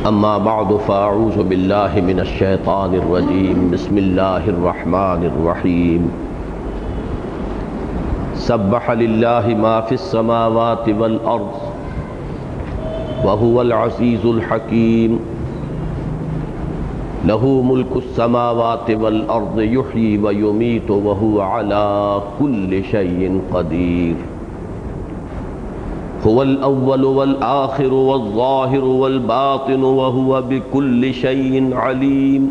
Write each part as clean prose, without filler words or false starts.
اما بعد فاعوذ باللہ من الشیطان الرجیم بسم اللہ الرحمن الرحیم سبح للہ ما فی السماوات والارض وهو العزیز الحکیم له ملک السماوات والارض یحیی ویمیت وهو علی کل شیء قدیر هو الأول والآخر والظاهر والباطن وهو بكل شيء عليم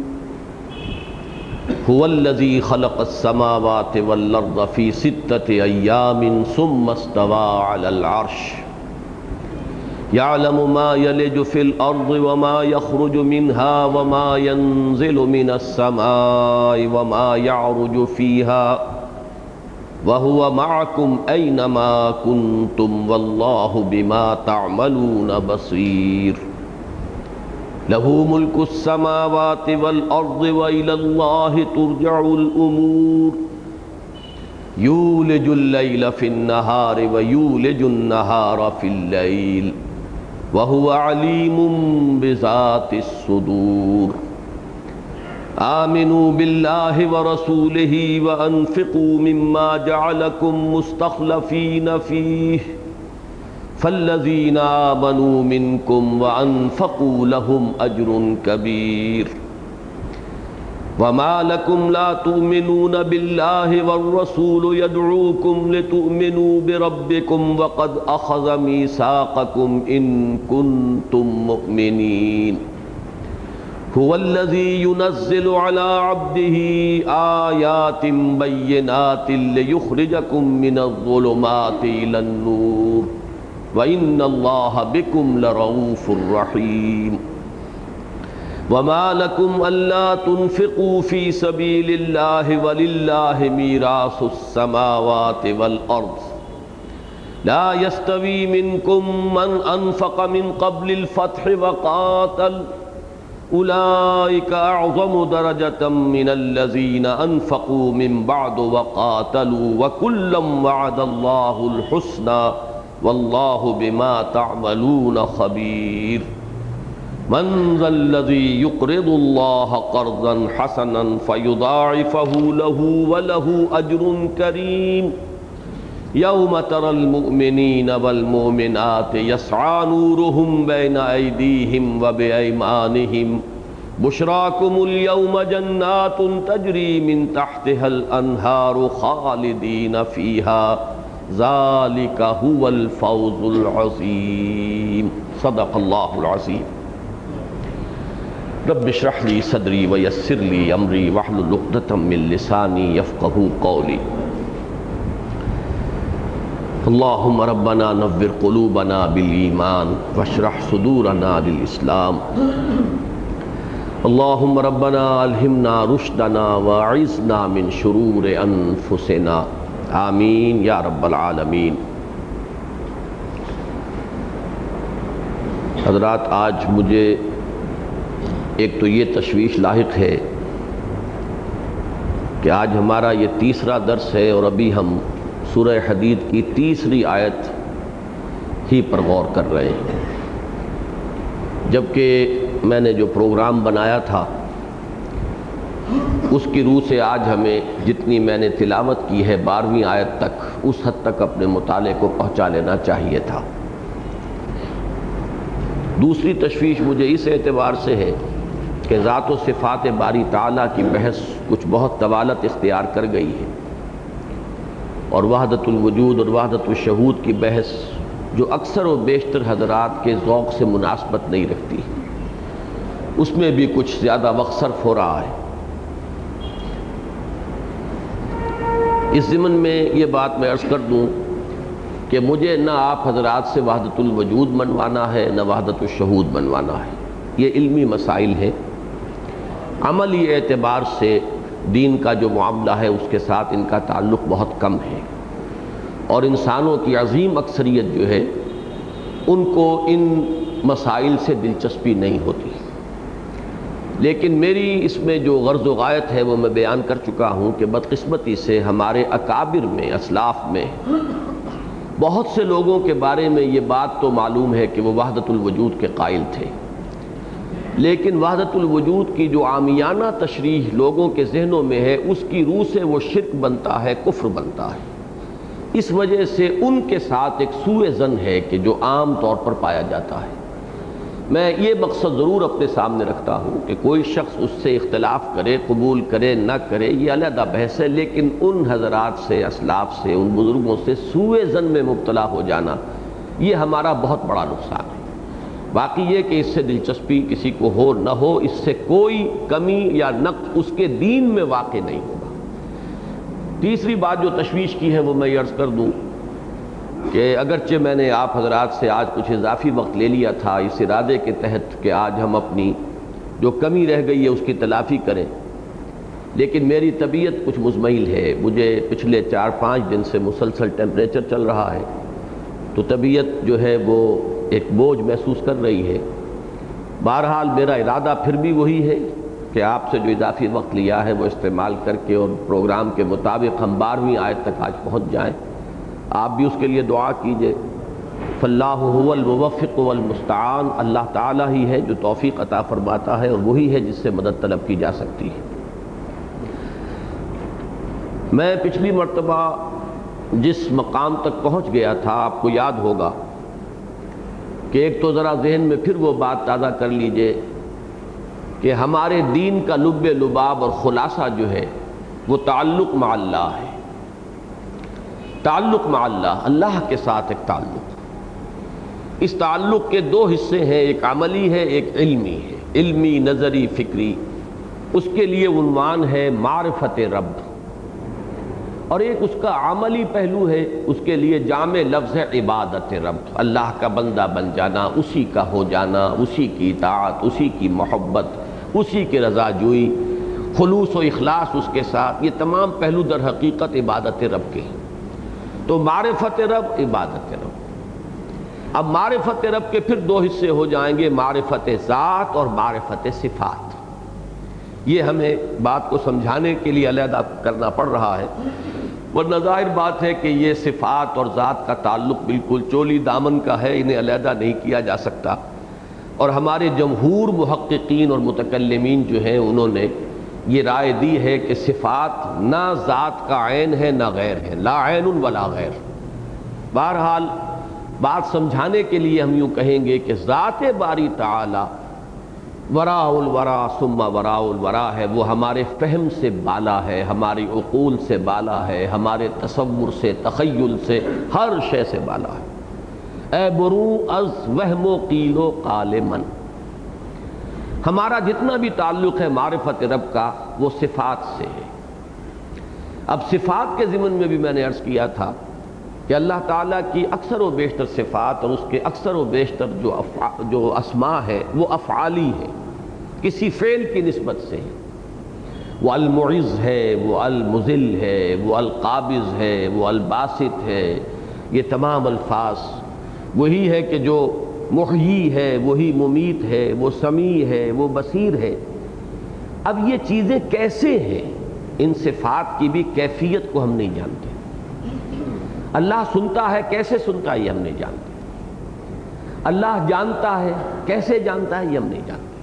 هو الذي خلق السماوات والأرض في 6 أيام ثم استوى على العرش يعلم ما يلج في الأرض وما يخرج منها وما ينزل من السماء وما يعرج فيها وَهُوَ مَعَكُمْ أَيْنَمَا كُنْتُمْ وَاللَّهُ بِمَا تَعْمَلُونَ بَصِيرٌ لَهُ مُلْكُ السَّمَاوَاتِ وَالْأَرْضِ وَإِلَى اللَّهِ تُرْجَعُ الْأُمُورُ يُولِجُ اللَّيْلَ فِي النَّهَارِ وَيُولِجُ النَّهَارَ فِي اللَّيْلِ وَهُوَ عَلِيمٌ بِذَاتِ الصُّدُورِ آمنوا باللہ ورسولہ وانفقوا مما جعلکم مستخلفین فیہ فالذین آمنوا منکم وانفقوا لهم اجر کبیر وما لکم لا تؤمنون باللہ والرسول يدعوکم لتؤمنوا بربکم وقد اخذ میثاقکم ان کنتم مؤمنین هو الذي ينزل على عبده آيات بينات ليخرجكم من الظلمات إلى النور وإن الله بكم لرؤوف رحيم وما لكم ألا تنفقوا في سبيل الله ولله ميراث السماوات والأرض لا يستوي منكم من أنفق من قبل الفتح وقاتل اولئک اعظم درجة من الذین انفقوا من بعد وقاتلوا وکلا وعد اللہ الحسنى واللہ بما تعملون خبیر من ذا الذی یقرض اللہ قرضا حسنا فیضاعفہ له وله اجر کریم یوم تری المؤمنین والمؤمنات یسعی نورهم بین ایدیہم وبایمانہم بشراکم اليوم جنات تجری من تحتها الانہار خالدین فیہا ذالک هو الفوز العظیم صدق اللہ العظیم رب اشرح لی صدری ویسر لی امری واحلل عقدۃ من لسانی یفقہوا قولی اللہم ربنا نور قلوبنا بالایمان واشرح صدورنا للاسلام اللہم ربنا الہمنا رشدنا واعذنا من شرور انفسنا آمین یا رب العالمین۔ حضرات، آج مجھے ایک تو یہ تشویش لاحق ہے کہ آج ہمارا یہ تیسرا درس ہے اور ابھی ہم سورہ حدید کی تیسری آیت ہی پر غور کر رہے ہیں، جبکہ میں نے جو پروگرام بنایا تھا اس کی روح سے آج ہمیں جتنی میں نے تلاوت کی ہے 12ویں آیت تک، اس حد تک اپنے مطالعے کو پہنچا لینا چاہیے تھا۔ دوسری تشویش مجھے اس اعتبار سے ہے کہ ذات و صفات باری تعالیٰ کی بحث کچھ بہت طوالت اختیار کر گئی ہے، اور وحدت الوجود اور وحدت الشہود کی بحث جو اکثر و بیشتر حضرات کے ذوق سے مناسبت نہیں رکھتی، اس میں بھی کچھ زیادہ وقت صرف ہو رہا ہے۔ اس ضمن میں یہ بات میں عرض کر دوں کہ مجھے نہ آپ حضرات سے وحدت الوجود منوانا ہے نہ وحدت الشہود منوانا ہے، یہ علمی مسائل ہیں۔ عملی اعتبار سے دین کا جو معاملہ ہے اس کے ساتھ ان کا تعلق بہت کم ہے، اور انسانوں کی عظیم اکثریت جو ہے ان کو ان مسائل سے دلچسپی نہیں ہوتی، لیکن میری اس میں جو غرض و غایت ہے وہ میں بیان کر چکا ہوں کہ بدقسمتی سے ہمارے اکابر میں، اسلاف میں بہت سے لوگوں کے بارے میں یہ بات تو معلوم ہے کہ وہ وحدت الوجود کے قائل تھے، لیکن وحدت الوجود کی جو عامیانہ تشریح لوگوں کے ذہنوں میں ہے، اس کی روح سے وہ شرک بنتا ہے، کفر بنتا ہے۔ اس وجہ سے ان کے ساتھ ایک سوء ظن ہے کہ جو عام طور پر پایا جاتا ہے۔ میں یہ مقصد ضرور اپنے سامنے رکھتا ہوں کہ کوئی شخص اس سے اختلاف کرے، قبول کرے نہ کرے، یہ علیحدہ بحث ہے، لیکن ان حضرات سے، اسلاف سے، ان بزرگوں سے سوء ظن میں مبتلا ہو جانا یہ ہمارا بہت بڑا نقصان ہے۔ باقی یہ کہ اس سے دلچسپی کسی کو ہو نہ ہو، اس سے کوئی کمی یا نقص اس کے دین میں واقع نہیں ہوگا۔ تیسری بات جو تشویش کی ہے وہ میں یہ عرض کر دوں کہ اگرچہ میں نے آپ حضرات سے آج کچھ اضافی وقت لے لیا تھا اس ارادے کے تحت کہ آج ہم اپنی جو کمی رہ گئی ہے اس کی تلافی کریں، لیکن میری طبیعت کچھ مزمحل ہے۔ مجھے پچھلے 4-5 دن سے مسلسل ٹیمپریچر چل رہا ہے، تو طبیعت جو ہے وہ ایک بوجھ محسوس کر رہی ہے۔ بہرحال میرا ارادہ پھر بھی وہی ہے کہ آپ سے جو اضافی وقت لیا ہے وہ استعمال کر کے اور پروگرام کے مطابق ہم 12ویں آیت تک آج پہنچ جائیں۔ آپ بھی اس کے لیے دعا کیجئے۔ فاللہ هو الموفق والمستعان، اللہ تعالیٰ ہی ہے جو توفیق عطا فرماتا ہے اور وہی ہے جس سے مدد طلب کی جا سکتی ہے۔ میں پچھلی مرتبہ جس مقام تک پہنچ گیا تھا آپ کو یاد ہوگا کہ ایک تو ذرا ذہن میں پھر وہ بات تازہ کر لیجئے کہ ہمارے دین کا لب لباب اور خلاصہ جو ہے وہ تعلق مع اللہ ہے۔ تعلق مع اللہ، اللہ کے ساتھ ایک تعلق۔ اس تعلق کے 2 حصے ہیں، ایک عملی ہے، ایک علمی ہے، علمی، نظری، فکری۔ اس کے لیے عنوان ہے معرفت رب، اور ایک اس کا عملی پہلو ہے، اس کے لیے جامع لفظ ہے عبادت رب، اللہ کا بندہ بن جانا، اسی کا ہو جانا، اسی کی اطاعت، اسی کی محبت، اسی کی رضا جوئی، خلوص و اخلاص اس کے ساتھ۔ یہ تمام پہلو در حقیقت عبادت رب کے ہیں۔ تو معرفت رب، عبادت رب۔ اب معرفت رب کے پھر 2 حصے ہو جائیں گے، معرفت ذات اور معرفت صفات۔ یہ ہمیں بات کو سمجھانے کے لیے علیحدہ کرنا پڑ رہا ہے، ورنہ ظاہر بات ہے کہ یہ صفات اور ذات کا تعلق بالکل چولی دامن کا ہے، انہیں علیحدہ نہیں کیا جا سکتا۔ اور ہمارے جمہور محققین اور متکلمین جو ہیں انہوں نے یہ رائے دی ہے کہ صفات نہ ذات کا عین ہے نہ غیر ہے، لا عین ولا غیر۔ بہرحال بات سمجھانے کے لیے ہم یوں کہیں گے کہ ذات باری تعالی وراء الورا ثم وراء الورا ہے، وہ ہمارے فہم سے بالا ہے، ہماری عقول سے بالا ہے، ہمارے تصور سے، تخیل سے، ہر شے سے بالا ہے۔ اے برو از وہم و قیل و قال من، ہمارا جتنا بھی تعلق ہے معرفت رب کا وہ صفات سے ہے۔ اب صفات کے ضمن میں بھی میں نے عرض کیا تھا کہ اللہ تعالیٰ کی اکثر و بیشتر صفات اور اس کے اکثر و بیشتر جو اسماء ہے وہ افعالی ہے، کسی فعل کی نسبت سے ہے۔ وہ المعز ہے، وہ المذل ہے، وہ القابض ہے، وہ الباسط ہے، یہ تمام الفاظ وہی ہے کہ جو محیی ہے، وہی ممیت ہے، وہ سمیع ہے، وہ بصیر ہے۔ اب یہ چیزیں کیسے ہیں، ان صفات کی بھی کیفیت کو ہم نہیں جانتے۔ اللہ سنتا ہے، کیسے سنتا ہے یہ ہم نہیں جانتے۔ اللہ جانتا ہے، کیسے جانتا ہے یہ ہم نہیں جانتے۔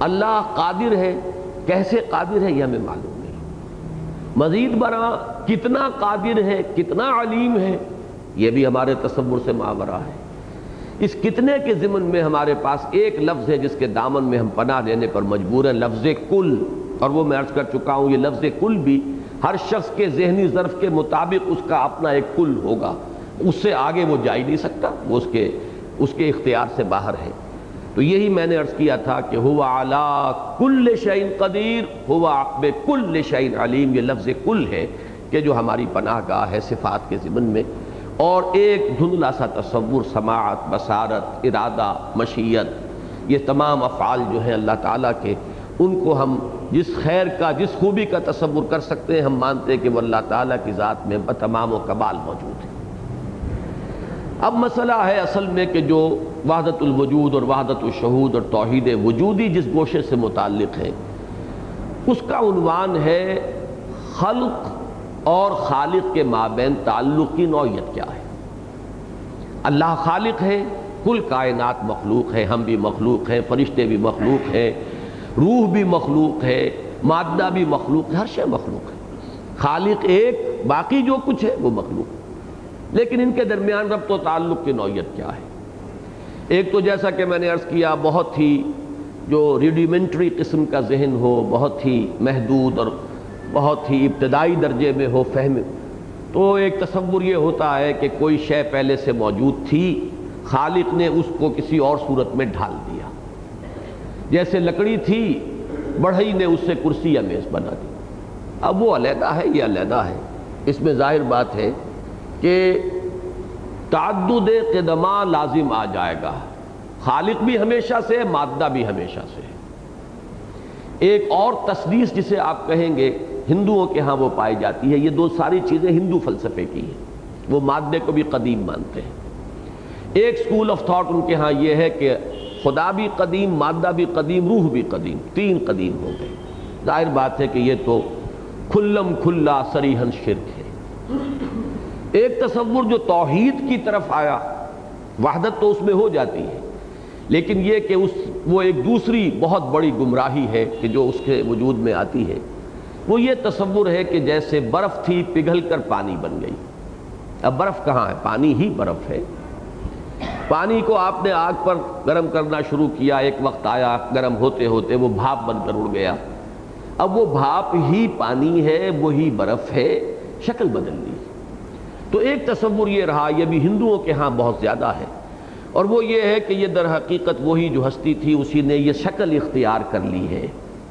اللہ قادر ہے، کیسے قادر ہے یہ ہمیں معلوم نہیں۔ مزید برآں کتنا قادر ہے، کتنا علیم ہے، یہ بھی ہمارے تصور سے ماورا ہے۔ اس کتنے کے ضمن میں ہمارے پاس ایک لفظ ہے جس کے دامن میں ہم پناہ لینے پر مجبور ہیں، لفظ کل۔ اور وہ میں عرض کر چکا ہوں، یہ لفظ کل بھی ہر شخص کے ذہنی ظرف کے مطابق اس کا اپنا ایک کل ہوگا، اس سے آگے وہ جا ہی نہیں سکتا، وہ اس کے اختیار سے باہر ہے۔ تو یہی میں نے عرض کیا تھا کہ ہوا علی کل شیء قدیر ہوا بکل شیء علیم، یہ لفظ کل ہے کہ جو ہماری پناہ گاہ ہے صفات کے ضمن میں۔ اور ایک دھندلا سا تصور، سماعت، بصارت، ارادہ، مشیت، یہ تمام افعال جو ہیں اللہ تعالیٰ کے، ان کو ہم جس خیر کا، جس خوبی کا تصور کر سکتے ہیں، ہم مانتے ہیں کہ وہ اللہ تعالیٰ کی ذات میں بتمام و کمال موجود ہے۔ اب مسئلہ ہے اصل میں کہ جو وحدت الوجود اور وحدت الشہود اور توحید وجودی جس گوشے سے متعلق ہے، اس کا عنوان ہے خلق اور خالق کے مابین تعلق کی نوعیت کیا ہے۔ اللہ خالق ہے، کل کائنات مخلوق ہے، ہم بھی مخلوق ہیں، فرشتے بھی مخلوق ہیں، روح بھی مخلوق ہے، مادہ بھی مخلوق ہے، ہر شے مخلوق ہے۔ خالق ایک، باقی جو کچھ ہے وہ مخلوق، لیکن ان کے درمیان ربط و تعلق کی نوعیت کیا ہے؟ ایک تو جیسا کہ میں نے عرض کیا، بہت ہی جو ریڈیمنٹری قسم کا ذہن ہو، بہت ہی محدود اور بہت ہی ابتدائی درجے میں ہو فہم، تو ایک تصور یہ ہوتا ہے کہ کوئی شے پہلے سے موجود تھی، خالق نے اس کو کسی اور صورت میں ڈھال دیا، جیسے لکڑی تھی، بڑھئی نے اس سے کرسی یا میز بنا دی۔ اب وہ علیحدہ ہے، یہ علیحدہ ہے، اس میں ظاہر بات ہے کہ تعدد قدمہ لازم آ جائے گا، خالق بھی ہمیشہ سے، مادہ بھی ہمیشہ سے۔ ایک اور تسلیس جسے آپ کہیں گے، ہندوؤں کے ہاں وہ پائی جاتی ہے، یہ دو ساری چیزیں ہندو فلسفے کی ہیں، وہ مادے کو بھی قدیم مانتے ہیں۔ ایک سکول آف تھاٹ ان کے ہاں یہ ہے کہ خدا بھی قدیم، مادہ بھی قدیم، روح بھی قدیم، تین قدیم ہو گئے۔ ظاہر بات ہے کہ یہ تو کھلم کھلا صریحاً شرک ہے۔ ایک تصور جو توحید کی طرف آیا، وحدت تو اس میں ہو جاتی ہے، لیکن یہ کہ وہ ایک دوسری بہت بڑی گمراہی ہے کہ جو اس کے وجود میں آتی ہے، وہ یہ تصور ہے کہ جیسے برف تھی پگھل کر پانی بن گئی۔ اب برف کہاں ہے؟ پانی ہی برف ہے۔ پانی کو آپ نے آگ پر گرم کرنا شروع کیا، ایک وقت آیا گرم ہوتے ہوتے وہ بھاپ بن کر اڑ گیا، اب وہ بھاپ ہی پانی ہے، وہی برف ہے، شکل بدل لی۔ تو ایک تصور یہ رہا، یہ بھی ہندوؤں کے ہاں بہت زیادہ ہے، اور وہ یہ ہے کہ یہ در حقیقت وہی جو ہستی تھی، اسی نے یہ شکل اختیار کر لی ہے۔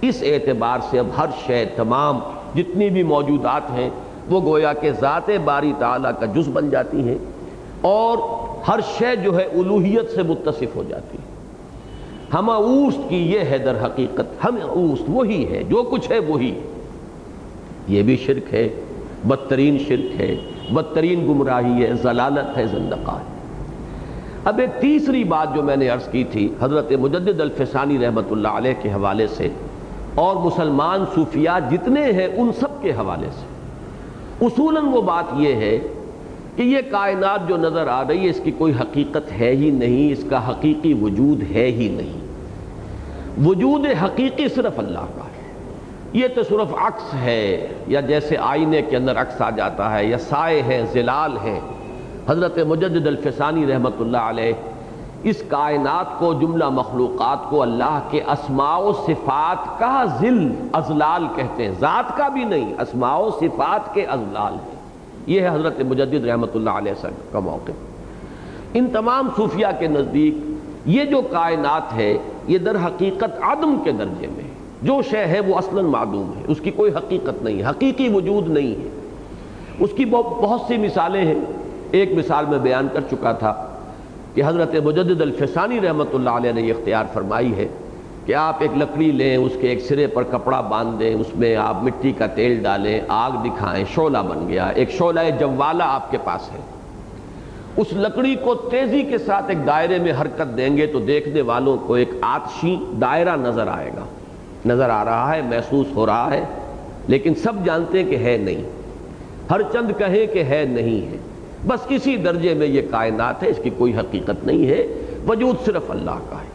اس اعتبار سے اب ہر شے، تمام جتنی بھی موجودات ہیں، وہ گویا کہ ذات باری تعالیٰ کا جز بن جاتی ہیں، اور ہر شے جو ہے الوہیت سے متصف ہو جاتی ہے۔ ہمہ اوست کی یہ ہے در حقیقت، ہمہ اوست وہی ہے، جو کچھ ہے وہی ہے۔ یہ بھی شرک ہے، بدترین شرک ہے، بدترین گمراہی ہے، ضلالت ہے، زندقہ ہے۔ اب ایک تیسری بات جو میں نے عرض کی تھی حضرت مجدد الفسانی رحمۃ اللہ علیہ کے حوالے سے، اور مسلمان صوفیاء جتنے ہیں ان سب کے حوالے سے، اصولاً وہ بات یہ ہے کہ یہ کائنات جو نظر آ رہی ہے، اس کی کوئی حقیقت ہے ہی نہیں، اس کا حقیقی وجود ہے ہی نہیں۔ وجود حقیقی صرف اللہ کا ہے، یہ تو صرف عکس ہے، یا جیسے آئینے کے اندر عکس آ جاتا ہے، یا سائے ہیں، ظلال ہیں۔ حضرت مجدد الفسانی رحمۃ اللہ علیہ اس کائنات کو، جملہ مخلوقات کو اللہ کے اسماء و صفات کا ظل، اضلال کہتے ہیں، ذات کا بھی نہیں، اسماء و صفات کے اضلال ہیں۔ یہ ہے حضرت مجدد رحمۃ اللہ علیہ کا موقف۔ ان تمام صوفیاء کے نزدیک یہ جو کائنات ہے، یہ در حقیقت عدم کے درجے میں ہے، جو شے ہے وہ اصلاً معدوم ہے، اس کی کوئی حقیقت نہیں، حقیقی وجود نہیں ہے۔ اس کی بہت سی مثالیں ہیں۔ ایک مثال میں بیان کر چکا تھا کہ حضرت مجدد الفسانی رحمۃ اللہ علیہ نے یہ اختیار فرمائی ہے کہ آپ ایک لکڑی لیں، اس کے ایک سرے پر کپڑا باندھ دیں، اس میں آپ مٹی کا تیل ڈالیں، آگ دکھائیں، شعلہ بن گیا، ایک شعلہ جوالہ آپ کے پاس ہے۔ اس لکڑی کو تیزی کے ساتھ ایک دائرے میں حرکت دیں گے تو دیکھنے والوں کو ایک آتشی دائرہ نظر آئے گا، نظر آ رہا ہے، محسوس ہو رہا ہے، لیکن سب جانتے ہیں کہ ہے نہیں، ہر چند کہیں کہ ہے نہیں ہے۔ بس اسی درجے میں یہ کائنات ہے، اس کی کوئی حقیقت نہیں ہے، وجود صرف اللہ کا ہے۔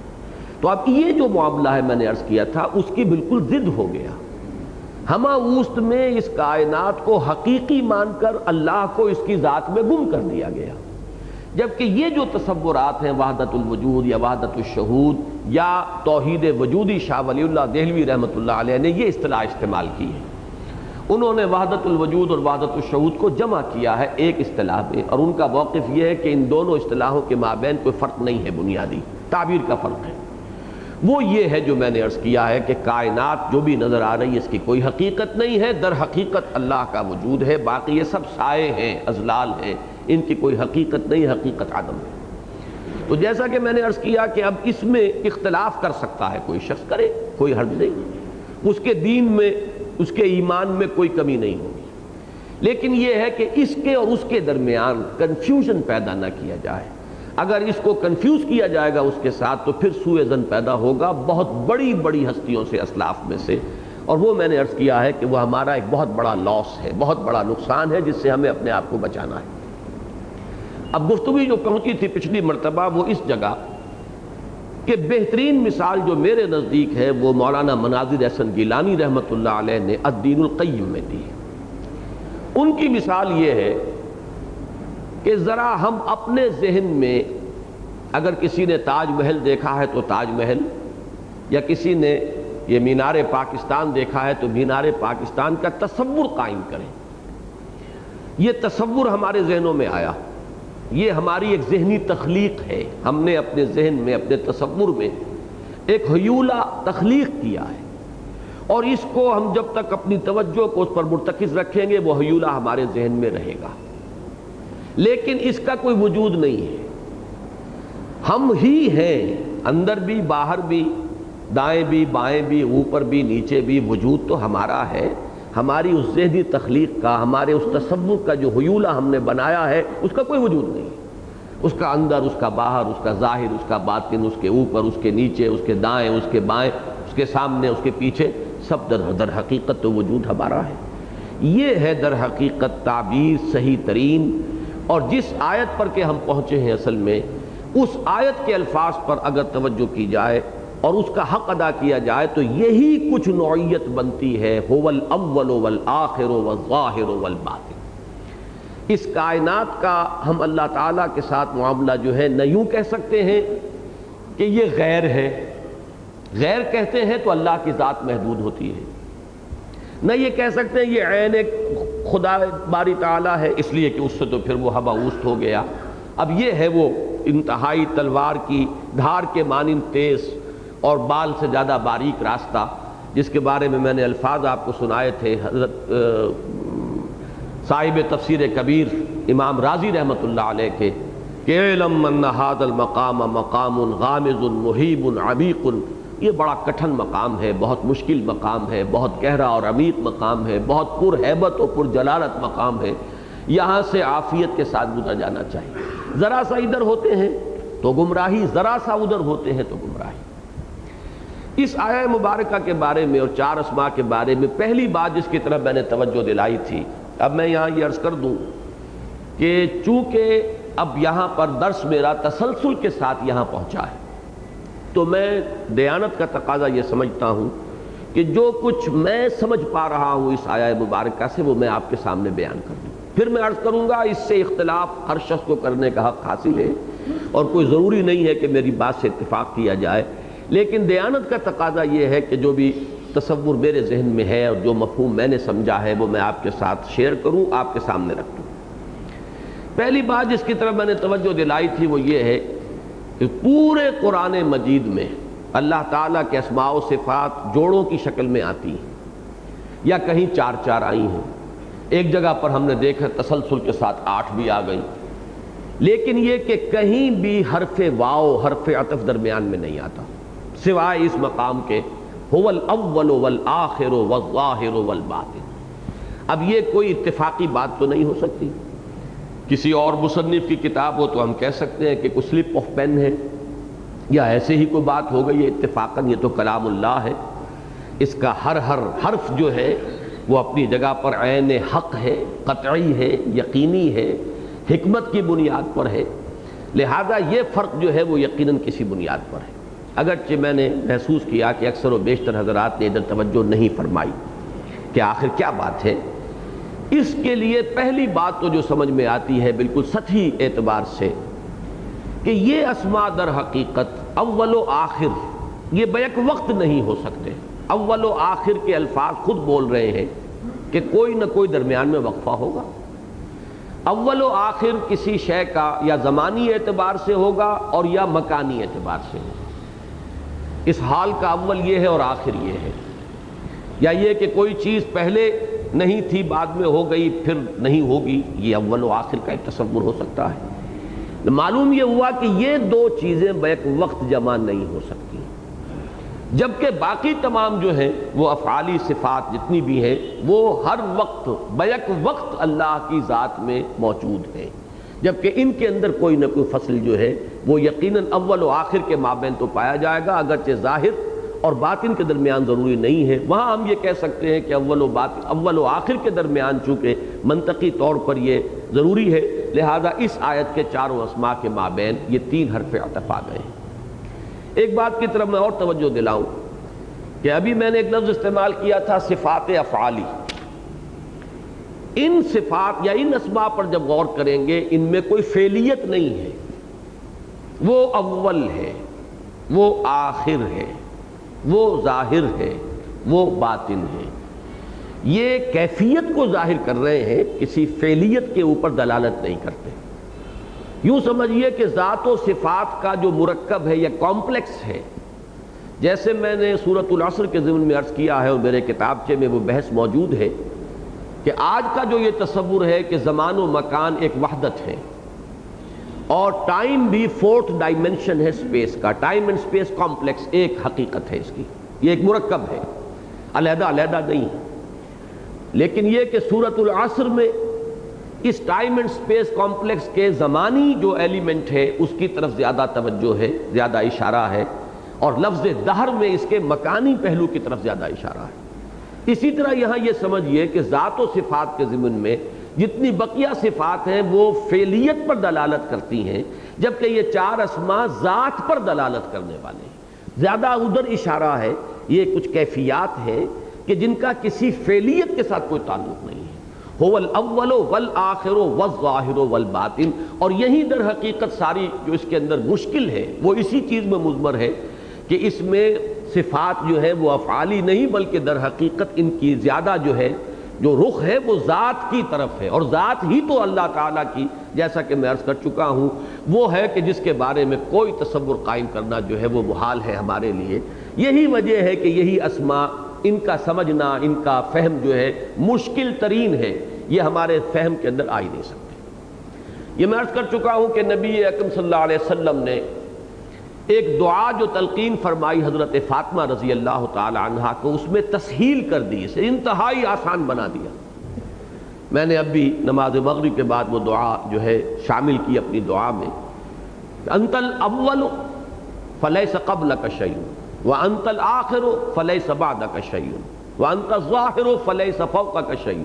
تو اب یہ جو معاملہ ہے میں نے عرض کیا تھا، اس کی بالکل ضد ہو گیا۔ ہمہ اوست میں اس کائنات کو حقیقی مان کر اللہ کو اس کی ذات میں گم کر دیا گیا، جبکہ یہ جو تصورات ہیں وحدت الوجود یا وحدت الشہود یا توحید وجودی، شاہ ولی اللہ دہلوی رحمۃ اللہ علیہ نے یہ اصطلاح استعمال کی ہے۔ انہوں نے وحدت الوجود اور وحدت الشہود کو جمع کیا ہے ایک اصطلاح میں، اور ان کا موقف یہ ہے کہ ان دونوں اصطلاحوں کے مابین کوئی فرق نہیں ہے، بنیادی تعبیر کا فرق ہے۔ وہ یہ ہے جو میں نے عرض کیا ہے کہ کائنات جو بھی نظر آ رہی ہے، اس کی کوئی حقیقت نہیں ہے، در حقیقت اللہ کا وجود ہے، باقی یہ سب سائے ہیں، اضلال ہیں، ان کی کوئی حقیقت نہیں، حقیقت عدم ہے۔ تو جیسا کہ میں نے عرض کیا کہ اب اس میں اختلاف کر سکتا ہے کوئی شخص، کرے، کوئی حرج نہیں، اس کے دین میں، اس کے ایمان میں کوئی کمی نہیں ہوگی، لیکن یہ ہے کہ اس کے اور اس کے درمیان کنفیوژن پیدا نہ کیا جائے۔ اگر اس کو کنفیوز کیا جائے گا اس کے ساتھ تو پھر سوء ظن پیدا ہوگا بہت بڑی بڑی ہستیوں سے، اسلاف میں سے، اور وہ میں نے عرض کیا ہے کہ وہ ہمارا ایک بہت بڑا لاس ہے، بہت بڑا نقصان ہے، جس سے ہمیں اپنے آپ کو بچانا ہے۔ اب گفتگو جو پہنچی تھی پچھلی مرتبہ وہ اس جگہ کہ بہترین مثال جو میرے نزدیک ہے وہ مولانا مناظر احسن گیلانی رحمۃ اللہ علیہ نے الدین القیم میں دی. ان کی مثال یہ ہے کہ ذرا ہم اپنے ذہن میں اگر کسی نے تاج محل دیکھا ہے تو تاج محل، یا کسی نے یہ مینار پاکستان دیکھا ہے تو مینار پاکستان کا تصور قائم کریں. یہ تصور ہمارے ذہنوں میں آیا، یہ ہماری ایک ذہنی تخلیق ہے. ہم نے اپنے ذہن میں اپنے تصور میں ایک حیولہ تخلیق کیا ہے، اور اس کو ہم جب تک اپنی توجہ کو اس پر مرتکز رکھیں گے وہ حیولہ ہمارے ذہن میں رہے گا، لیکن اس کا کوئی وجود نہیں ہے. ہم ہی ہیں، اندر بھی باہر بھی، دائیں بھی بائیں بھی، اوپر بھی نیچے بھی، وجود تو ہمارا ہے. ہماری اس ذہنی تخلیق کا، ہمارے اس تصور کا جو حیولہ ہم نے بنایا ہے اس کا کوئی وجود نہیں. اس کا اندر، اس کا باہر، اس کا ظاہر، اس کا باطن، اس کے اوپر، اس کے نیچے، اس کے دائیں، اس کے بائیں، اس کے سامنے، اس کے پیچھے، سب در حقیقت تو وجود ہمارا ہے. یہ ہے در حقیقت تعبیر صحیح ترین. اور جس آیت پر کہ ہم پہنچے ہیں اصل میں، اس آیت کے الفاظ پر اگر توجہ کی جائے اور اس کا حق ادا کیا جائے تو یہی کچھ نوعیت بنتی ہے. هو الاول والآخر والظاہر والباطن. اس کائنات کا ہم اللہ تعالیٰ کے ساتھ معاملہ جو ہے نہ یوں کہہ سکتے ہیں کہ یہ غیر ہے. غیر کہتے ہیں تو اللہ کی ذات محدود ہوتی ہے. نہ یہ کہہ سکتے ہیں یہ عین خدا باری تعالیٰ ہے، اس لیے کہ اس سے تو پھر وہ حباؤست ہو گیا. اب یہ ہے وہ انتہائی تلوار کی دھار کے مانند تیز اور بال سے زیادہ باریک راستہ، جس کے بارے میں میں نے الفاظ آپ کو سنائے تھے. حضرت صاحب تفسیر کبیر امام راضی رحمۃ اللہ علیہ کے کہ اعلم ان ھذا المقام مقام غامض محیب عمیق. یہ بڑا کٹھن مقام ہے، بہت مشکل مقام ہے، بہت گہرا اور عمیق مقام ہے، بہت پر ہیبت اور پر جلالت مقام ہے. یہاں سے عافیت کے ساتھ گزر جانا چاہیے. ذرا سا ادھر ہوتے ہیں تو گمراہی، ذرا سا ادھر ہوتے ہیں تو گمراہی. اس آیہ مبارکہ کے بارے میں اور چار اسماء کے بارے میں پہلی بات جس کی طرف میں نے توجہ دلائی تھی، اب میں یہاں یہ عرض کر دوں کہ چونکہ اب یہاں پر درس میرا تسلسل کے ساتھ یہاں پہنچا ہے تو میں دیانت کا تقاضا یہ سمجھتا ہوں کہ جو کچھ میں سمجھ پا رہا ہوں اس آیہ مبارکہ سے وہ میں آپ کے سامنے بیان کر دوں. پھر میں عرض کروں گا اس سے اختلاف ہر شخص کو کرنے کا حق حاصل ہے اور کوئی ضروری نہیں ہے کہ میری بات سے اتفاق کیا جائے، لیکن دیانت کا تقاضا یہ ہے کہ جو بھی تصور میرے ذہن میں ہے اور جو مفہوم میں نے سمجھا ہے وہ میں آپ کے ساتھ شیئر کروں، آپ کے سامنے رکھ دوں. پہلی بات جس کی طرف میں نے توجہ دلائی تھی وہ یہ ہے کہ پورے قرآن مجید میں اللہ تعالیٰ کے اسماء و صفات جوڑوں کی شکل میں آتی ہیں یا کہیں چار چار آئی ہیں. ایک جگہ پر ہم نے دیکھا تسلسل کے ساتھ 8 بھی آ گئی، لیکن یہ کہ کہیں بھی حرف واو حرف عطف درمیان میں نہیں آتا سوائے اس مقام کے هو الاول والآخر والظاہر والباطن. اب یہ کوئی اتفاقی بات تو نہیں ہو سکتی. کسی اور مصنف کی کتاب ہو تو ہم کہہ سکتے ہیں کہ کوئی سلپ آف پین ہے یا ایسے ہی کوئی بات ہو گئی ہے اتفاقاً. یہ تو کلام اللہ ہے، اس کا ہر حرف جو ہے وہ اپنی جگہ پر عین حق ہے، قطعی ہے، یقینی ہے، حکمت کی بنیاد پر ہے. لہذا یہ فرق جو ہے وہ یقیناً کسی بنیاد پر ہے. اگرچہ میں نے محسوس کیا کہ اکثر و بیشتر حضرات نے ادھر توجہ نہیں فرمائی کہ آخر کیا بات ہے. اس کے لیے پہلی بات تو جو سمجھ میں آتی ہے بالکل سطحی اعتبار سے کہ یہ اسماء در حقیقت اول و آخر یہ بیک وقت نہیں ہو سکتے. اول و آخر کے الفاظ خود بول رہے ہیں کہ کوئی نہ کوئی درمیان میں وقفہ ہوگا. اول و آخر کسی شے کا یا زمانی اعتبار سے ہوگا اور یا مکانی اعتبار سے ہوگا. اس حال کا اول یہ ہے اور آخر یہ ہے، یا یہ کہ کوئی چیز پہلے نہیں تھی بعد میں ہو گئی پھر نہیں ہوگی. یہ اول و آخر کا ایک تصور ہو سکتا ہے. معلوم یہ ہوا کہ یہ دو چیزیں بیک وقت جمع نہیں ہو سکتی، جبکہ باقی تمام جو ہیں وہ افعالی صفات جتنی بھی ہیں وہ ہر وقت بیک وقت اللہ کی ذات میں موجود ہیں، جبکہ ان کے اندر کوئی نہ کوئی فصل جو ہے وہ یقیناً اول و آخر کے مابین تو پایا جائے گا، اگرچہ ظاہر اور باطن کے درمیان ضروری نہیں ہے. وہاں ہم یہ کہہ سکتے ہیں کہ اول و آخر کے درمیان چونکہ منطقی طور پر یہ ضروری ہے لہذا اس آیت کے چاروں اسماء کے مابین یہ 3 حرف عطف آ گئے ہیں۔ ایک بات کی طرف میں اور توجہ دلاؤں کہ ابھی میں نے ایک لفظ استعمال کیا تھا صفات افعالی۔ ان صفات یا ان اسماء پر جب غور کریں گے ان میں کوئی فعلیت نہیں ہے، وہ اول ہے، وہ آخر ہے، وہ ظاہر ہے، وہ باطن ہے۔ یہ کیفیت کو ظاہر کر رہے ہیں، کسی فعلیت کے اوپر دلالت نہیں کرتے۔ یوں سمجھیے کہ ذات و صفات کا جو مرکب ہے یہ کمپلیکس ہے۔ جیسے میں نے سورۃ العصر کے ضمن میں عرض کیا ہے اور میرے کتابچے میں وہ بحث موجود ہے کہ آج کا جو یہ تصور ہے کہ زمان و مکان ایک وحدت ہے اور ٹائم بھی 4th ڈائمنشن ہے اسپیس کا، ٹائم اینڈ اسپیس کمپلیکس ایک حقیقت ہے، اس کی یہ ایک مرکب ہے، علیحدہ علیحدہ نہیں ہے۔ لیکن یہ کہ سورۃ العصر میں اس ٹائم اینڈ اسپیس کمپلیکس کے زمانی جو ایلیمنٹ ہے اس کی طرف زیادہ توجہ ہے، زیادہ اشارہ ہے، اور لفظ دہر میں اس کے مکانی پہلو کی طرف زیادہ اشارہ ہے۔ اسی طرح یہاں یہ سمجھیے کہ ذات و صفات کے ضمن میں جتنی بقیہ صفات ہیں وہ فعلیت پر دلالت کرتی ہیں، جبکہ یہ 4 اسماء ذات پر دلالت کرنے والے ہیں۔ زیادہ ادھر اشارہ ہے، یہ کچھ کیفیات ہیں کہ جن کا کسی فعلیت کے ساتھ کوئی تعلق نہیں ہے۔ هو الاول والآخر والظاہر والباطن، اور یہی در حقیقت ساری جو اس کے اندر مشکل ہے وہ اسی چیز میں مضمر ہے کہ اس میں صفات جو ہے وہ افعالی نہیں بلکہ در حقیقت ان کی زیادہ جو ہے جو رخ ہے وہ ذات کی طرف ہے، اور ذات ہی تو اللہ تعالیٰ کی، جیسا کہ میں عرض کر چکا ہوں، وہ ہے کہ جس کے بارے میں کوئی تصور قائم کرنا جو ہے وہ محال ہے ہمارے لیے۔ یہی وجہ ہے کہ یہی اسماء، ان کا سمجھنا، ان کا فہم جو ہے مشکل ترین ہے، یہ ہمارے فہم کے اندر آ ہی نہیں سکتے۔ یہ میں عرض کر چکا ہوں کہ نبی اکرم صلی اللہ علیہ وسلم نے ایک دعا جو تلقین فرمائی حضرت فاطمہ رضی اللہ تعالی عنہا کو، اس میں تسہیل کر دی، اسے انتہائی آسان بنا دیا۔ میں نے اب بھی نماز مغرب کے بعد وہ دعا جو ہے شامل کی اپنی دعا میں، انت الاول فلیس قبلک شیء وانت الآخر فلیس بعدک شیء وانت الظاہر فلیس فوقک شیء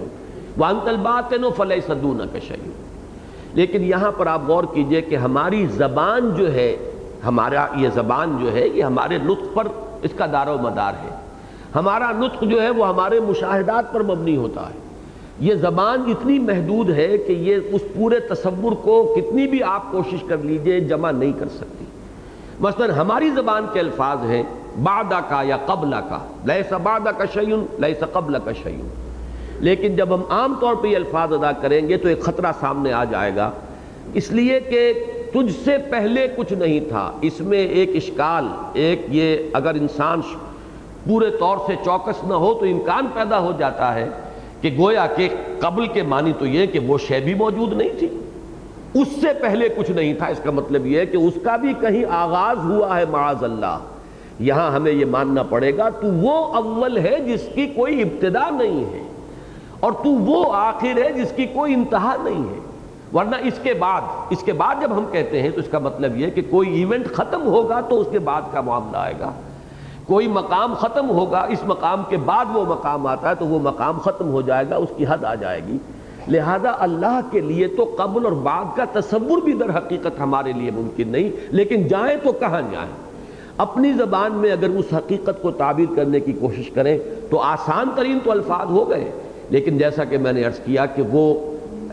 وانت الباطن فلیس دونک شیء۔ لیکن یہاں پر آپ غور کیجئے کہ ہماری زبان جو ہے، ہمارا یہ زبان جو ہے یہ ہمارے نطق پر اس کا دار و مدار ہے۔ ہمارا نطق جو ہے وہ ہمارے مشاہدات پر مبنی ہوتا ہے۔ یہ زبان اتنی محدود ہے کہ یہ اس پورے تصور کو کتنی بھی آپ کوشش کر لیجئے جمع نہیں کر سکتی۔ مثلا ہماری زبان کے الفاظ ہیں بعدہ کا یا قبلہ کا، لیس بعدہ کا شیء لیس قبلہ کا شیء، لیکن جب ہم عام طور پہ یہ الفاظ ادا کریں گے تو ایک خطرہ سامنے آ جائے گا، اس لیے کہ تجھ سے پہلے کچھ نہیں تھا۔ اس میں ایک اشکال، ایک یہ اگر انسان پورے طور سے چوکس نہ ہو تو امکان پیدا ہو جاتا ہے کہ گویا کہ قبل کے معنی تو یہ کہ وہ شے بھی موجود نہیں تھی، اس سے پہلے کچھ نہیں تھا، اس کا مطلب یہ ہے کہ اس کا بھی کہیں آغاز ہوا ہے معاذ اللہ۔ یہاں ہمیں یہ ماننا پڑے گا تو وہ اول ہے جس کی کوئی ابتدا نہیں ہے، اور تو وہ آخر ہے جس کی کوئی انتہا نہیں ہے۔ ورنہ اس کے بعد جب ہم کہتے ہیں تو اس کا مطلب یہ کہ کوئی ایونٹ ختم ہوگا تو اس کے بعد کا معاملہ آئے گا، کوئی مقام ختم ہوگا، اس مقام کے بعد وہ مقام آتا ہے تو وہ مقام ختم ہو جائے گا، اس کی حد آ جائے گی۔ لہذا اللہ کے لیے تو قبل اور بعد کا تصور بھی در حقیقت ہمارے لیے ممکن نہیں، لیکن جائیں تو کہاں جائیں؟ اپنی زبان میں اگر اس حقیقت کو تعبیر کرنے کی کوشش کریں تو آسان ترین تو الفاظ ہو گئے، لیکن جیسا کہ میں نے عرض کیا کہ وہ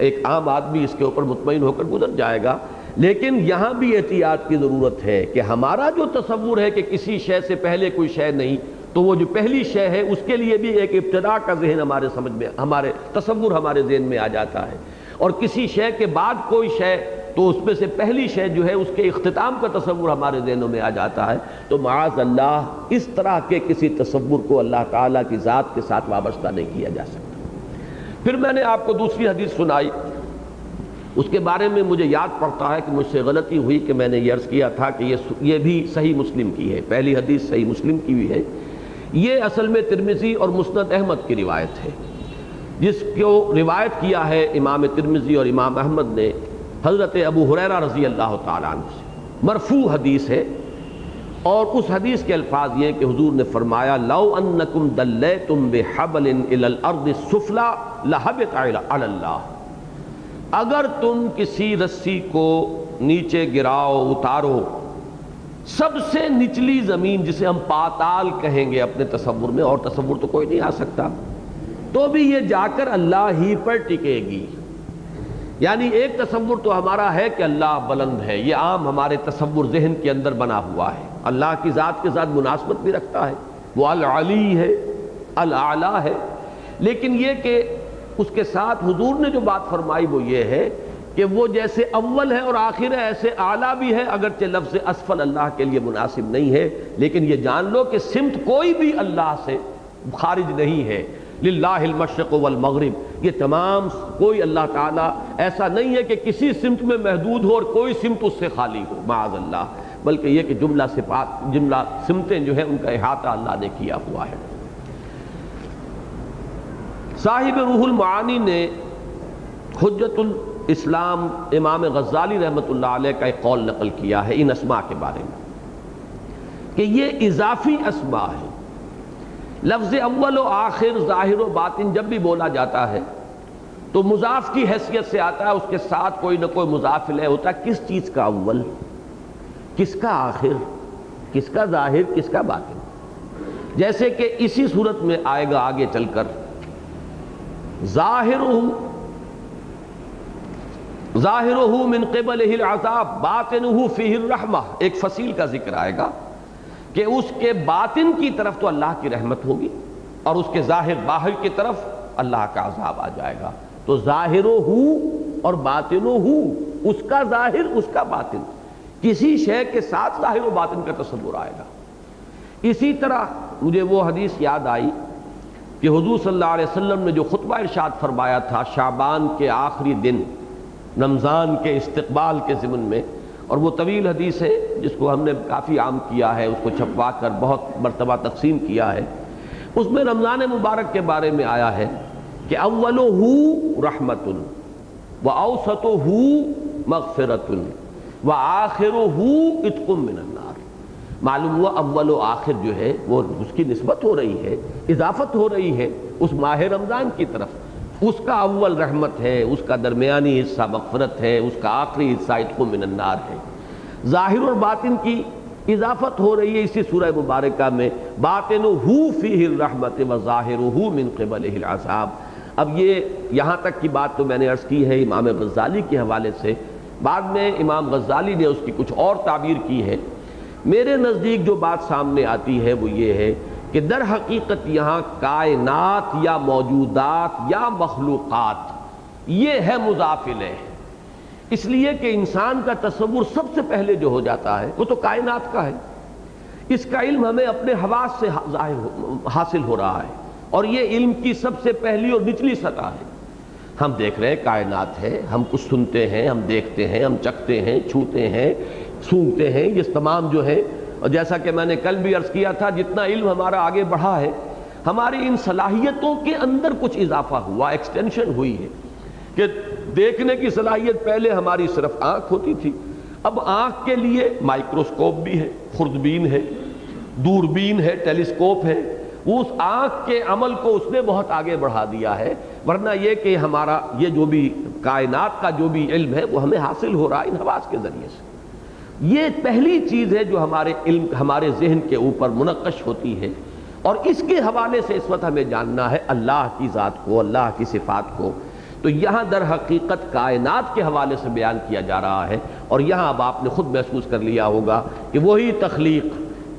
ایک عام آدمی اس کے اوپر مطمئن ہو کر گزر جائے گا۔ لیکن یہاں بھی احتیاط کی ضرورت ہے کہ ہمارا جو تصور ہے کہ کسی شے سے پہلے کوئی شے نہیں، تو وہ جو پہلی شے ہے اس کے لیے بھی ایک ابتدا کا ذہن ہمارے سمجھ میں، ہمارے تصور ہمارے ذہن میں آ جاتا ہے، اور کسی شے کے بعد کوئی شے تو اس میں سے پہلی شے جو ہے اس کے اختتام کا تصور ہمارے ذہنوں میں آ جاتا ہے۔ تو معاذ اللہ اس طرح کے کسی تصور کو اللہ تعالیٰ کی ذات کے ساتھ وابستہ نہیں کیا جا سکتا۔ پھر میں نے آپ کو دوسری حدیث سنائی، اس کے بارے میں مجھے یاد پڑتا ہے کہ مجھ سے غلطی ہوئی کہ میں نے یہ عرض کیا تھا کہ یہ بھی صحیح مسلم کی ہے، پہلی حدیث صحیح مسلم کی بھی ہے۔ یہ اصل میں ترمذی اور مسند احمد کی روایت ہے، جس کو روایت کیا ہے امام ترمذی اور امام احمد نے حضرت ابو ہریرہ رضی اللہ تعالیٰ عنہ سے، مرفوع حدیث ہے، اور اس حدیث کے الفاظ یہ کہ حضور نے فرمایا لو انکم دلیتم بحبل الی الارض السفلی لہبط علی اللہ، اگر تم کسی رسی کو نیچے گراؤ اتارو سب سے نچلی زمین جسے ہم پاتال کہیں گے اپنے تصور میں، اور تصور تو کوئی نہیں آ سکتا، تو بھی یہ جا کر اللہ ہی پر ٹکے گی۔ یعنی ایک تصور تو ہمارا ہے کہ اللہ بلند ہے، یہ عام ہمارے تصور ذہن کے اندر بنا ہوا ہے، اللہ کی ذات کے ساتھ مناسبت بھی رکھتا ہے، وہ العلی ہے، الاعلی ہے، لیکن یہ کہ اس کے ساتھ حضور نے جو بات فرمائی وہ یہ ہے کہ وہ جیسے اول ہے اور آخر ہے ایسے اعلیٰ بھی ہے، اگرچہ لفظ اسفل اللہ کے لیے مناسب نہیں ہے، لیکن یہ جان لو کہ سمت کوئی بھی اللہ سے خارج نہیں ہے۔ للہ المشرق والمغرب، یہ تمام کوئی اللہ تعالیٰ ایسا نہیں ہے کہ کسی سمت میں محدود ہو اور کوئی سمت اس سے خالی ہو، معاذ اللہ، بلکہ یہ کہ جملہ سمتیں جو ہیں ان کا احاطہ اللہ نے کیا ہوا ہے۔ صاحب روح المعانی نے حجت الاسلام امام غزالی رحمۃ اللہ علیہ کا ایک قول نقل کیا ہے ان اسماء کے بارے میں کہ یہ اضافی اسماء ہے۔ لفظ اول و آخر، ظاہر و باطن جب بھی بولا جاتا ہے تو مضاف کی حیثیت سے آتا ہے، اس کے ساتھ کوئی نہ کوئی مضاف الیہ ہوتا ہے۔ کس چیز کا اول، کس کا آخر، کس کا ظاہر، کس کا باطن، جیسے کہ اسی صورت میں آئے گا آگے چل کر ظاہرہ من قبلہ العذاب باطنہ فیہ الرحمہ، ایک فصیل کا ذکر آئے گا کہ اس کے باطن کی طرف تو اللہ کی رحمت ہوگی اور اس کے ظاہر باہر کی طرف اللہ کا عذاب آ جائے گا۔ تو ظاہرہ اور باطنہ، اس کا ظاہر اس کا باطن، کسی شے کے ساتھ ظاہر و باطن کا تصور آئے گا۔ اسی طرح مجھے وہ حدیث یاد آئی کہ حضور صلی اللہ علیہ وسلم نے جو خطبہ ارشاد فرمایا تھا شعبان کے آخری دن رمضان کے استقبال کے ضمن میں، اور وہ طویل حدیث ہے جس کو ہم نے کافی عام کیا ہے، اس کو چھپوا کر بہت مرتبہ تقسیم کیا ہے۔ اس میں رمضان مبارک کے بارے میں آیا ہے کہ اولہ رحمت و اوسطہ مغفرۃ و آخرہ عتق من النار۔ معلوم ہوا اول و آخر جو ہے وہ اس کی نسبت ہو رہی ہے، اضافت ہو رہی ہے اس ماہ رمضان کی طرف۔ اس کا اول رحمت ہے، اس کا درمیانی حصہ مغفرت ہے، اس کا آخری حصہ عتق من النار ہے۔ ظاہر اور باطن کی اضافت ہو رہی ہے اسی سورہ مبارکہ میں، باطنہ فیہ الرحمت و ظاہرہ من قبلہ العذاب۔ اب یہ یہاں تک کی بات تو میں نے عرض کی ہے امام غزالی کے حوالے سے، بعد میں امام غزالی نے اس کی کچھ اور تعبیر کی ہے۔ میرے نزدیک جو بات سامنے آتی ہے وہ یہ ہے کہ در حقیقت یہاں کائنات یا موجودات یا مخلوقات یہ ہے مضاف الیہ، اس لیے کہ انسان کا تصور سب سے پہلے جو ہو جاتا ہے وہ تو کائنات کا ہے۔ اس کا علم ہمیں اپنے حواس سے حاصل ہو رہا ہے، اور یہ علم کی سب سے پہلی اور نچلی سطح ہے۔ ہم دیکھ رہے ہیں کائنات ہے، ہم کچھ سنتے ہیں، ہم دیکھتے ہیں، ہم چکھتے ہیں، چھوتے ہیں، سونگھتے ہیں، یہ تمام جو ہے، اور جیسا کہ میں نے کل بھی عرض کیا تھا جتنا علم ہمارا آگے بڑھا ہے ہماری ان صلاحیتوں کے اندر کچھ اضافہ ہوا، ایکسٹینشن ہوئی ہے کہ دیکھنے کی صلاحیت پہلے ہماری صرف آنکھ ہوتی تھی، اب آنکھ کے لیے مائکروسکوپ بھی ہے، خوردبین ہے، دوربین ہے، ٹیلیسکوپ ہے۔ اس آنکھ کے عمل کو اس نے بہت آگے بڑھا دیا ہے، ورنہ یہ کہ ہمارا یہ جو بھی کائنات کا جو بھی علم ہے وہ ہمیں حاصل ہو رہا ہے ان حواس کے ذریعے سے۔ یہ پہلی چیز ہے جو ہمارے ذہن کے اوپر منقش ہوتی ہے، اور اس کے حوالے سے اس وقت ہمیں جاننا ہے اللہ کی ذات کو، اللہ کی صفات کو۔ تو یہاں در حقیقت کائنات کے حوالے سے بیان کیا جا رہا ہے، اور یہاں اب آپ نے خود محسوس کر لیا ہوگا کہ وہی تخلیق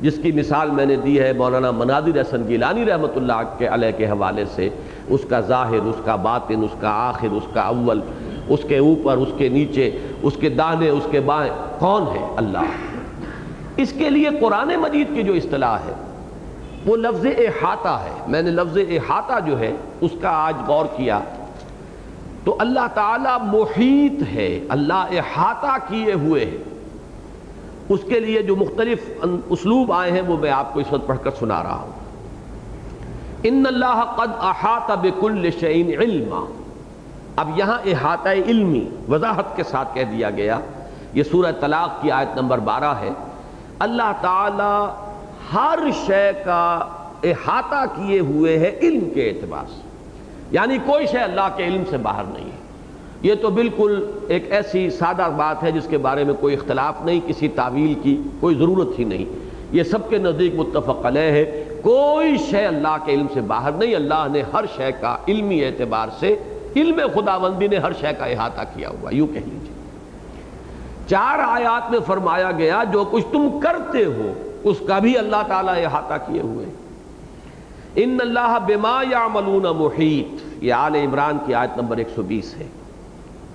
جس کی مثال میں نے دی ہے مولانا مناظر احسن گیلانی رحمۃ اللہ علیہ کے حوالے سے، اس کا ظاہر، اس کا باطن، اس کا آخر، اس کا اول، اس کے اوپر، اس کے نیچے، اس کے داہنے، اس کے بائیں، کون ہے؟ اللہ۔ اس کے لیے قرآن مجید کی جو اصطلاح ہے وہ لفظ احاطہ ہے۔ میں نے لفظ احاطہ جو ہے اس کا آج غور کیا تو اللہ تعالیٰ محیط ہے، اللہ احاطہ کیے ہوئے ہے۔ اس کے لیے جو مختلف اسلوب آئے ہیں وہ میں آپ کو اس وقت پڑھ کر سنا رہا ہوں۔ ان اللہ قد احاط بکل شیء علما۔ اب یہاں احاطہ علمی وضاحت کے ساتھ کہہ دیا گیا، یہ سورہ طلاق کی آیت نمبر 12 ہے۔ اللہ تعالی ہر شے کا احاطہ کیے ہوئے ہے علم کے اعتبار سے، یعنی کوئی شے اللہ کے علم سے باہر نہیں ہے۔ یہ تو بالکل ایک ایسی سادہ بات ہے جس کے بارے میں کوئی اختلاف نہیں، کسی تعویل کی کوئی ضرورت ہی نہیں، یہ سب کے نزدیک متفق علیہ ہے۔ کوئی شے اللہ کے علم سے باہر نہیں، اللہ نے ہر شے کا علمی اعتبار سے، علم خداوندی نے ہر شے کا احاطہ کیا ہوا، یوں کہہ لیجیے۔ 4 آیات میں فرمایا گیا جو کچھ تم کرتے ہو اس کا بھی اللہ تعالیٰ احاطہ کیے ہوئے۔ ان اللہ بما یعملون محیط، یہ آل عمران کی آیت نمبر 120 ہے۔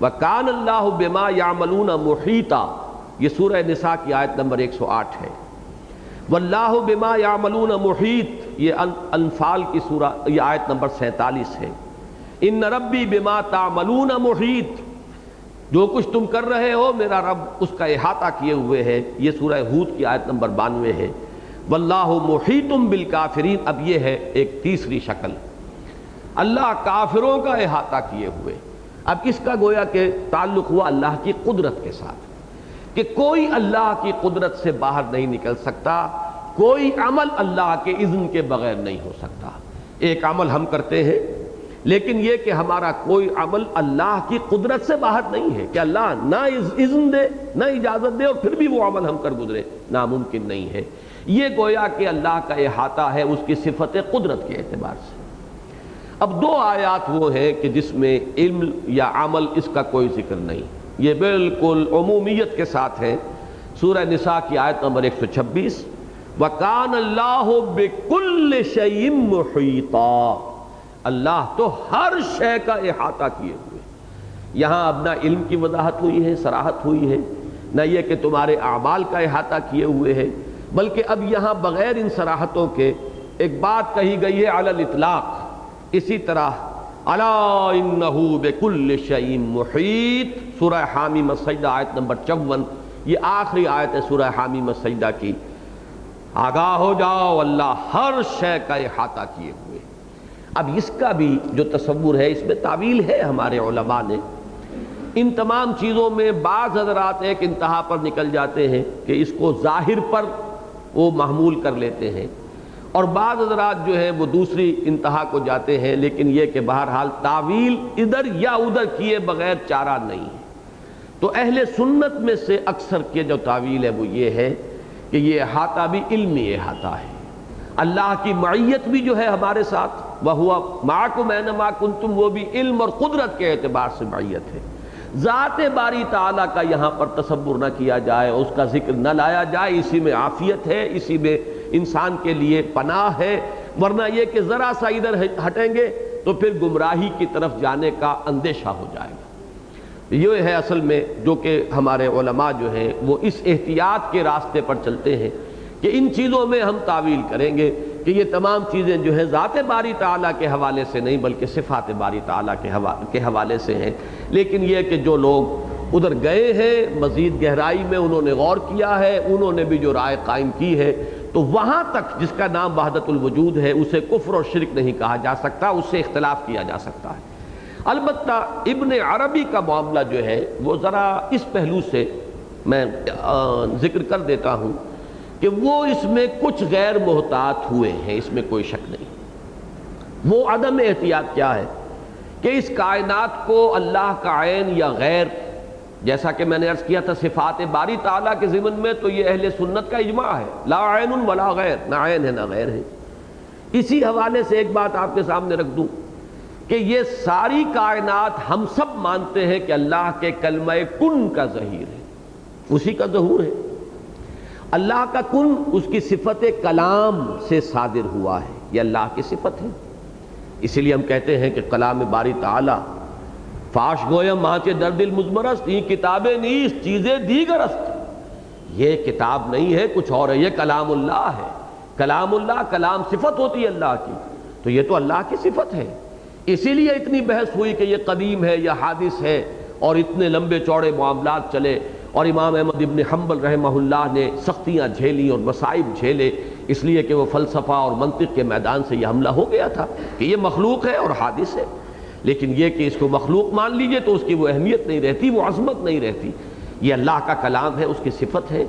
وَكَانَ اللَّهُ بِمَا يَعْمَلُونَ مُحِيطًا، یہ سورہ نساء کی آیت نمبر 108 ہے۔ وَاللَّهُ بِمَا يَعْمَلُونَ مُحِيطٌ، یہ انفال کی سورہ، یہ آیت نمبر 47 ہے۔ ان ربی بما تعملون محیط، جو کچھ تم کر رہے ہو میرا رب اس کا احاطہ کیے ہوئے ہے، یہ سورہ ہود کی آیت نمبر 92 ہے۔ واللہ محیط بالکافرین، اب یہ ہے ایک تیسری شکل، اللہ کافروں کا احاطہ کیے ہوئے۔ اب اس کا گویا کہ تعلق ہوا اللہ کی قدرت کے ساتھ، کہ کوئی اللہ کی قدرت سے باہر نہیں نکل سکتا، کوئی عمل اللہ کے اذن کے بغیر نہیں ہو سکتا۔ ایک عمل ہم کرتے ہیں لیکن یہ کہ ہمارا کوئی عمل اللہ کی قدرت سے باہر نہیں ہے، کہ اللہ نہ اذن دے نہ اجازت دے اور پھر بھی وہ عمل ہم کر گزرے، ناممکن نہیں ہے۔ یہ گویا کہ اللہ کا احاطہ ہے اس کی صفت قدرت کے اعتبار سے۔ اب 2 آیات وہ ہیں کہ جس میں علم یا عمل اس کا کوئی ذکر نہیں، یہ بالکل عمومیت کے ساتھ ہے۔ سورہ نساء کی آیت نمبر 126، وَكَانَ اللَّهُ بِكُلِّ شَيْءٍ مُحِيطًا، اللہ تو ہر شے کا احاطہ کیے ہوئے۔ یہاں اب نہ علم کی وضاحت ہوئی ہے، صراحت ہوئی ہے، نہ یہ کہ تمہارے اعمال کا احاطہ کیے ہوئے ہے، بلکہ اب یہاں بغیر ان صراحتوں کے ایک بات کہی گئی ہے علی الاطلاق۔ اسی طرح الا انہ بکل شیء محیط، سورہ حامیم السجدہ آیت نمبر 54، یہ آخری آیت ہے سورہ حامیم السجدہ کی۔ آگاہ ہو جاؤ اللہ ہر شے کا احاطہ کیے ہوئے۔ اب اس کا بھی جو تصور ہے اس میں تعویل ہے ہمارے علماء نے۔ ان تمام چیزوں میں بعض حضرات ایک انتہا پر نکل جاتے ہیں کہ اس کو ظاہر پر وہ محمول کر لیتے ہیں، اور بعض حضرات جو ہیں وہ دوسری انتہا کو جاتے ہیں، لیکن یہ کہ بہرحال تعویل ادھر یا ادھر کیے بغیر چارہ نہیں ہے۔ تو اہل سنت میں سے اکثر کے جو تعویل ہے وہ یہ ہے کہ یہ احاطہ بھی علمی احاطہ ہے، اللہ کی معیت بھی جو ہے ہمارے ساتھ، وَهُوَ مَعَكُمْ أَيْنَمَا كُنْتُمْ، وہ بھی علم اور قدرت کے اعتبار سے معیت ہے۔ ذات باری تعالیٰ کا یہاں پر تصور نہ کیا جائے، اس کا ذکر نہ لایا جائے، اسی میں عافیت ہے، اسی میں انسان کے لیے پناہ ہے، ورنہ یہ کہ ذرا سا ادھر ہٹیں گے تو پھر گمراہی کی طرف جانے کا اندیشہ ہو جائے گا۔ یہ ہے اصل میں جو کہ ہمارے علماء جو ہیں وہ اس احتیاط کے راستے پر چلتے ہیں کہ ان چیزوں میں ہم تعویل کریں گے کہ یہ تمام چیزیں جو ہے ذات باری تعالیٰ کے حوالے سے نہیں بلکہ صفات باری تعالیٰ کے حوالے سے ہیں۔ لیکن یہ کہ جو لوگ ادھر گئے ہیں مزید گہرائی میں، انہوں نے غور کیا ہے، انہوں نے بھی جو رائے قائم کی ہے، تو وہاں تک جس کا نام وحدت الوجود ہے اسے کفر اور شرک نہیں کہا جا سکتا، اس سے اختلاف کیا جا سکتا ہے۔ البتہ ابن عربی کا معاملہ جو ہے وہ ذرا اس پہلو سے میں ذکر کر دیتا ہوں کہ وہ اس میں کچھ غیر محتاط ہوئے ہیں، اس میں کوئی شک نہیں۔ وہ عدم احتیاط کیا ہے کہ اس کائنات کو اللہ کا عین یا غیر، جیسا کہ میں نے عرض کیا تھا صفات باری تعالیٰ کے ضمن میں تو یہ اہل سنت کا اجماع ہے، لا عین ولا غیر، نہ عین ہے نہ غیر ہے۔ اسی حوالے سے ایک بات آپ کے سامنے رکھ دوں کہ یہ ساری کائنات ہم سب مانتے ہیں کہ اللہ کے کلمہ کن کا ظہیر ہے، اسی کا ظہور ہے۔ اللہ کا کن اس کی صفت کلام سے صادر ہوا ہے، یہ اللہ کی صفت ہے۔ اسی لیے ہم کہتے ہیں کہ کلام باری تعالی فاش گویم مانچے در دل مزمرست، یہ کتابیں نیست چیزیں دیگر است، یہ کتاب نہیں ہے کچھ اور ہے، یہ کلام اللہ ہے۔ کلام اللہ، کلام صفت ہوتی ہے اللہ کی، تو یہ تو اللہ کی صفت ہے۔ اسی لیے اتنی بحث ہوئی کہ یہ قدیم ہے یا حادث ہے، اور اتنے لمبے چوڑے معاملات چلے، اور امام احمد ابن حنبل رحمہ اللہ نے سختیاں جھیلی اور مصائب جھیلے، اس لیے کہ وہ فلسفہ اور منطق کے میدان سے یہ حملہ ہو گیا تھا کہ یہ مخلوق ہے اور حادث ہے۔ لیکن یہ کہ اس کو مخلوق مان لیجئے تو اس کی وہ اہمیت نہیں رہتی، وہ عظمت نہیں رہتی، یہ اللہ کا کلام ہے، اس کی صفت ہے۔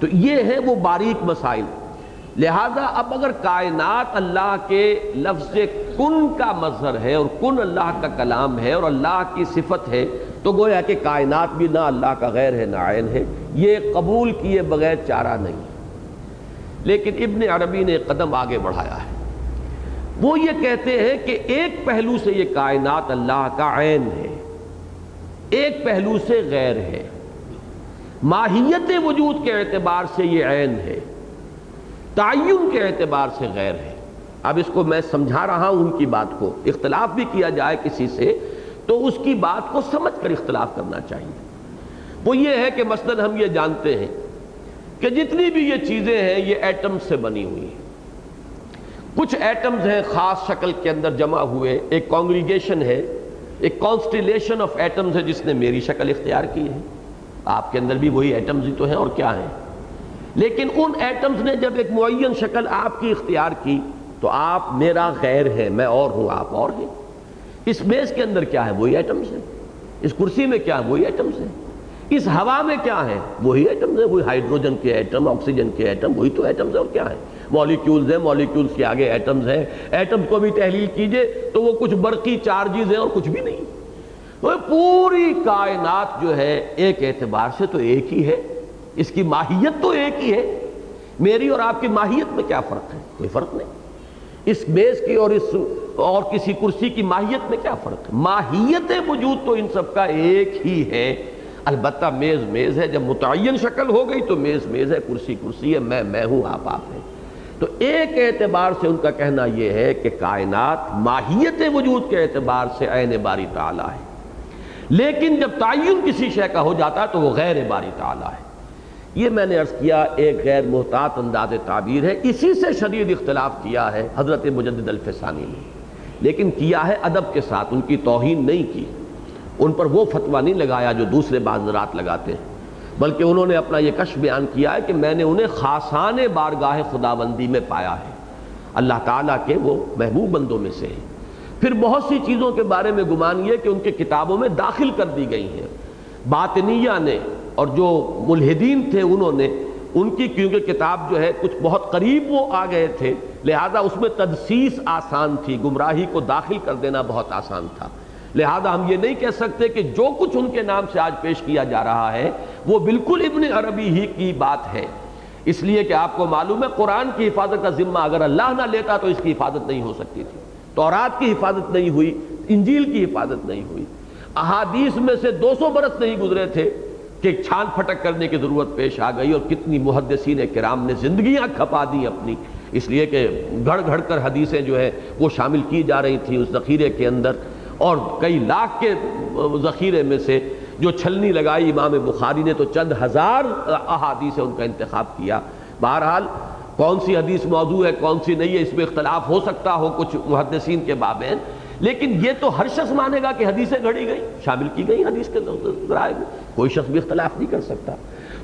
تو یہ ہے وہ باریک مسائل۔ لہذا اب اگر کائنات اللہ کے لفظ کن کا مظہر ہے اور کن اللہ کا کلام ہے اور اللہ کی صفت ہے، تو گویا کہ کائنات بھی نہ اللہ کا غیر ہے نہ عین ہے، یہ قبول کیے بغیر چارہ نہیں۔ لیکن ابن عربی نے ایک قدم آگے بڑھایا ہے، وہ یہ کہتے ہیں کہ ایک پہلو سے یہ کائنات اللہ کا عین ہے، ایک پہلو سے غیر ہے۔ ماہیت وجود کے اعتبار سے یہ عین ہے، تعین کے اعتبار سے غیر ہے۔ اب اس کو میں سمجھا رہا ہوں، ان کی بات کو، اختلاف بھی کیا جائے کسی سے تو اس کی بات کو سمجھ کر اختلاف کرنا چاہیے۔ وہ یہ ہے کہ مثلا ہم یہ جانتے ہیں کہ جتنی بھی یہ چیزیں ہیں یہ ایٹم سے بنی ہوئی ہیں۔ کچھ ایٹمز ہیں خاص شکل کے اندر جمع ہوئے، ایک کانگریگیشن ہے، ایک کانسٹیلیشن آف ایٹمز ہے جس نے میری شکل اختیار کی ہے۔ آپ کے اندر بھی وہی ایٹمز ہی تو ہیں، اور کیا ہیں؟ لیکن ان ایٹمز نے جب ایک معین شکل آپ کی اختیار کی تو آپ میرا غیر ہے، میں اور ہوں، آپ اور ہیں۔ اس میز کے اندر کیا ہے؟ وہی ایٹمز ہیں۔ اس کرسی میں کیا ہے؟ وہی ایٹمز ہیں۔ اس ہوا میں کیا ہے؟ وہی ایٹمز ہیں، وہی ہائیڈروجن کے ایٹم، آکسیجن کے ایٹم، وہی تو ایٹمز ہیں، اور کیا ہے؟ مولیکیولز ہیں، مولیکیولز کے آگے ایٹمز ہیں۔ ایٹم کو بھی تحلیل کیجئے تو وہ کچھ برقی چارجز ہیں اور کچھ بھی نہیں۔ وہ پوری کائنات جو ہے ایک اعتبار سے تو ایک ہی ہے، اس کی ماہیت تو ایک ہی ہے۔ میری اور آپ کی ماہیت میں کیا فرق ہے؟ کوئی فرق نہیں۔ اس میز کی اور کسی کرسی کی ماہیت میں کیا فرق ہے؟ ماہیت وجود تو ان سب کا ایک ہی ہے۔ البتہ میز میز ہے، جب متعین شکل ہو گئی تو میز میز ہے، کرسی کرسی ہے، میں ہوں، آپ ہیں۔ تو ایک اعتبار سے ان کا کہنا یہ ہے کہ کائنات ماہیت وجود کے اعتبار سے عین باری تعالیٰ ہے، لیکن جب تعین کسی شے کا ہو جاتا ہے تو وہ غیر باری تعالیٰ ہے۔ یہ میں نے عرض کیا ایک غیر محتاط انداز تعبیر ہے، اسی سے شدید اختلاف کیا ہے حضرت مجدد الفسانی نے، لیکن کیا ہے ادب کے ساتھ، ان کی توہین نہیں کی، ان پر وہ فتویٰ نہیں لگایا جو دوسرے بعض حضرات لگاتے ہیں، بلکہ انہوں نے اپنا یہ کشف بیان کیا ہے کہ میں نے انہیں خاصان بارگاہ خداوندی میں پایا ہے، اللہ تعالیٰ کے وہ محبوب بندوں میں سے ہیں۔ پھر بہت سی چیزوں کے بارے میں گمان یہ کہ ان کے کتابوں میں داخل کر دی گئی ہیں، باطنیہ نے اور جو ملحدین تھے انہوں نے، ان کی کیونکہ کتاب جو ہے کچھ بہت قریب وہ آ گئے تھے، لہذا اس میں تدسیس آسان تھی، گمراہی کو داخل کر دینا بہت آسان تھا۔ لہذا ہم یہ نہیں کہہ سکتے کہ جو کچھ ان کے نام سے آج پیش کیا جا رہا ہے وہ بالکل ابن عربی ہی کی بات ہے، اس لیے کہ آپ کو معلوم ہے قرآن کی حفاظت کا ذمہ اگر اللہ نہ لیتا تو اس کی حفاظت نہیں ہو سکتی تھی، تورات کی حفاظت نہیں ہوئی، انجیل کی حفاظت نہیں ہوئی، احادیث میں سے 200 برس نہیں گزرے تھے کہ چھان پھٹک کرنے کی ضرورت پیش آ گئی، اور کتنی محدثین کرام نے زندگیاں کھپا دی اپنی، اس لیے کہ گھڑ گھڑ کر حدیثیں جو ہے وہ شامل کی جا رہی تھیں اس ذخیرے کے اندر، اور کئی لاکھ کے ذخیرے میں سے جو چھلنی لگائی امام بخاری نے تو چند ہزار احادیث ان کا انتخاب کیا۔ بہرحال کون سی حدیث موضوع ہے کون سی نہیں ہے اس میں اختلاف ہو سکتا ہو کچھ محدثین کے بابین، لیکن یہ تو ہر شخص مانے گا کہ حدیثیں گھڑی گئی، شامل کی گئی حدیث کے ذرائع میں، کوئی شخص بھی اختلاف نہیں کر سکتا۔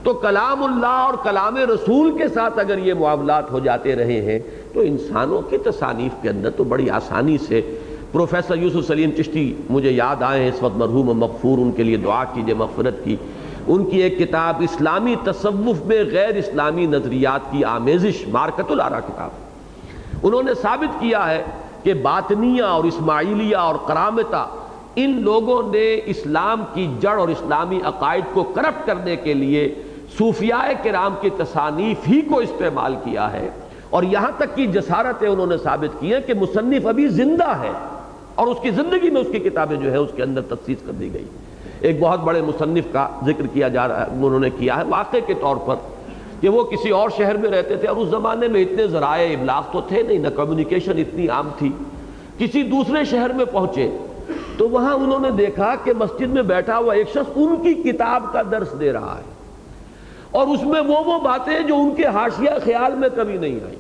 تو کلام اللہ اور کلام رسول کے ساتھ اگر یہ معاملات ہو جاتے رہے ہیں تو انسانوں کی تصانیف کے اندر تو بڑی آسانی سے، پروفیسر یوسف سلیم چشتی مجھے یاد آئے ہیں اس وقت، مرحوم و مغفور، ان کے لیے دعا کیجئے مغفرت کی، ان کی ایک کتاب اسلامی تصوف میں غیر اسلامی نظریات کی آمیزش، مارکۃ الآراء کتاب، انہوں نے ثابت کیا ہے کہ باطنیہ اور اسماعیلیہ اور کرامتہ ان لوگوں نے اسلام کی جڑ اور اسلامی عقائد کو کرپٹ کرنے کے لیے صوفیاء کرام کی تصانیف ہی کو استعمال کیا ہے، اور یہاں تک کی جسارتیں انہوں نے ثابت کی ہیں کہ مصنف ابھی زندہ ہے اور اس کی زندگی میں اس کی کتابیں جو ہے اس کے اندر تخصیص کر دی گئی۔ ایک بہت بڑے مصنف کا ذکر کیا جا رہا ہے، انہوں نے کیا ہے واقعے کے طور پر کہ وہ کسی اور شہر میں رہتے تھے اور اس زمانے میں اتنے ذرائع ابلاغ تو تھے نہیں، نہ کمیونیکیشن اتنی عام تھی، کسی دوسرے شہر میں پہنچے تو وہاں انہوں نے دیکھا کہ مسجد میں بیٹھا ہوا ایک شخص ان کی کتاب کا درس دے رہا ہے، اور اس میں وہ باتیں جو ان کے حاشیہ خیال میں کبھی نہیں آئی۔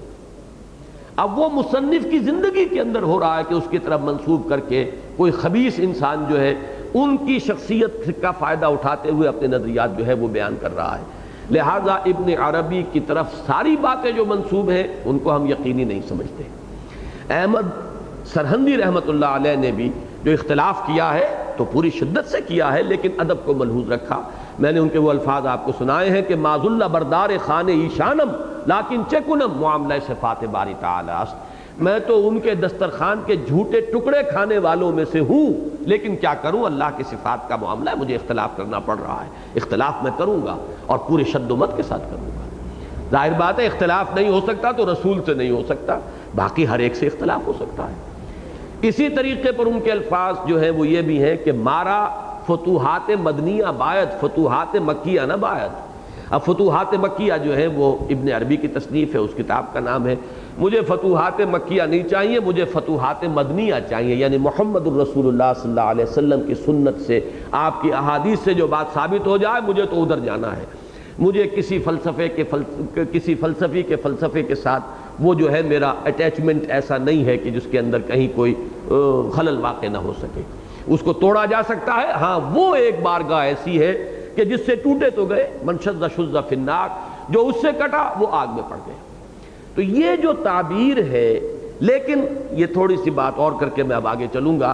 اب وہ مصنف کی زندگی کے اندر ہو رہا ہے کہ اس کی طرف منسوب کر کے کوئی خبیث انسان جو ہے ان کی شخصیت کا فائدہ اٹھاتے ہوئے اپنے نظریات جو ہے وہ بیان کر رہا ہے، لہٰذا ابن عربی کی طرف ساری باتیں جو منسوب ہیں ان کو ہم یقینی نہیں سمجھتے۔ احمد سرہندی رحمۃ اللہ علیہ نے بھی جو اختلاف کیا ہے تو پوری شدت سے کیا ہے، لیکن ادب کو ملحوظ رکھا۔ میں نے ان کے وہ الفاظ آپ کو سنائے ہیں کہ معذلہ بردار خان ایشانم لیکن چکنم معاملہ صفات باری تعالی است، میں تو ان کے دسترخوان کے جھوٹے ٹکڑے کھانے والوں میں سے ہوں، لیکن کیا کروں، اللہ کی صفات کا معاملہ ہے، مجھے اختلاف کرنا پڑ رہا ہے، اختلاف میں کروں گا اور پورے شد و مت کے ساتھ کروں گا۔ ظاہر بات ہے اختلاف نہیں ہو سکتا تو رسول سے نہیں ہو سکتا، باقی ہر ایک سے اختلاف ہو سکتا ہے۔ اسی طریقے پر ان کے الفاظ جو ہیں وہ یہ بھی ہیں کہ مارا فتوحات مدنیہ باید، فتوحات مکیہ نہ باید۔ اب فتوحات مکیہ جو ہے وہ ابن عربی کی تصنیف ہے، اس کتاب کا نام ہے۔ مجھے فتوحات مکیہ نہیں چاہیے، مجھے فتوحات مدنیہ چاہیے، یعنی محمد الرسول اللہ صلی اللہ علیہ وسلم کی سنت سے، آپ کی احادیث سے جو بات ثابت ہو جائے، مجھے تو ادھر جانا ہے۔ مجھے کسی فلسفی کے فلسفے کے ساتھ وہ جو ہے میرا اٹیچمنٹ ایسا نہیں ہے کہ جس کے اندر کہیں کوئی خلل واقع نہ ہو سکے۔ اس کو توڑا جا سکتا ہے، ہاں وہ ایک بارگاہ ایسی ہے کہ جس سے ٹوٹے تو گئے، من شذ شذ فی النار، جو اس سے کٹا وہ آگ میں پڑ گئے۔ تو یہ جو تعبیر ہے، لیکن یہ تھوڑی سی بات اور کر کے میں اب آگے چلوں گا،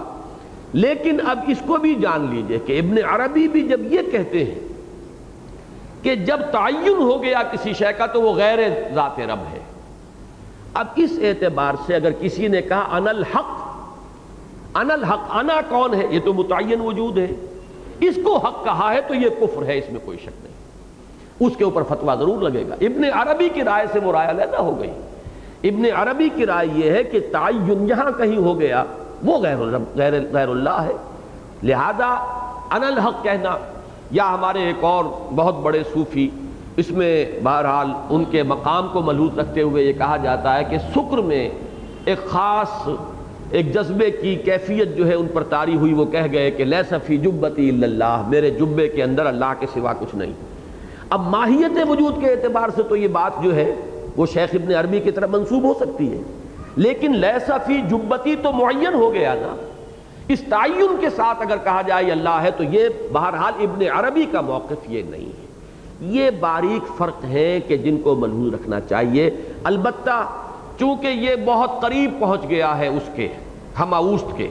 لیکن اب اس کو بھی جان لیجئے کہ ابن عربی بھی جب یہ کہتے ہیں کہ جب تعین ہو گیا کسی شے کا تو وہ غیر ذات رب ہے، اب اس اعتبار سے اگر کسی نے کہا انا الحق، انا الحق، انا کون ہے، یہ تو متعین وجود ہے، اس کو حق کہا ہے تو یہ کفر ہے، اس میں کوئی شک نہیں، اس کے اوپر فتویٰ ضرور لگے گا۔ ابن عربی کی رائے سے وہ رائے علیحدہ ہو گئی۔ ابن عربی کی رائے یہ ہے کہ تعین یہاں کہیں ہو گیا وہ غیر اللہ ہے، لہذا انا الحق کہنا، یا ہمارے ایک اور بہت بڑے صوفی، اس میں بہرحال ان کے مقام کو ملحوظ رکھتے ہوئے یہ کہا جاتا ہے کہ سکر میں ایک خاص ایک جذبے کی کیفیت جو ہے ان پر طاری ہوئی، وہ کہہ گئے کہ لیس فی جبتی الا اللہ، میرے جبے کے اندر اللہ کے سوا کچھ نہیں۔ اب ماہیت وجود کے اعتبار سے تو یہ بات جو ہے وہ شیخ ابن عربی کی طرف منسوب ہو سکتی ہے، لیکن لیس فی جبتی تو معین ہو گیا نا، اس تعین کے ساتھ اگر کہا جائے اللہ ہے تو یہ بہرحال ابن عربی کا موقف یہ نہیں ہے۔ یہ باریک فرق ہے کہ جن کو ملحوظ رکھنا چاہیے، البتہ چونکہ یہ بہت قریب پہنچ گیا ہے اس کے ہماوست کے،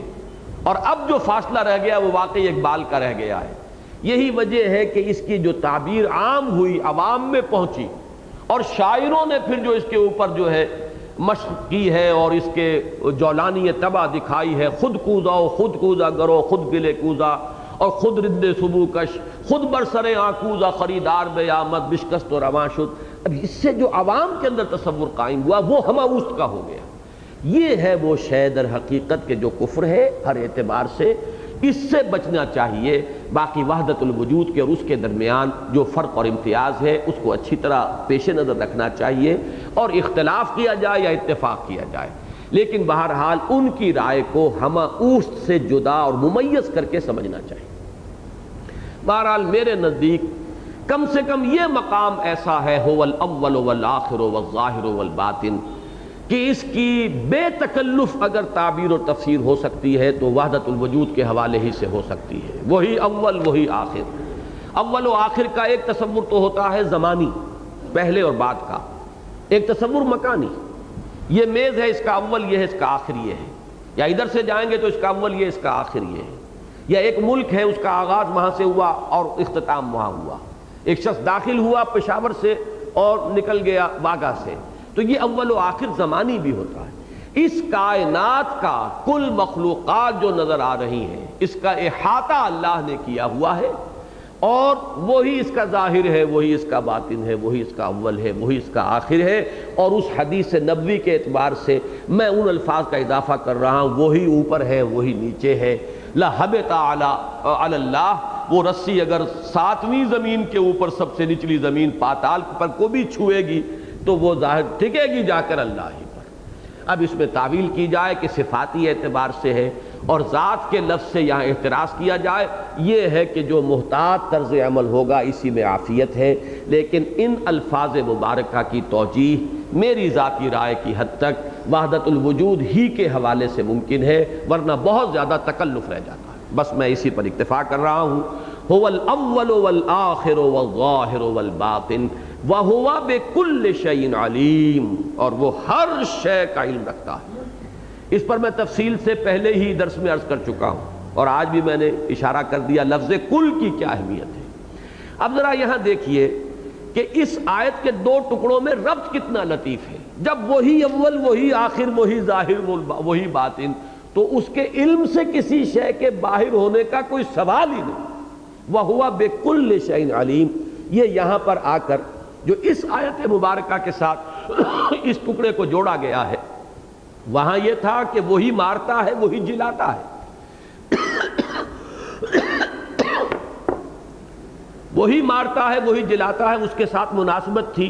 اور اب جو فاصلہ رہ گیا وہ واقعی ایک بال کا رہ گیا ہے۔ یہی وجہ ہے کہ اس کی جو تعبیر عام ہوئی، عوام میں پہنچی، اور شاعروں نے پھر جو اس کے اوپر جو ہے مشق کی ہے اور اس کے جولانی طبع دکھائی ہے، خود کوزا و خود کوزا گرو، خود گلے کوزا اور خود رد صبو کش، خود برسر آکوزا خریدار بے آمد بشکست و رواں شد۔ اب اس سے جو عوام کے اندر تصور قائم ہوا وہ ہماوست کا ہو گیا۔ یہ ہے وہ شے در حقیقت کے جو کفر ہے ہر اعتبار سے، اس سے بچنا چاہیے۔ باقی وحدت الوجود کے اور اس کے درمیان جو فرق اور امتیاز ہے اس کو اچھی طرح پیش نظر رکھنا چاہیے، اور اختلاف کیا جائے یا اتفاق کیا جائے، لیکن بہرحال ان کی رائے کو ہماوست سے جدا اور ممیز کر کے سمجھنا چاہیے۔ بہرحال میرے نزدیک کم سے کم یہ مقام ایسا ہے، هو الاول والآخر والظاہر والباطن، کہ اس کی بے تکلف اگر تعبیر و تفسیر ہو سکتی ہے تو وحدت الوجود کے حوالے ہی سے ہو سکتی ہے۔ وہی اول وہی آخر۔ اول و آخر کا ایک تصور تو ہوتا ہے زمانی، پہلے اور بعد کا، ایک تصور مکانی، یہ میز ہے اس کا اول یہ ہے، اس کا آخر یہ ہے، یا ادھر سے جائیں گے تو اس کا اول یہ، اس کا آخر یہ ہے، یا ایک ملک ہے اس کا آغاز وہاں سے ہوا اور اختتام وہاں ہوا، ایک شخص داخل ہوا پشاور سے اور نکل گیا واگا سے، تو یہ اول و آخر زمانی بھی ہوتا ہے۔ اس کائنات کا کل مخلوقات جو نظر آ رہی ہیں اس کا احاطہ اللہ نے کیا ہوا ہے، اور وہی اس کا ظاہر ہے، وہی اس کا باطن ہے، وہی اس کا اول ہے، وہی اس کا آخر ہے۔ اور اس حدیث نبوی کے اعتبار سے میں ان الفاظ کا اضافہ کر رہا ہوں، وہی اوپر ہے وہی نیچے ہے۔ لَهَبِطَ عَلَى اللَّهِ، وہ رسی اگر 7ویں زمین کے اوپر سب سے نچلی زمین پاتال پر کو بھی چھوئے گی تو وہ ظاہر ٹھکے گی جا کر اللہ ہی پر۔ اب اس میں تعویل کی جائے کہ صفاتی اعتبار سے ہے، اور ذات کے لفظ سے یہاں احتراز کیا جائے، یہ ہے کہ جو محتاط طرز عمل ہوگا اسی میں عافیت ہے، لیکن ان الفاظ مبارکہ کی توجیہ میری ذاتی رائے کی حد تک وحدت الوجود ہی کے حوالے سے ممکن ہے، ورنہ بہت زیادہ تکلف رہ جاتا ہے۔ بس میں اسی پر اکتفا کر رہا ہوں۔ هو الاول والآخر والظاہر والباطن وہو بکل شیء علیم، اور وہ ہر شے کا علم رکھتا ہے۔ اس پر میں تفصیل سے پہلے ہی درس میں عرض کر چکا ہوں، اور آج بھی میں نے اشارہ کر دیا لفظ کل کی کیا اہمیت ہے۔ اب ذرا یہاں دیکھیے کہ اس آیت کے دو ٹکڑوں میں ربط کتنا لطیف ہے. جب وہی اول وہی آخر وہی ظاہر وہی باطن، تو اس کے علم سے کسی شے کے باہر ہونے کا کوئی سوال ہی نہیں. وَهُوَ بِكُلِّ شَيْءٍ عَلِيمٌ، یہ یہاں پر آ کر جو اس آیت مبارکہ کے ساتھ اس ٹکڑے کو جوڑا گیا ہے، وہاں یہ تھا کہ وہی مارتا ہے وہی جلاتا ہے، وہی مارتا ہے وہی جلاتا ہے. اس کے ساتھ مناسبت تھی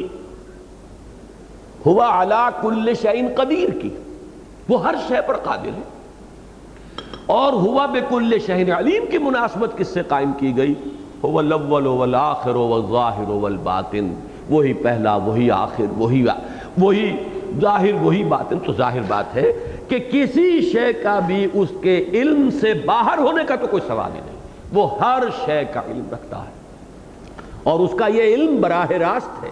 ہوا علی کل شیء قدیر کی، وہ ہر شے پر قادر ہے. اور ہوا بکل شیء علیم کی مناسبت کس سے قائم کی گئی؟ هو الاول والآخر والظاہر والباطن، وہی پہلا وہی آخر وہی ظاہر وہی باطن. تو ظاہر بات ہے کہ کسی شے کا بھی اس کے علم سے باہر ہونے کا تو کوئی سوال ہی نہیں. وہ ہر شے کا علم رکھتا ہے، اور اس کا یہ علم براہ راست ہے.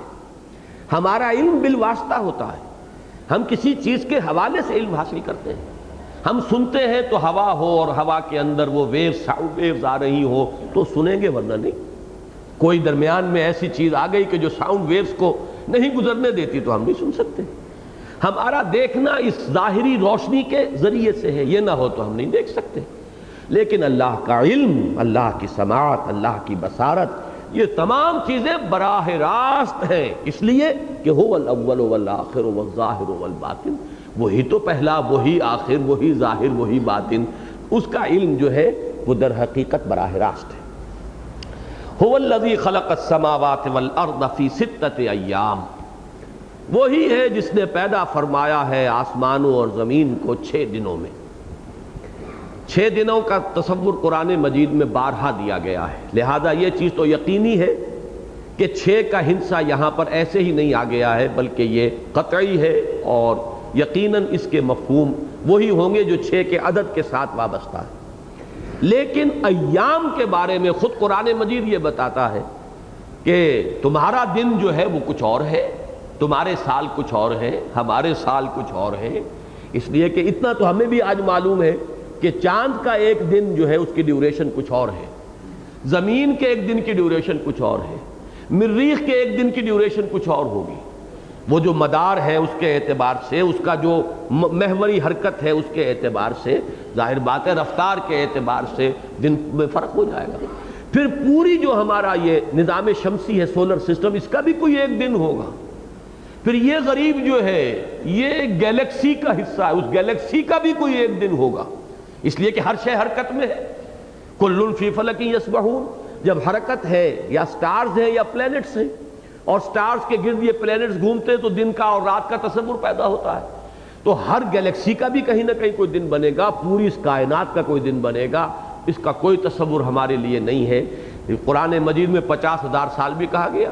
ہمارا علم بالواسطہ ہوتا ہے. ہم کسی چیز کے حوالے سے علم حاصل کرتے ہیں. ہم سنتے ہیں تو ہوا ہو اور ہوا کے اندر وہ ساؤنڈ ویوز آ رہی ہو تو سنیں گے، ورنہ نہیں. کوئی درمیان میں ایسی چیز آ گئی کہ جو ساؤنڈ ویوز کو نہیں گزرنے دیتی تو ہم نہیں سن سکتے. ہمارا دیکھنا اس ظاہری روشنی کے ذریعے سے ہے، یہ نہ ہو تو ہم نہیں دیکھ سکتے. لیکن اللہ کا علم، اللہ کی سماعت، اللہ کی بصارت، یہ تمام چیزیں براہ راست ہیں، اس لیے کہ هو الاول والآخر والظاہر والباطن، وہی تو پہلا وہی آخر وہی ظاہر وہی باطن. اس کا علم جو ہے وہ در حقیقت براہ راست ہے. هو الذی خلق السماوات والارض فی 6 ایام، وہی ہے جس نے پیدا فرمایا ہے آسمانوں اور زمین کو 6 دنوں میں. 6 دنوں کا تصور قرآن مجید میں بارہا دیا گیا ہے، لہذا یہ چیز تو یقینی ہے کہ 6 کا ہندسہ یہاں پر ایسے ہی نہیں آ گیا ہے، بلکہ یہ قطعی ہے اور یقیناً اس کے مفہوم وہی ہوں گے جو 6 کے عدد کے ساتھ وابستہ ہے. لیکن ایام کے بارے میں خود قرآن مجید یہ بتاتا ہے کہ تمہارا دن جو ہے وہ کچھ اور ہے، تمہارے سال کچھ اور ہے، ہمارے سال کچھ اور ہے. اس لیے کہ اتنا تو ہمیں بھی آج معلوم ہے کہ چاند کا ایک دن جو ہے اس کی ڈیوریشن کچھ اور ہے، زمین کے ایک دن کی ڈیوریشن کچھ اور ہے، مریخ کے ایک دن کی ڈیوریشن کچھ اور ہوگی. وہ جو مدار ہے اس کے اعتبار سے، اس کا جو محوری حرکت ہے اس کے اعتبار سے، ظاہر بات ہے رفتار کے اعتبار سے دن میں فرق ہو جائے گا. پھر پوری جو ہمارا یہ نظام شمسی ہے، سولر سسٹم، اس کا بھی کوئی ایک دن ہوگا. پھر یہ غریب جو ہے یہ گیلیکسی کا حصہ ہے، اس گیلیکسی کا بھی کوئی ایک دن ہوگا، اس لیے کہ ہر شے حرکت میں ہے. کل فی فلک یسبحون، جب حرکت ہے یا سٹارز ہیں یا پلینٹس ہیں اور سٹارز کے گرد یہ پلینٹس گھومتے ہیں تو دن کا اور رات کا تصور پیدا ہوتا ہے. تو ہر گیلیکسی کا بھی کہیں نہ کہیں کوئی دن بنے گا، پوری اس کائنات کا کوئی دن بنے گا. اس کا کوئی تصور ہمارے لیے نہیں ہے. قرآن مجید میں 50,000 سال بھی کہا گیا.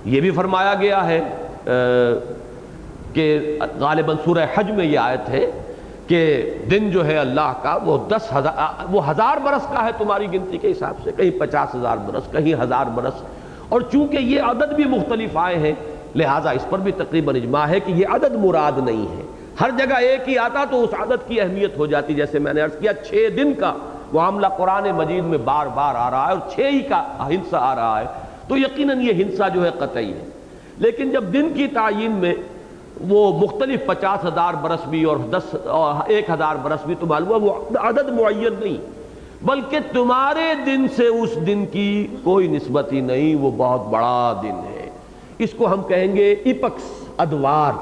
یہ بھی فرمایا گیا ہے کہ غالباً سورہ حج میں یہ آیت ہے کہ دن جو ہے اللہ کا وہ 10,000 برس کا ہے تمہاری گنتی کے حساب سے، کہیں 50,000 برس، کہیں 1000 برس. اور چونکہ یہ عدد بھی مختلف آئے ہیں لہٰذا اس پر بھی تقریباً اجماع ہے کہ یہ عدد مراد نہیں ہے. ہر جگہ ایک ہی آتا تو اس عدد کی اہمیت ہو جاتی. جیسے میں نے عرض کیا 6 دن کا معاملہ قرآن مجید میں بار بار آ رہا ہے اور 6 ہی کا ہندسہ آ رہا ہے، تو یقیناً یہ ہندسہ جو ہے قطعی ہے. لیکن جب دن کی تعیین میں وہ مختلف 50,000 برس بھی اور 1,000 برس بھی، تو معلوم وہ عدد معین نہیں، بلکہ تمہارے دن سے اس دن کی کوئی نسبت ہی نہیں، وہ بہت بڑا دن ہے. اس کو ہم کہیں گے ایپکس، ادوار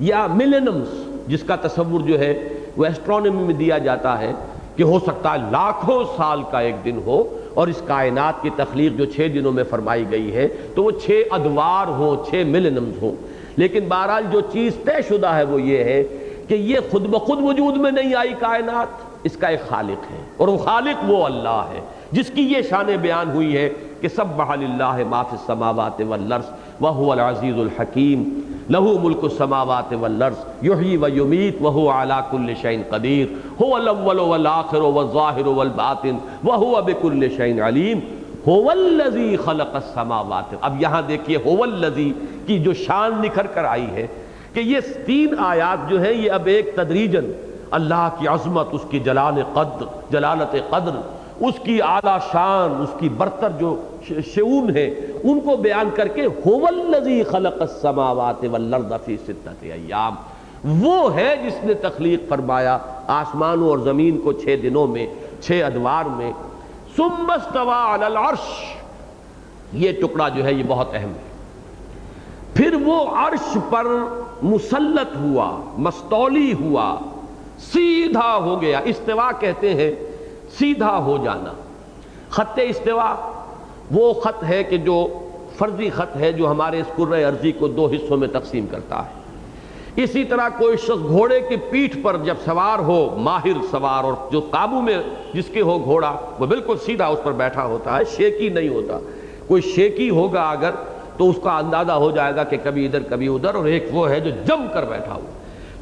یا ملینمز، جس کا تصور جو ہے وہ ایسٹرونومی میں دیا جاتا ہے کہ ہو سکتا ہے لاکھوں سال کا ایک دن ہو، اور اس کائنات کی تخلیق جو 6 دنوں میں فرمائی گئی ہے تو وہ 6 ادوار ہوں، 6 ملینمز ہوں. لیکن بہرحال جو چیز طے شدہ ہے وہ یہ ہے کہ یہ خود بخود وجود میں نہیں آئی کائنات، اس کا ایک خالق ہے، اور وہ خالق وہ اللہ ہے جس کی یہ شان بیان ہوئی ہے کہ سبح للہ ما فی السماوات والارض وہو العزیز الحکیم لہ ملک السماوات والارض یحیی ویمیت وہو علی کل شیء قدیر هو الاول والآخر والظاہر والباطن وہو بکل شیء علیم هو الذی خلق السماوات. اب یہاں دیکھیے هو الذی کی جو شان نکھر کر آئی ہے کہ یہ 3 آیات جو ہیں یہ اب ایک تدریجاً اللہ کی عظمت، اس کی جلالت قدر، اس کی اعلیٰ شان، اس کی برتر جو شعون ہے، ان کو بیان کر کے هو الذی خلق السماوات والارض فی ستۃ ایام، وہ ہے جس نے تخلیق فرمایا آسمانوں اور زمین کو 6 دنوں میں، 6 ادوار میں، ثم استوى علی العرش، یہ ٹکڑا جو ہے یہ بہت اہم ہے، پھر وہ عرش پر مسلط ہوا، مستولی ہوا، سیدھا ہو گیا۔ استوا کہتے ہیں سیدھا ہو جانا۔ خط استوا وہ خط ہے کہ جو فرضی خط ہے جو ہمارے اس کرۂ ارضی کو 2 حصوں میں تقسیم کرتا ہے۔ اسی طرح کوئی شخص گھوڑے کی پیٹھ پر جب سوار ہو، ماہر سوار، اور جو قابو میں جس کے ہو گھوڑا، وہ بالکل سیدھا اس پر بیٹھا ہوتا ہے، شیکی نہیں ہوتا۔ کوئی شیکی ہوگا اگر تو اس کا اندازہ ہو جائے گا کہ کبھی ادھر کبھی ادھر، اور ایک وہ ہے جو جم کر بیٹھا ہوا۔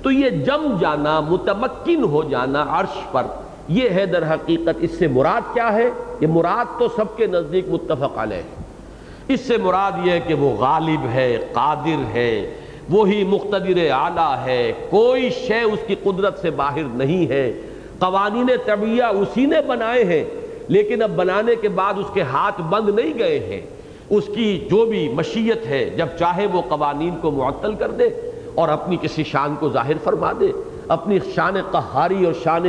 تو یہ جم جانا، متمکن ہو جانا عرش پر، یہ ہے در حقیقت۔ اس سے مراد کیا ہے؟ یہ مراد تو سب کے نزدیک متفق علیہ ہے۔ اس سے مراد یہ ہے کہ وہ غالب ہے، قادر ہے، وہی مقتدر اعلیٰ ہے، کوئی شے اس کی قدرت سے باہر نہیں ہے۔ قوانین طبیعہ اسی نے بنائے ہیں، لیکن اب بنانے کے بعد اس کے ہاتھ بند نہیں گئے ہیں۔ اس کی جو بھی مشیت ہے، جب چاہے وہ قوانین کو معطل کر دے اور اپنی کسی شان کو ظاہر فرما دے، اپنی شان قہاری اور شان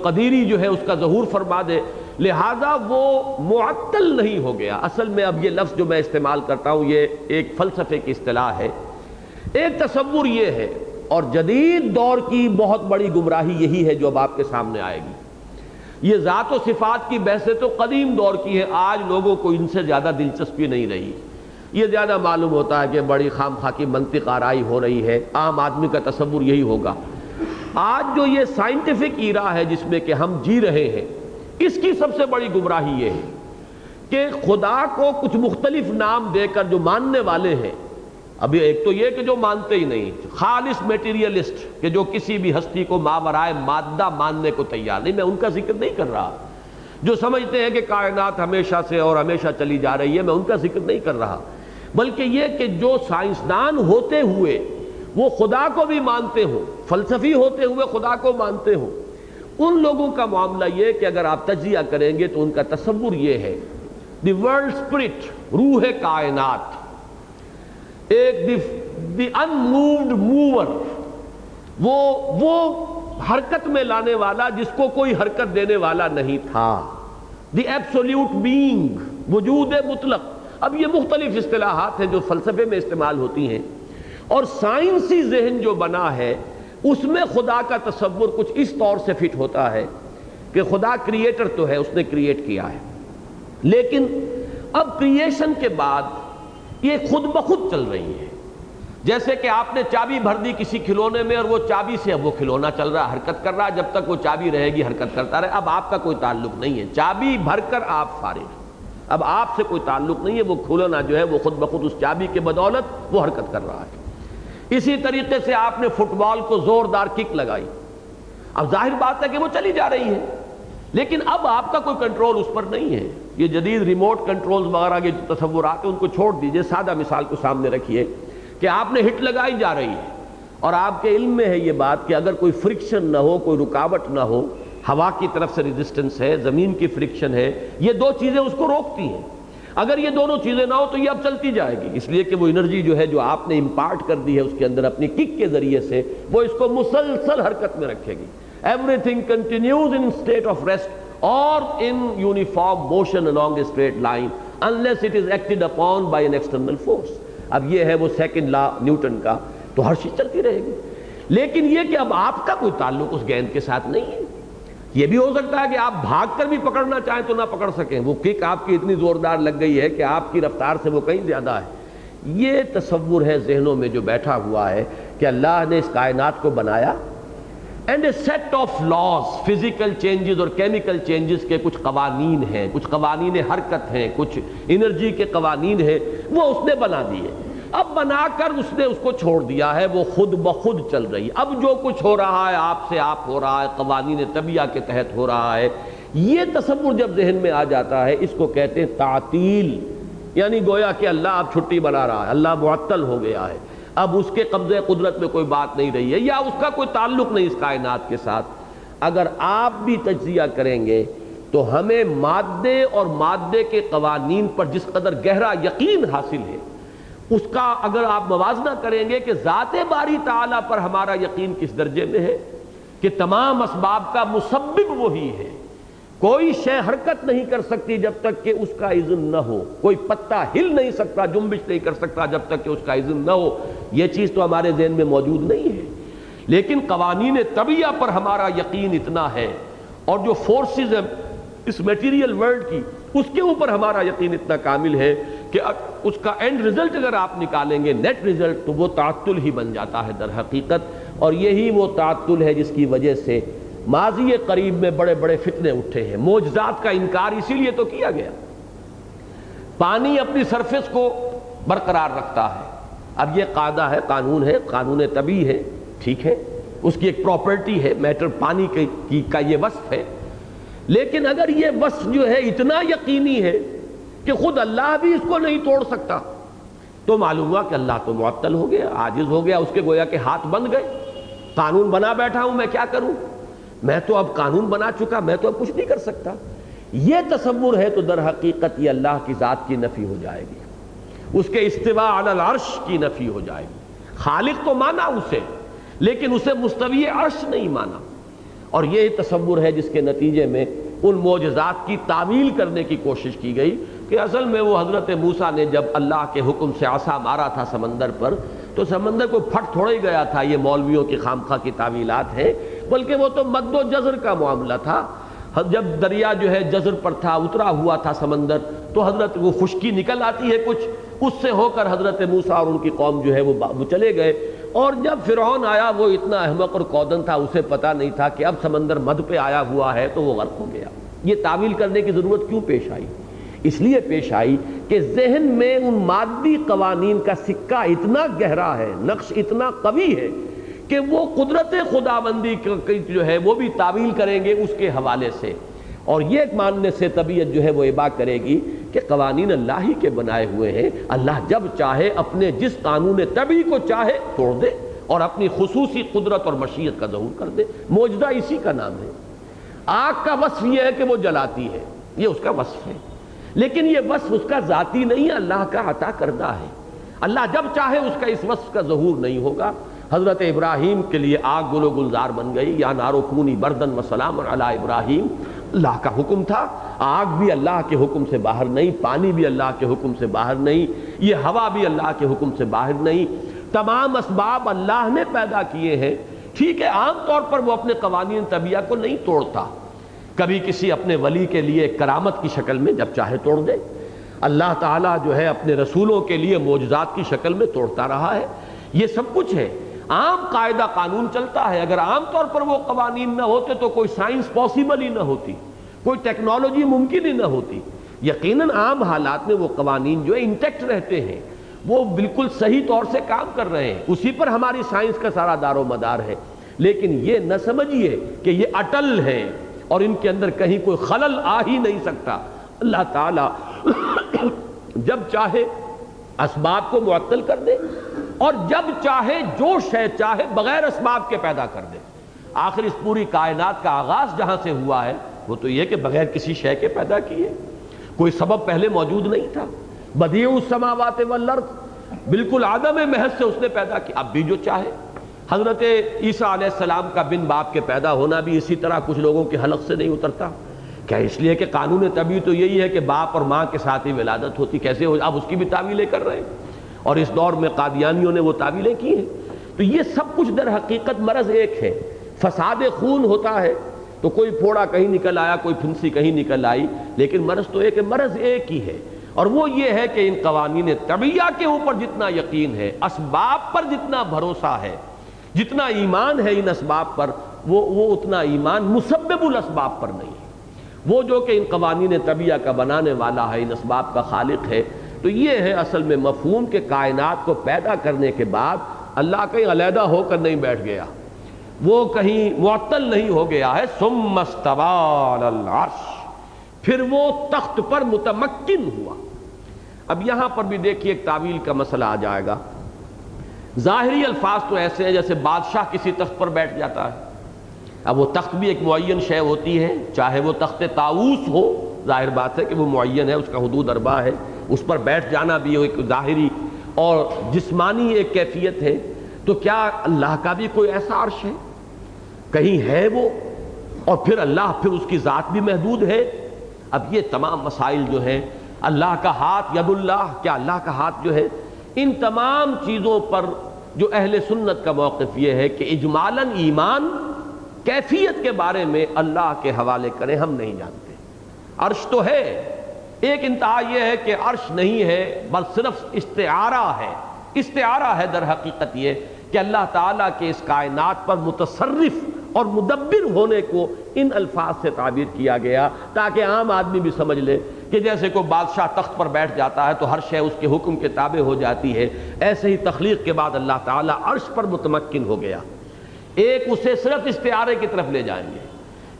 قدیری جو ہے اس کا ظہور فرما دے، لہذا وہ معطل نہیں ہو گیا۔ اصل میں اب یہ لفظ جو میں استعمال کرتا ہوں یہ ایک فلسفے کی اصطلاح ہے۔ ایک تصور یہ ہے، اور جدید دور کی بہت بڑی گمراہی یہی ہے جو اب آپ کے سامنے آئے گی۔ یہ ذات و صفات کی بحثیں تو قدیم دور کی ہیں، آج لوگوں کو ان سے زیادہ دلچسپی نہیں رہی۔ یہ زیادہ معلوم ہوتا ہے کہ بڑی خام خواہ کی منطق آرائی ہو رہی ہے، عام آدمی کا تصور یہی ہوگا۔ آج جو یہ سائنٹیفک ایرا ہے جس میں کہ ہم جی رہے ہیں، اس کی سب سے بڑی گمراہی یہ ہے کہ خدا کو کچھ مختلف نام دے کر جو ماننے والے ہیں، ابھی ایک تو یہ کہ جو مانتے ہی نہیں، خالص میٹیریلسٹ، کہ جو کسی بھی ہستی کو ماورائے مادہ ماننے کو تیار نہیں، میں ان کا ذکر نہیں کر رہا۔ جو سمجھتے ہیں کہ کائنات ہمیشہ سے اور ہمیشہ چلی جا رہی ہے، میں ان کا ذکر نہیں کر رہا، بلکہ یہ کہ جو سائنسدان ہوتے ہوئے وہ خدا کو بھی مانتے ہوں، فلسفی ہوتے ہوئے خدا کو مانتے ہوں، ان لوگوں کا معاملہ یہ کہ اگر آپ تجزیہ کریں گے تو ان کا تصور یہ ہے، دی ورلڈ اسپرٹ، روح کائنات، ایک دی انمووڈ موور، وہ حرکت میں لانے والا جس کو کوئی حرکت دینے والا نہیں تھا، دی ایبسولوٹ بینگ، وجود مطلق۔ اب یہ مختلف اصطلاحات ہیں جو فلسفے میں استعمال ہوتی ہیں، اور سائنسی ذہن جو بنا ہے اس میں خدا کا تصور کچھ اس طور سے فٹ ہوتا ہے کہ خدا کریٹر تو ہے، اس نے کریٹ کیا ہے، لیکن اب کریشن کے بعد یہ خود بخود چل رہی ہے۔ جیسے کہ آپ نے چابی بھر دی کسی کھلونے میں اور وہ چابی سے اب وہ کھلونا چل رہا ہے، حرکت کر رہا ہے، جب تک وہ چابی رہے گی حرکت کرتا رہے، اب آپ کا کوئی تعلق نہیں ہے، چابی بھر کر آپ فارغ، اب آپ سے کوئی تعلق نہیں ہے، وہ کھلونا جو ہے وہ خود بخود اس چابی کے بدولت وہ حرکت کر رہا ہے۔ اسی طریقے سے آپ نے فٹ بال کو زوردار کک لگائی، اب ظاہر بات ہے کہ وہ چلی جا رہی ہے، لیکن اب آپ کا کوئی کنٹرول اس پر نہیں ہے۔ یہ جدید ریموٹ کنٹرولز وغیرہ کے جو تصورات ہیں ان کو چھوڑ دیجئے، سادہ مثال کو سامنے رکھیے کہ آپ نے ہٹ لگائی جا رہی ہے، اور آپ کے علم میں ہے یہ بات کہ اگر کوئی فرکشن نہ ہو، کوئی رکاوٹ نہ ہو، ہوا کی طرف سے ریزسٹنس ہے، زمین کی فرکشن ہے، یہ دو چیزیں اس کو روکتی ہیں۔ اگر یہ دونوں چیزیں نہ ہو تو یہ اب چلتی جائے گی، اس لیے کہ وہ انرجی جو ہے جو آپ نے امپارٹ کر دی ہے اس کے اندر اپنی کک کے ذریعے سے، وہ اس کو مسلسل حرکت میں رکھے گی۔ Everything continues in state of rest or in uniform motion along a straight line unless it is acted upon by an external force۔ اب یہ ہے وہ سیکنڈ لا نیوٹن کا، تو ہر چیز چلتی رہے گی، لیکن یہ کہ اب آپ کا کوئی تعلق اس گیند کے ساتھ نہیں ہے۔ یہ بھی ہو سکتا ہے کہ آپ بھاگ کر بھی پکڑنا چاہیں تو نہ پکڑ سکیں، وہ کک آپ کی اتنی زوردار لگ گئی ہے کہ آپ کی رفتار سے وہ کہیں زیادہ ہے۔ یہ تصور ہے ذہنوں میں جو بیٹھا ہوا ہے کہ اللہ نے اس کائنات کو بنایا and a set of laws, physical changes اور کیمیکل چینجز کے کچھ قوانین ہیں، کچھ قوانین حرکت ہیں، کچھ انرجی کے قوانین ہیں، وہ اس نے بنا دیے۔ اب بنا کر اس نے اس کو چھوڑ دیا ہے، وہ خود بخود چل رہی ہے۔ اب جو کچھ ہو رہا ہے آپ سے آپ ہو رہا ہے، قوانین طبیعہ کے تحت ہو رہا ہے۔ یہ تصور جب ذہن میں آ جاتا ہے، اس کو کہتے ہیں تعطیل، یعنی گویا کہ اللہ اب چھٹی بنا رہا ہے، اللہ معطل ہو گیا ہے، اب اس کے قبضے قدرت میں کوئی بات نہیں رہی ہے، یا اس کا کوئی تعلق نہیں اس کائنات کے ساتھ۔ اگر آپ بھی تجزیہ کریں گے تو ہمیں مادے اور مادے کے قوانین پر جس قدر گہرا یقین حاصل ہے، اس کا اگر آپ موازنہ کریں گے کہ ذات باری تعالیٰ پر ہمارا یقین کس درجے میں ہے کہ تمام اسباب کا مسبب وہی ہے، کوئی شے حرکت نہیں کر سکتی جب تک کہ اس کا اذن نہ ہو، کوئی پتا ہل نہیں سکتا، جنبش نہیں کر سکتا جب تک کہ اس کا اذن نہ ہو، یہ چیز تو ہمارے ذہن میں موجود نہیں ہے۔ لیکن قوانین طبیعہ پر ہمارا یقین اتنا ہے، اور جو فورسز ہیں اس میٹیریل ورلڈ کی، اس کے اوپر ہمارا یقین اتنا کامل ہے کہ اس کا اینڈ رزلٹ اگر آپ نکالیں گے، نیٹ رزلٹ، تو وہ تعطل ہی بن جاتا ہے در حقیقت۔ اور یہی وہ تعطل ہے جس کی وجہ سے ماضی قریب میں بڑے بڑے فتنے اٹھے ہیں۔ معجزات کا انکار اسی لیے تو کیا گیا۔ پانی اپنی سرفیس کو برقرار رکھتا ہے، اب یہ قاعدہ ہے، قانون ہے، قانون طبیعی ہے، ٹھیک ہے، اس کی ایک پراپرٹی ہے، میٹر پانی کا یہ وصف ہے۔ لیکن اگر یہ وصف جو ہے اتنا یقینی ہے کہ خود اللہ بھی اس کو نہیں توڑ سکتا، تو معلوم ہوا کہ اللہ تو معطل ہو گیا، عاجز ہو گیا، اس کے گویا کہ ہاتھ بند گئے۔ قانون بنا بیٹھا ہوں، میں کیا کروں؟ میں تو اب قانون بنا چکا، میں تو اب کچھ نہیں کر سکتا۔ یہ تصور ہے تو در حقیقت یہ اللہ کی ذات کی نفی ہو جائے گی، اس کے استواء علی العرش کی نفی ہو جائے گی۔ خالق تو مانا اسے، لیکن اسے مستوی عرش نہیں مانا۔ اور یہ تصور ہے جس کے نتیجے میں ان معجزات کی تعویل کرنے کی کوشش کی گئی کہ اصل میں وہ حضرت موسیٰ نے جب اللہ کے حکم سے عصا مارا تھا سمندر پر، تو سمندر کو پھٹ تھوڑا ہی گیا تھا۔ یہ مولویوں کی خامخواہ کی تعویلات ہیں، بلکہ وہ تو مد و جزر کا معاملہ تھا۔ جب دریا جو ہے جزر پر تھا، اترا ہوا تھا سمندر، تو حضرت وہ خشکی نکل آتی ہے کچھ، اس سے ہو کر حضرت موسیٰ اور ان کی قوم جو ہے وہ چلے گئے۔ اور جب فرعون آیا، وہ اتنا احمق اور کودن تھا، اسے پتہ نہیں تھا کہ اب سمندر مدھ پہ آیا ہوا ہے، تو وہ غرق ہو گیا۔ یہ تعویل کرنے کی ضرورت کیوں پیش آئی؟ اس لیے پیش آئی کہ ذہن میں ان مادی قوانین کا سکہ اتنا گہرا ہے، نقش اتنا قوی ہے کہ وہ قدرت خداوندی جو ہے وہ بھی تعویل کریں گے اس کے حوالے سے، اور یہ ماننے سے طبیعت جو ہے وہ ابا کرے گی کہ قوانین اللہ ہی کے بنائے ہوئے ہیں، اللہ جب چاہے اپنے جس قانون طبیعی کو چاہے توڑ دے اور اپنی خصوصی قدرت اور مشیت کا ظہور کر دے۔ معجزہ اسی کا نام ہے۔ آگ کا وصف یہ ہے کہ وہ جلاتی ہے، یہ اس کا وصف ہے، لیکن یہ وصف اس کا ذاتی نہیں ہے، اللہ کا عطا کردہ ہے۔ اللہ جب چاہے اس کا اس وصف کا ظہور نہیں ہوگا۔ حضرت ابراہیم کے لیے آگ گل و گلزار بن گئی، یا نارو کونی بردن و سلام علی ابراہیم، اللہ کا حکم تھا۔ آگ بھی اللہ کے حکم سے باہر نہیں، پانی بھی اللہ کے حکم سے باہر نہیں، یہ ہوا بھی اللہ کے حکم سے باہر نہیں۔ تمام اسباب اللہ نے پیدا کیے ہیں، ٹھیک ہے، عام طور پر وہ اپنے قوانین طبیعہ کو نہیں توڑتا، کبھی کسی اپنے ولی کے لیے کرامت کی شکل میں جب چاہے توڑ دے۔ اللہ تعالیٰ جو ہے اپنے رسولوں کے لیے معجزات کی شکل میں توڑتا رہا ہے، یہ سب کچھ ہے۔ عام قاعدہ قانون چلتا ہے، اگر عام طور پر وہ قوانین نہ ہوتے تو کوئی سائنس پاسبل ہی نہ ہوتی، کوئی ٹیکنالوجی ممکن ہی نہ ہوتی۔ یقیناً عام حالات میں وہ قوانین جو ہے انٹیکٹ رہتے ہیں، وہ بالکل صحیح طور سے کام کر رہے ہیں، اسی پر ہماری سائنس کا سارا دار و مدار ہے۔ لیکن یہ نہ سمجھیے کہ یہ اٹل ہیں اور ان کے اندر کہیں کوئی خلل آ ہی نہیں سکتا۔ اللہ تعالیٰ جب چاہے اسباب کو معطل کر دے، اور جب چاہے جو شے چاہے بغیر اسباب کے پیدا کر دے۔ آخر اس پوری کائنات کا آغاز جہاں سے ہوا ہے وہ تو یہ کہ بغیر کسی شے کے پیدا کیے، کوئی سبب پہلے موجود نہیں تھا۔ بدیع السماوات والارض، بالکل عدم محض سے اس نے پیدا کیا، اب بھی جو چاہے۔ حضرت عیسیٰ علیہ السلام کا بن باپ کے پیدا ہونا بھی اسی طرح کچھ لوگوں کے حلق سے نہیں اترتا، کیا اس لیے کہ قانون طبیعی تو یہی ہے کہ باپ اور ماں کے ساتھ ہی ولادت ہوتی، کیسے ہو؟ اب اس کی بھی تعویلیں کر رہے ہیں، اور اس دور میں قادیانیوں نے وہ تعویلیں کی ہیں۔ تو یہ سب کچھ در حقیقت مرض ایک ہے۔ فساد خون ہوتا ہے تو کوئی پھوڑا کہیں نکل آیا، کوئی پھنسی کہیں نکل آئی، لیکن مرض تو ایک ہے، مرض ایک ہی ہے، اور وہ یہ ہے کہ ان قوانین طبیعہ کے اوپر جتنا یقین ہے، اسباب پر جتنا بھروسہ ہے، جتنا ایمان ہے ان اسباب پر، وہ اتنا ایمان مسبب الاسباب پر نہیں ہے۔ وہ جو کہ ان قوانین طبیعہ کا بنانے والا ہے، ان اسباب کا خالق ہے۔ تو یہ ہے اصل میں مفہوم کہ کائنات کو پیدا کرنے کے بعد اللہ کہیں علیحدہ ہو کر نہیں بیٹھ گیا، وہ کہیں معطل نہیں ہو گیا ہے۔ ثم استوى علی العرش، پھر وہ تخت پر متمکن ہوا۔ اب یہاں پر بھی دیکھیے ایک تعویل کا مسئلہ آ جائے گا۔ ظاہری الفاظ تو ایسے ہیں جیسے بادشاہ کسی تخت پر بیٹھ جاتا ہے، اب وہ تخت بھی ایک معین شے ہوتی ہے، چاہے وہ تخت طاؤس ہو، ظاہر بات ہے کہ وہ معین ہے، اس کا حدود اربع ہے، اس پر بیٹھ جانا بھی ایک ظاہری اور جسمانی ایک کیفیت ہے، تو کیا اللہ کا بھی کوئی ایسا عرش ہے؟ کہیں ہے وہ؟ اور پھر اللہ، پھر اس کی ذات بھی محدود ہے؟ اب یہ تمام مسائل جو ہیں، اللہ کا ہاتھ، ید اللہ، کیا اللہ کا ہاتھ جو ہے، ان تمام چیزوں پر جو اہل سنت کا موقف یہ ہے کہ اجمالاً ایمان، کیفیت کے بارے میں اللہ کے حوالے کریں، ہم نہیں جانتے۔ عرش تو ہے، ایک انتہا یہ ہے کہ عرش نہیں ہے، بس صرف استعارہ ہے، استعارہ ہے در حقیقت یہ کہ اللہ تعالیٰ کے اس کائنات پر متصرف اور مدبر ہونے کو ان الفاظ سے تعبیر کیا گیا تاکہ عام آدمی بھی سمجھ لے کہ جیسے کوئی بادشاہ تخت پر بیٹھ جاتا ہے تو ہر شے اس کے حکم کے تابع ہو جاتی ہے، ایسے ہی تخلیق کے بعد اللہ تعالیٰ عرش پر متمکن ہو گیا۔ ایک اسے صرف استعارے کی طرف لے جائیں گے،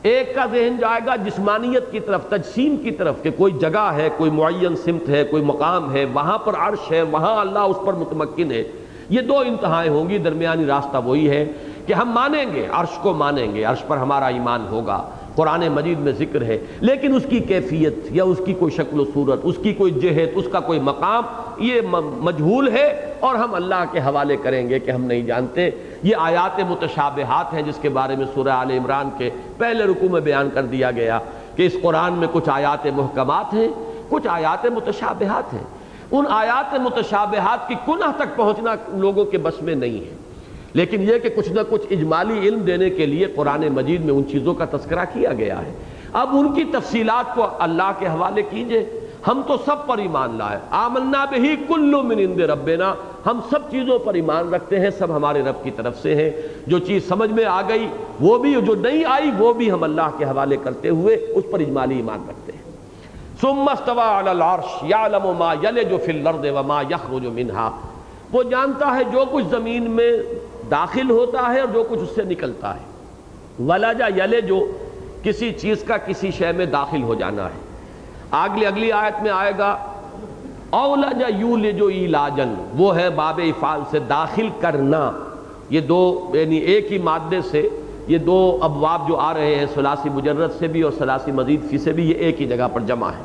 ایک کا ذہن جائے گا جسمانیت کی طرف، تجسیم کی طرف، کہ کوئی جگہ ہے، کوئی معین سمت ہے، کوئی مقام ہے، وہاں پر عرش ہے، وہاں اللہ اس پر متمکن ہے۔ یہ دو انتہائیں ہوں گی، درمیانی راستہ وہی ہے کہ ہم مانیں گے، عرش کو مانیں گے، عرش پر ہمارا ایمان ہوگا، قرآن مجید میں ذکر ہے، لیکن اس کی کیفیت یا اس کی کوئی شکل و صورت، اس کی کوئی جہت، اس کا کوئی مقام، یہ مجہول ہے اور ہم اللہ کے حوالے کریں گے کہ ہم نہیں جانتے۔ یہ آیات متشابہات ہیں جس کے بارے میں سورہ آل عمران کے پہلے رکوع میں بیان کر دیا گیا کہ اس قرآن میں کچھ آیات محکمات ہیں، کچھ آیات متشابہات ہیں۔ ان آیات متشابہات کی کنہ تک پہنچنا لوگوں کے بس میں نہیں ہے، لیکن یہ کہ کچھ نہ کچھ اجمالی علم دینے کے لیے قرآن مجید میں ان چیزوں کا تذکرہ کیا گیا ہے۔ اب ان کی تفصیلات کو اللہ کے حوالے کیجئے۔ ہم تو سب پر ایمان لائے، آمنا بہ کل من عند ربنا، ہم سب چیزوں پر ایمان رکھتے ہیں، سب ہمارے رب کی طرف سے ہیں۔ جو چیز سمجھ میں آ گئی وہ بھی، جو نہیں آئی وہ بھی ہم اللہ کے حوالے کرتے ہوئے اس پر اجمالی ایمان رکھتے ہیں۔ ثم استوى علی العرش یعلم ما یلج فی الارض وما یخرج منہا، وہ جانتا ہے جو کچھ زمین میں داخل ہوتا ہے اور جو کچھ اس سے نکلتا ہے۔ ولج یلج، کسی چیز کا کسی شے میں داخل ہو جانا ہے۔ اگلی آیت میں آئے گا اولج یولج ایلاجن، وہ ہے باب افعال سے داخل کرنا۔ یہ دو یعنی ایک ہی مادے سے یہ دو ابواب جو آ رہے ہیں، ثلاثی مجرد سے بھی اور ثلاثی مزید فی سے بھی، یہ ایک ہی جگہ پر جمع ہے۔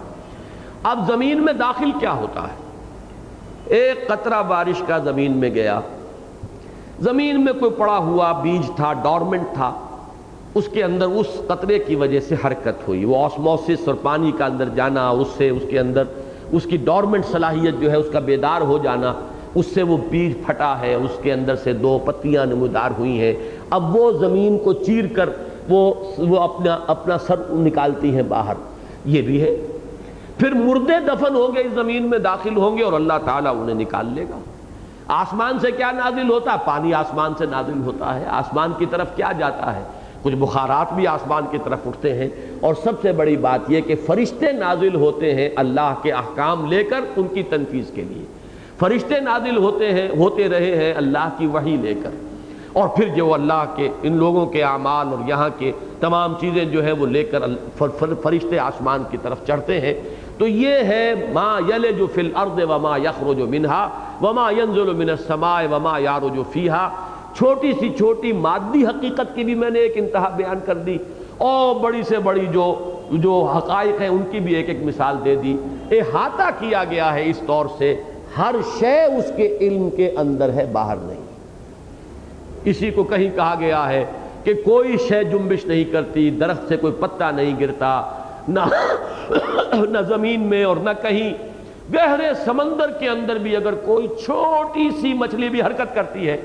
اب زمین میں داخل کیا ہوتا ہے؟ ایک قطرہ بارش کا زمین میں گیا، زمین میں کوئی پڑا ہوا بیج تھا، ڈورمنٹ تھا، اس کے اندر اس قطرے کی وجہ سے حرکت ہوئی، وہ آسموسس اور پانی کا اندر جانا، اس سے اس کے اندر اس کی ڈورمنٹ صلاحیت جو ہے اس کا بیدار ہو جانا، اس سے وہ بیج پھٹا ہے، اس کے اندر سے دو پتیاں نمودار ہوئی ہیں۔ اب وہ زمین کو چیر کر وہ اپنا سر نکالتی ہیں باہر، یہ بھی ہے۔ پھر مردے دفن ہوں گے، اس زمین میں داخل ہوں گے اور اللہ تعالیٰ انہیں نکال لے گا۔ آسمان سے کیا نازل ہوتا ہے؟ پانی آسمان سے نازل ہوتا ہے۔ آسمان کی طرف کیا جاتا ہے؟ کچھ بخارات بھی آسمان کی طرف اٹھتے ہیں، اور سب سے بڑی بات یہ کہ فرشتے نازل ہوتے ہیں اللہ کے احکام لے کر ان کی تنفیذ کے لیے۔ فرشتے نازل ہوتے رہے ہیں اللہ کی وحی لے کر، اور پھر جو اللہ کے ان لوگوں کے اعمال اور یہاں کے تمام چیزیں جو ہے وہ لے کر فرشتے آسمان کی طرف چڑھتے ہیں۔ تو یہ ہے ما یلج فی الارض وما یخرج منہا وما ینزل من السماء وما یعرج فیہا۔ چھوٹی سی چھوٹی مادی حقیقت کی بھی میں نے ایک انتہا بیان کر دی، اور بڑی سے بڑی جو حقائق ہیں ان کی بھی ایک ایک مثال دے دی۔ احاطہ کیا گیا ہے اس طور سے، ہر شے اس کے علم کے اندر ہے، باہر نہیں۔ اسی کو کہیں کہا گیا ہے کہ کوئی شے جنبش نہیں کرتی، درخت سے کوئی پتا نہیں گرتا، نہ زمین میں اور نہ کہیں، گہرے سمندر کے اندر بھی اگر کوئی چھوٹی سی مچھلی بھی حرکت کرتی ہے،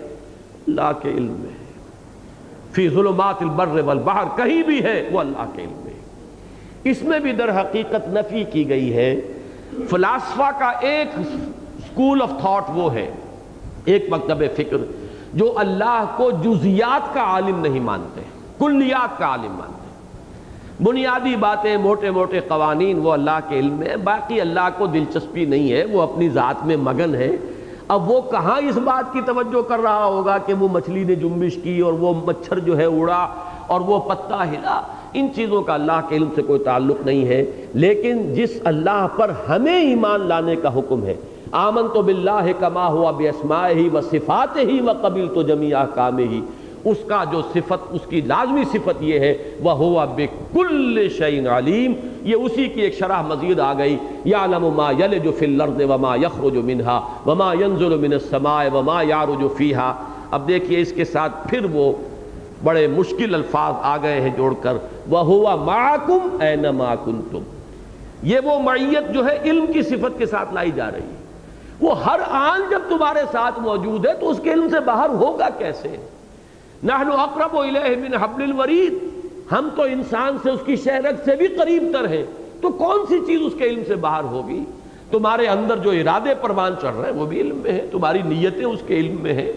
اللہ کے علم میں ہے۔ فی ظلمات البر والبحر، کہیں بھی ہے وہ اللہ کے علم میں۔ اس میں بھی در حقیقت نفی کی گئی ہے۔ فلاسفہ کا ایک اسکول آف تھاٹ وہ ہے، ایک مکتب فکر، جو اللہ کو جزیات کا عالم نہیں مانتے، کلیات کا عالم مانتے۔ بنیادی باتیں، موٹے موٹے قوانین وہ اللہ کے علم میں ہے، باقی اللہ کو دلچسپی نہیں ہے، وہ اپنی ذات میں مگن ہے۔ اب وہ کہاں اس بات کی توجہ کر رہا ہوگا کہ وہ مچھلی نے جنبش کی اور وہ مچھر جو ہے اڑا اور وہ پتا ہلا، ان چیزوں کا اللہ کے علم سے کوئی تعلق نہیں ہے۔ لیکن جس اللہ پر ہمیں ایمان لانے کا حکم ہے، آمنت باللہ کما ہوا باسمائہ وصفاتہ وقبلت جمیع احکامہ، اس کا جو صفت، اس کی لازمی صفت یہ ہے وَهُوَ بِكُلِّ شَيْءٍ عَلِيمٌ، یہ اسی کی ایک شرح مزید آ گئی، يَعْلَمُ مَا يَلِجُ فِي الْأَرْضِ وَمَا يَخْرُجُ مِنْهَا وَمَا يَنزِلُ مِنَ السَّمَاءِ وَمَا يَعْرُجُ فِيهَا۔ اب دیکھیے اس کے ساتھ پھر وہ بڑے مشکل الفاظ آ گئے ہیں جوڑ کر، وَهُوَ مَعَكُمْ أَيْنَمَا كُنْتُمْ، یہ وہ معیت جو ہے علم کی صفت کے ساتھ لائی جا رہی ہے۔ وہ ہر آن جب تمہارے ساتھ موجود ہے تو اس کے علم سے باہر ہوگا کیسے؟ نحن اقرب الیہ من حبل الورید، ہم تو انسان سے، اس کی شہرگ سے بھی قریب تر ہیں، تو کون سی چیز اس کے علم سے باہر ہوگی؟ تمہارے اندر جو ارادے پروان چڑھ رہے ہیں وہ بھی علم میں ہے، تمہاری نیتیں اس کے علم میں ہیں،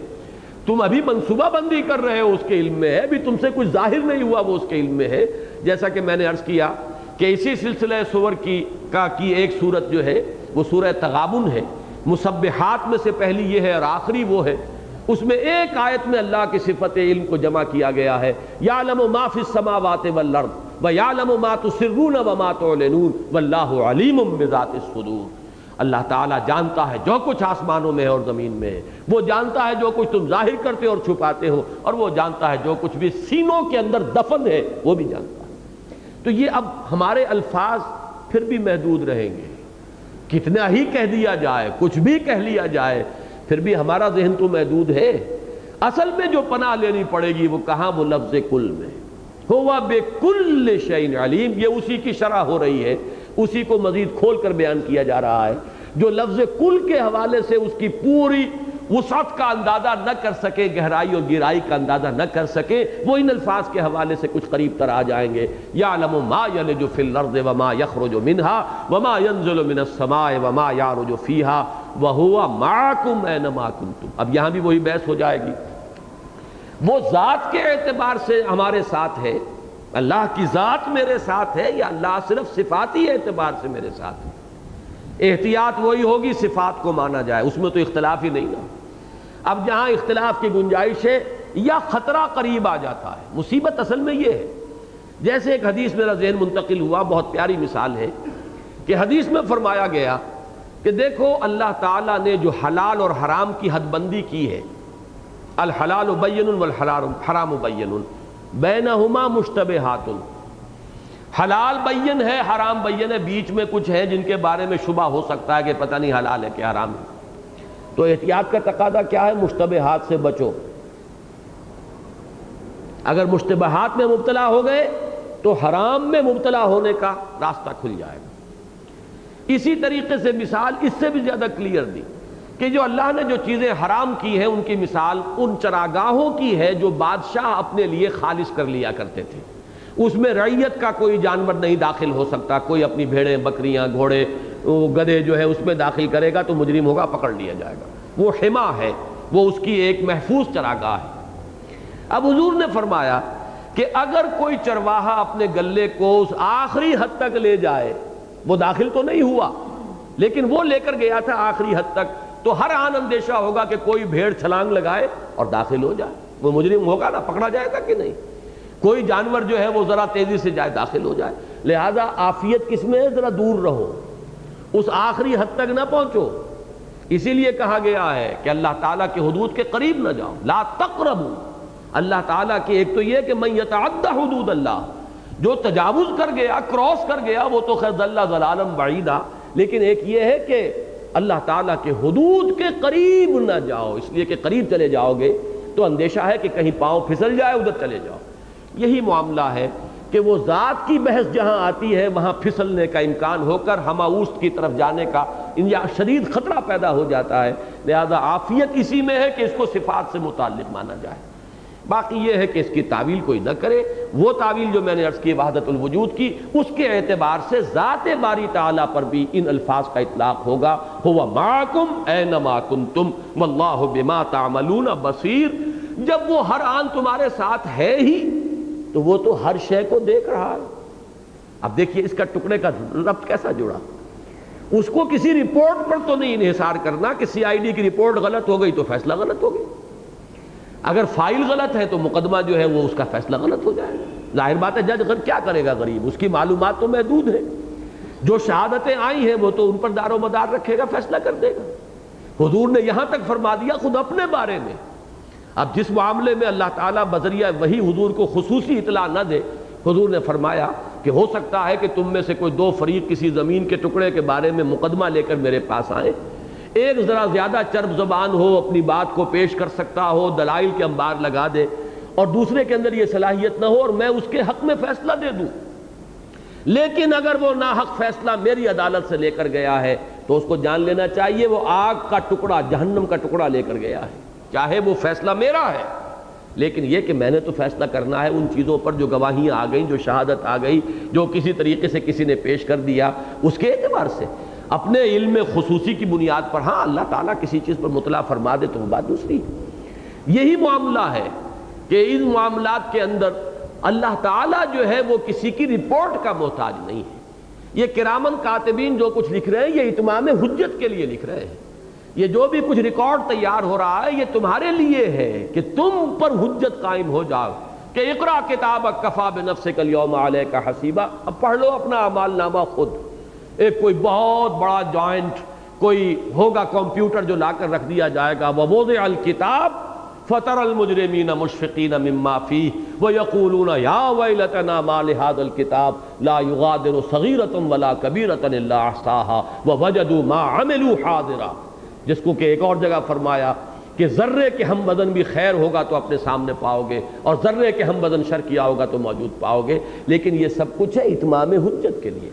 تم ابھی منصوبہ بندی کر رہے ہو اس کے علم میں ہے، ابھی تم سے کچھ ظاہر نہیں ہوا وہ اس کے علم میں ہے۔ جیسا کہ میں نے عرض کیا کہ اسی سلسلہ سور کی ایک صورت جو ہے وہ سورہ تغابن ہے، مسبحات میں سے پہلی یہ ہے اور آخری وہ ہے، اس میں ایک آیت میں اللہ کی صفت علم کو جمع کیا گیا ہے، یعلم ما فی السماوات والارض ویعلم ما تسرون وما تعلنون واللہ علیم بذات الصدور۔ اللہ تعالیٰ جانتا ہے جو کچھ آسمانوں میں ہے اور زمین میں ہے، وہ جانتا ہے جو کچھ تم ظاہر کرتے ہو اور چھپاتے ہو، اور وہ جانتا ہے جو کچھ بھی سینوں کے اندر دفن ہے وہ بھی جانتا ہے۔ تو یہ اب ہمارے الفاظ پھر بھی محدود رہیں گے، کتنا ہی کہہ دیا جائے، کچھ بھی کہہ لیا جائے، پھر بھی ہمارا ذہن تو محدود ہے۔ اصل میں جو پناہ لینی پڑے گی وہ کہاں؟ وہ لفظ کل میں، ہوا بکل شیء علیم، یہ اسی کی شرح ہو رہی ہے، اسی کو مزید کھول کر بیان کیا جا رہا ہے۔ جو لفظ کل کے حوالے سے اس کی پوری وسعت کا اندازہ نہ کر سکے، گہرائی اور گہرائی کا اندازہ نہ کر سکے، وہ ان الفاظ کے حوالے سے کچھ قریب تر آ جائیں گے۔ یعلم ما یلج فی الارض وما یخرج منها وما ينزل من السماء وما يعرج فیها وهو معکم اینما کنتم۔ اب یہاں بھی وہی بحث ہو جائے گی، وہ ذات کے اعتبار سے ہمارے ساتھ ہے، اللہ کی ذات میرے ساتھ ہے، یا اللہ صرف صفاتی اعتبار سے میرے ساتھ ہے؟ احتیاط وہی ہوگی صفات کو مانا جائے، اس میں تو اختلاف ہی نہیں نا۔ اب جہاں اختلاف کی گنجائش ہے یا خطرہ قریب آ جاتا ہے، مصیبت اصل میں یہ ہے، جیسے ایک حدیث میرا ذہن منتقل ہوا، بہت پیاری مثال ہے کہ حدیث میں فرمایا گیا کہ دیکھو اللہ تعالیٰ نے جو حلال اور حرام کی حد بندی کی ہے، الحلال بین والحرام بین بینہما مشتبہات، حلال بین ہے، حرام بین ہے، بیچ میں کچھ ہے جن کے بارے میں شبہ ہو سکتا ہے کہ پتہ نہیں حلال ہے کہ حرام ہے۔ تو احتیاط کا تقاضا کیا ہے؟ مشتبہات سے بچو۔ اگر مشتبہات میں مبتلا ہو گئے تو حرام میں مبتلا ہونے کا راستہ کھل جائے گا۔ اسی طریقے سے مثال اس سے بھی زیادہ کلیئر دی کہ جو اللہ نے جو چیزیں حرام کی ہیں ان کی مثال ان چراگاہوں کی ہے جو بادشاہ اپنے لیے خالص کر لیا کرتے تھے، اس میں رعیت کا کوئی جانور نہیں داخل ہو سکتا، کوئی اپنی بھیڑیں، بکریاں، گھوڑے، گدھے جو ہے اس میں داخل کرے گا تو مجرم ہوگا، پکڑ لیا جائے گا، وہ حما ہے، وہ اس کی ایک محفوظ چراگاہ ہے۔ اب حضور نے فرمایا کہ اگر کوئی چرواہا اپنے گلے کو اس آخری حد تک لے جائے، وہ داخل تو نہیں ہوا لیکن وہ لے کر گیا تھا آخری حد تک، تو ہر آن اندیشہ ہوگا کہ کوئی بھیڑ چھلانگ لگائے اور داخل ہو جائے، وہ مجرم ہوگا نا، پکڑا جائے گا کہ نہیں؟ کوئی جانور جو ہے وہ ذرا تیزی سے جائے، داخل ہو جائے۔ لہذا عافیت کس میں ہے؟ ذرا دور رہو، اس آخری حد تک نہ پہنچو۔ اسی لیے کہا گیا ہے کہ اللہ تعالیٰ کے حدود کے قریب نہ جاؤ، لا تقربوا۔ اللہ تعالیٰ کی ایک تو یہ کہ من یتعد حدود اللہ، جو تجاوز کر گیا، کراس کر گیا، وہ تو خیر ضل ضلالا بعیدا، لیکن ایک یہ ہے کہ اللہ تعالیٰ کے حدود کے قریب نہ جاؤ، اس لیے کہ قریب چلے جاؤ گے تو اندیشہ ہے کہ کہیں پاؤں پھسل جائے، ادھر چلے جاؤ۔ یہی معاملہ ہے کہ وہ ذات کی بحث جہاں آتی ہے وہاں پھسلنے کا امکان ہو کر ہماوست کی طرف جانے کا یا شدید خطرہ پیدا ہو جاتا ہے، لہذا عافیت اسی میں ہے کہ اس کو صفات سے متعلق مانا جائے۔ باقی یہ ہے کہ اس کی تعویل کوئی نہ کرے، وہ تعویل جو میں نے عرض کی وحدت الوجود کی، اس کے اعتبار سے ذات باری تعالیٰ پر بھی ان الفاظ کا اطلاق ہوگا، ہوا معکم اینما کنتم واللہ بما تعملون بصیر۔ جب وہ ہر آن تمہارے ساتھ ہے ہی تو وہ تو ہر شے کو دیکھ رہا ہے۔ اب دیکھیے اس کا ٹکڑے کا ربط کیسا جڑا، اس کو کسی رپورٹ پر تو نہیں انحصار کرنا کہ سی آئی ڈی کی رپورٹ غلط ہو گئی تو فیصلہ غلط ہو گیا، اگر فائل غلط ہے تو مقدمہ جو ہے وہ اس کا فیصلہ غلط ہو جائے گا۔ ظاہر بات ہے جج کیا کرے گا، غریب، اس کی معلومات تو محدود ہے، جو شہادتیں آئی ہیں وہ تو ان پر دار و مدار رکھے گا، فیصلہ کر دے گا۔ حضور نے یہاں تک فرما دیا خود اپنے بارے میں، اب جس معاملے میں اللہ تعالیٰ بذریعہ وہی حضور کو خصوصی اطلاع نہ دے، حضور نے فرمایا کہ ہو سکتا ہے کہ تم میں سے کوئی دو فریق کسی زمین کے ٹکڑے کے بارے میں مقدمہ لے کر میرے پاس آئیں، ایک ذرا زیادہ چرب زبان ہو، اپنی بات کو پیش کر سکتا ہو، دلائل کے انبار لگا دے، اور دوسرے کے اندر یہ صلاحیت نہ ہو اور میں اس کے حق میں فیصلہ دے دوں۔ لیکن اگر وہ ناحق فیصلہ میری عدالت سے لے کر گیا ہے تو اس کو جان لینا چاہیے وہ آگ کا ٹکڑا، جہنم کا ٹکڑا لے کر گیا ہے، چاہے وہ فیصلہ میرا ہے، لیکن یہ کہ میں نے تو فیصلہ کرنا ہے ان چیزوں پر جو گواہیاں آ گئیں، جو شہادت آ گئی، جو کسی طریقے سے کسی نے پیش کر دیا، اس کے اعتبار سے اپنے علم خصوصی کی بنیاد پر ہاں اللہ تعالیٰ کسی چیز پر مطلع فرما دے تو وہ بات دوسری ہے۔ یہی معاملہ ہے کہ ان معاملات کے اندر اللہ تعالیٰ جو ہے وہ کسی کی رپورٹ کا محتاج نہیں ہے۔ یہ کرامن کاتبین جو کچھ لکھ رہے ہیں یہ اتمام حجت کے لیے لکھ رہے ہیں، یہ جو بھی کچھ ریکارڈ تیار ہو رہا ہے یہ تمہارے لیے ہے کہ تم پر حجت قائم ہو جاؤ کہ اقرا کتابک کفا بنفسک اليوم علیک حسیبا، اب پڑھ لو اپنا اعمال نامہ خود۔ ایک کوئی بہت بڑا جوائنٹ کوئی ہوگا کمپیوٹر جو لا کر رکھ دیا جائے گا، ووضع الکتاب فَتَرَى الْمُجْرِمِينَ مُشْفِقِينَ مِمَّا فِيهِ وَيَقُولُونَ يَا وَيْلَتَنَا مَا لِهَذَا الْكِتَابِ لَا يُغَادِرُ صَغِيرَةً وَلَا كَبِيرَةً إِلَّا أَحْصَاهَا وَوَجَدُوا مَا عَمِلُوا حَاضِرًا، جس کو کہ ایک اور جگہ فرمایا کہ ذرے کے ہم وزن بھی خیر ہوگا تو اپنے سامنے پاؤ گے اور ذرے کے ہم وزن شر کیا ہوگا تو موجود پاؤ گے، لیکن یہ سب کچھ ہے اتمام حجت کے لیے۔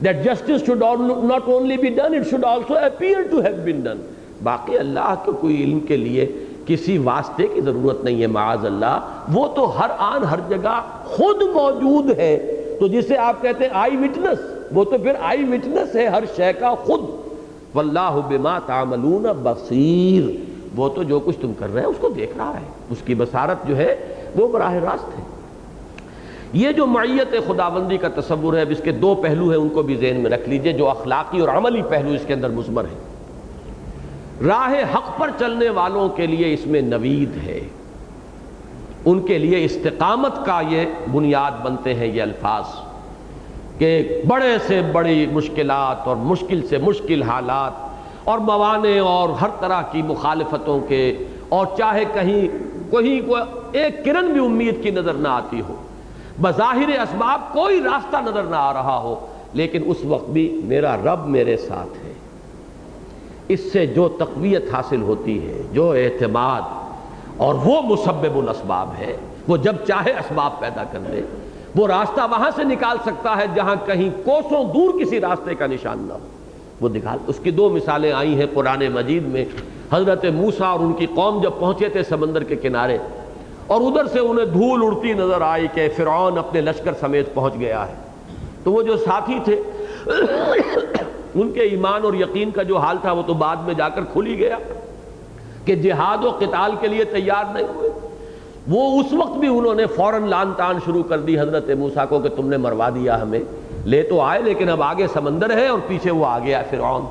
That justice should not only be done, it should also appear to have been done۔ باقی اللہ کے کوئی علم کے لیے کسی واسطے کی ضرورت نہیں ہے، معاذ اللہ، وہ تو ہر آن ہر جگہ خود موجود ہے۔ تو جسے آپ کہتے ہیں آئی وٹنس، وہ تو پھر آئی وٹنس ہے ہر شے کا خود۔ واللہ بما تعملون بصیر، وہ تو جو کچھ تم کر رہے ہیں اس کو دیکھ رہا ہے، اس کی بصارت جو ہے وہ براہ راست ہے۔ یہ جو معیت خداوندی کا تصور ہے، اب اس کے دو پہلو ہیں، ان کو بھی ذہن میں رکھ لیجئے، جو اخلاقی اور عملی پہلو اس کے اندر مضمر ہے۔ راہ حق پر چلنے والوں کے لیے اس میں نوید ہے، ان کے لیے استقامت کا یہ بنیاد بنتے ہیں یہ الفاظ کہ بڑے سے بڑی مشکلات اور مشکل سے مشکل حالات اور موانع اور ہر طرح کی مخالفتوں کے، اور چاہے کہیں کوئی ایک کرن بھی امید کی نظر نہ آتی ہو، بظاہر اسباب کوئی راستہ نظر نہ آ رہا ہو، لیکن اس وقت بھی میرا رب میرے ساتھ ہے۔ اس سے جو تقویت حاصل ہوتی ہے، جو اعتماد، اور وہ مسبب الاسباب ہے، وہ جب چاہے اسباب پیدا کر دے، وہ راستہ وہاں سے نکال سکتا ہے جہاں کہیں کوسوں دور کسی راستے کا نشان نہ ہو، وہ نکال۔ اس کی دو مثالیں آئی ہیں قرآن مجید میں۔ حضرت موسیٰ اور ان کی قوم جب پہنچے تھے سمندر کے کنارے، اور ادھر سے انہیں دھول اڑتی نظر آئی کہ فرعون اپنے لشکر سمیت پہنچ گیا ہے، تو وہ جو ساتھی تھے ان کے ایمان اور یقین کا جو حال تھا وہ تو بعد میں جا کر کھل ہی گیا کہ جہاد و قتال کے لیے تیار نہیں ہوئے۔ وہ اس وقت بھی انہوں نے فوراً لان تان شروع کر دی حضرت موسیٰ کو کہ تم نے مروا دیا ہمیں، لے تو آئے لیکن اب آگے سمندر ہے اور پیچھے وہ آ گیا فرعون،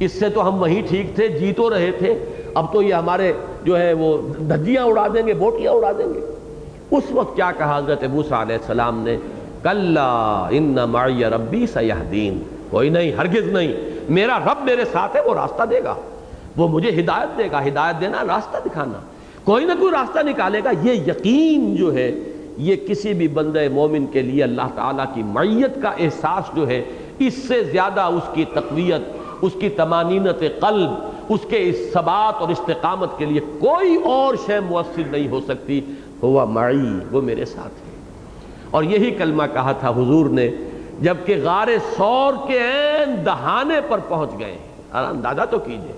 اس سے تو ہم وہیں ٹھیک تھے، جی تو رہے تھے، اب تو یہ ہمارے جو ہے وہ دھجیاں اڑا دیں گے، بوٹیاں اڑا دیں گے۔ اس وقت کیا کہا حضرت موسیٰ علیہ السلام نے؟ کلا ان معی ربی سیہدین، کوئی نہیں، ہرگز نہیں، میرا رب میرے ساتھ ہے، وہ راستہ دے گا، وہ مجھے ہدایت دے گا۔ ہدایت دینا، راستہ دکھانا، کوئی نہ کوئی راستہ نکالے گا۔ یہ یقین جو ہے یہ کسی بھی بندہ مومن کے لیے اللہ تعالیٰ کی معیت کا احساس جو ہے، اس سے زیادہ اس کی تقویت، اس کی طمانینت قلب، اس کے ثبات اور استقامت کے لیے کوئی اور شے مؤثر نہیں ہو سکتی۔ ہوا معی، وہ میرے ساتھ ہے۔ اور یہی کلمہ کہا تھا حضور نے جبکہ غار ثور کے عین دہانے پر پہنچ گئے ہیں۔ اور اندازہ تو کیجئے،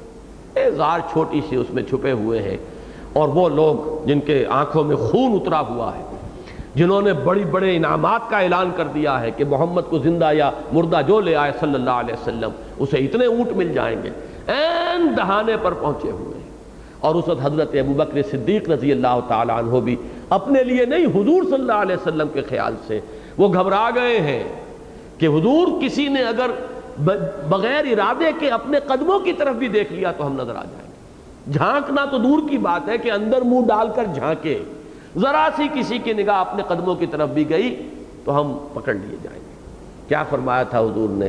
ایک غار چھوٹی سی اس میں چھپے ہوئے ہیں، اور وہ لوگ جن کے آنکھوں میں خون اترا ہوا ہے، جنہوں نے بڑی بڑے انعامات کا اعلان کر دیا ہے کہ محمد کو زندہ یا مردہ جو لے آئے صلی اللہ علیہ وسلم اسے اتنے اونٹ مل جائیں گے، عین دہانے پر پہنچے ہوئے ہیں۔ اور اس وقت حضرت ابوبکر صدیق رضی اللہ تعالیٰ عنہ بھی اپنے لیے نہیں، حضور صلی اللہ علیہ وسلم کے خیال سے وہ گھبرا گئے ہیں کہ حضور کسی نے اگر بغیر ارادے کے اپنے قدموں کی طرف بھی دیکھ لیا تو ہم نظر آ جائیں گے۔ جھانکنا تو دور کی بات ہے کہ اندر منہ ڈال کر جھانکے، ذرا سی کسی کی نگاہ اپنے قدموں کی طرف بھی گئی تو ہم پکڑ لیے جائیں گے۔ کیا فرمایا تھا حضور نے؟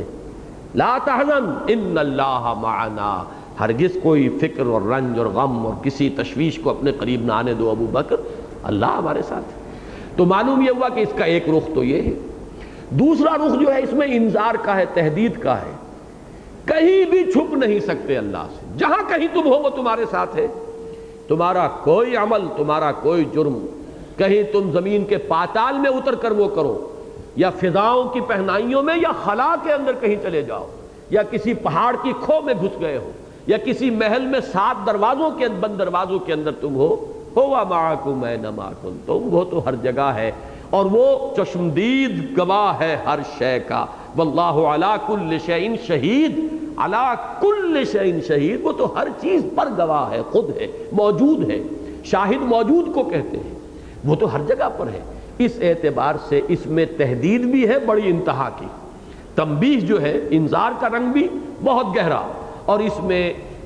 لا تحزن ان اللہ معنا، ہرگز کوئی فکر اور رنج اور غم اور کسی تشویش کو اپنے قریب نہ آنے دو ابو بکر، اللہ ہمارے ساتھ ہے۔ تو معلوم یہ ہوا کہ اس کا ایک رخ تو یہ ہے۔ دوسرا رخ جو ہے اس میں انذار کا ہے، تہدید کا ہے، کہیں بھی چھپ نہیں سکتے اللہ سے، جہاں کہیں تم ہو وہ تمہارے ساتھ ہے۔ تمہارا کوئی عمل، تمہارا کوئی جرم، کہیں تم زمین کے پاتال میں اتر کر وہ کرو، یا فضاؤں کی پہنائیوں میں، یا خلا کے اندر کہیں چلے جاؤ، یا کسی پہاڑ کی کھو میں گھس گئے ہو، یا کسی محل میں 7 دروازوں کے بند دروازوں کے اندر تم ہو، ہوا معکم اینما کنتم، وہ تو ہر جگہ ہے، اور وہ چشمدید گواہ ہے ہر شے کا۔ واللہ علی کل شیء شہید، علی کل شیء شہید، وہ تو ہر چیز پر گواہ ہے، خود ہے، موجود ہے۔ شاہد موجود کو کہتے ہیں، وہ تو ہر جگہ پر ہے۔ اس اعتبار سے اس میں تہدید بھی ہے بڑی انتہا کی، تنبیہ جو ہے انذار کا رنگ بھی بہت گہرا، اور اس میں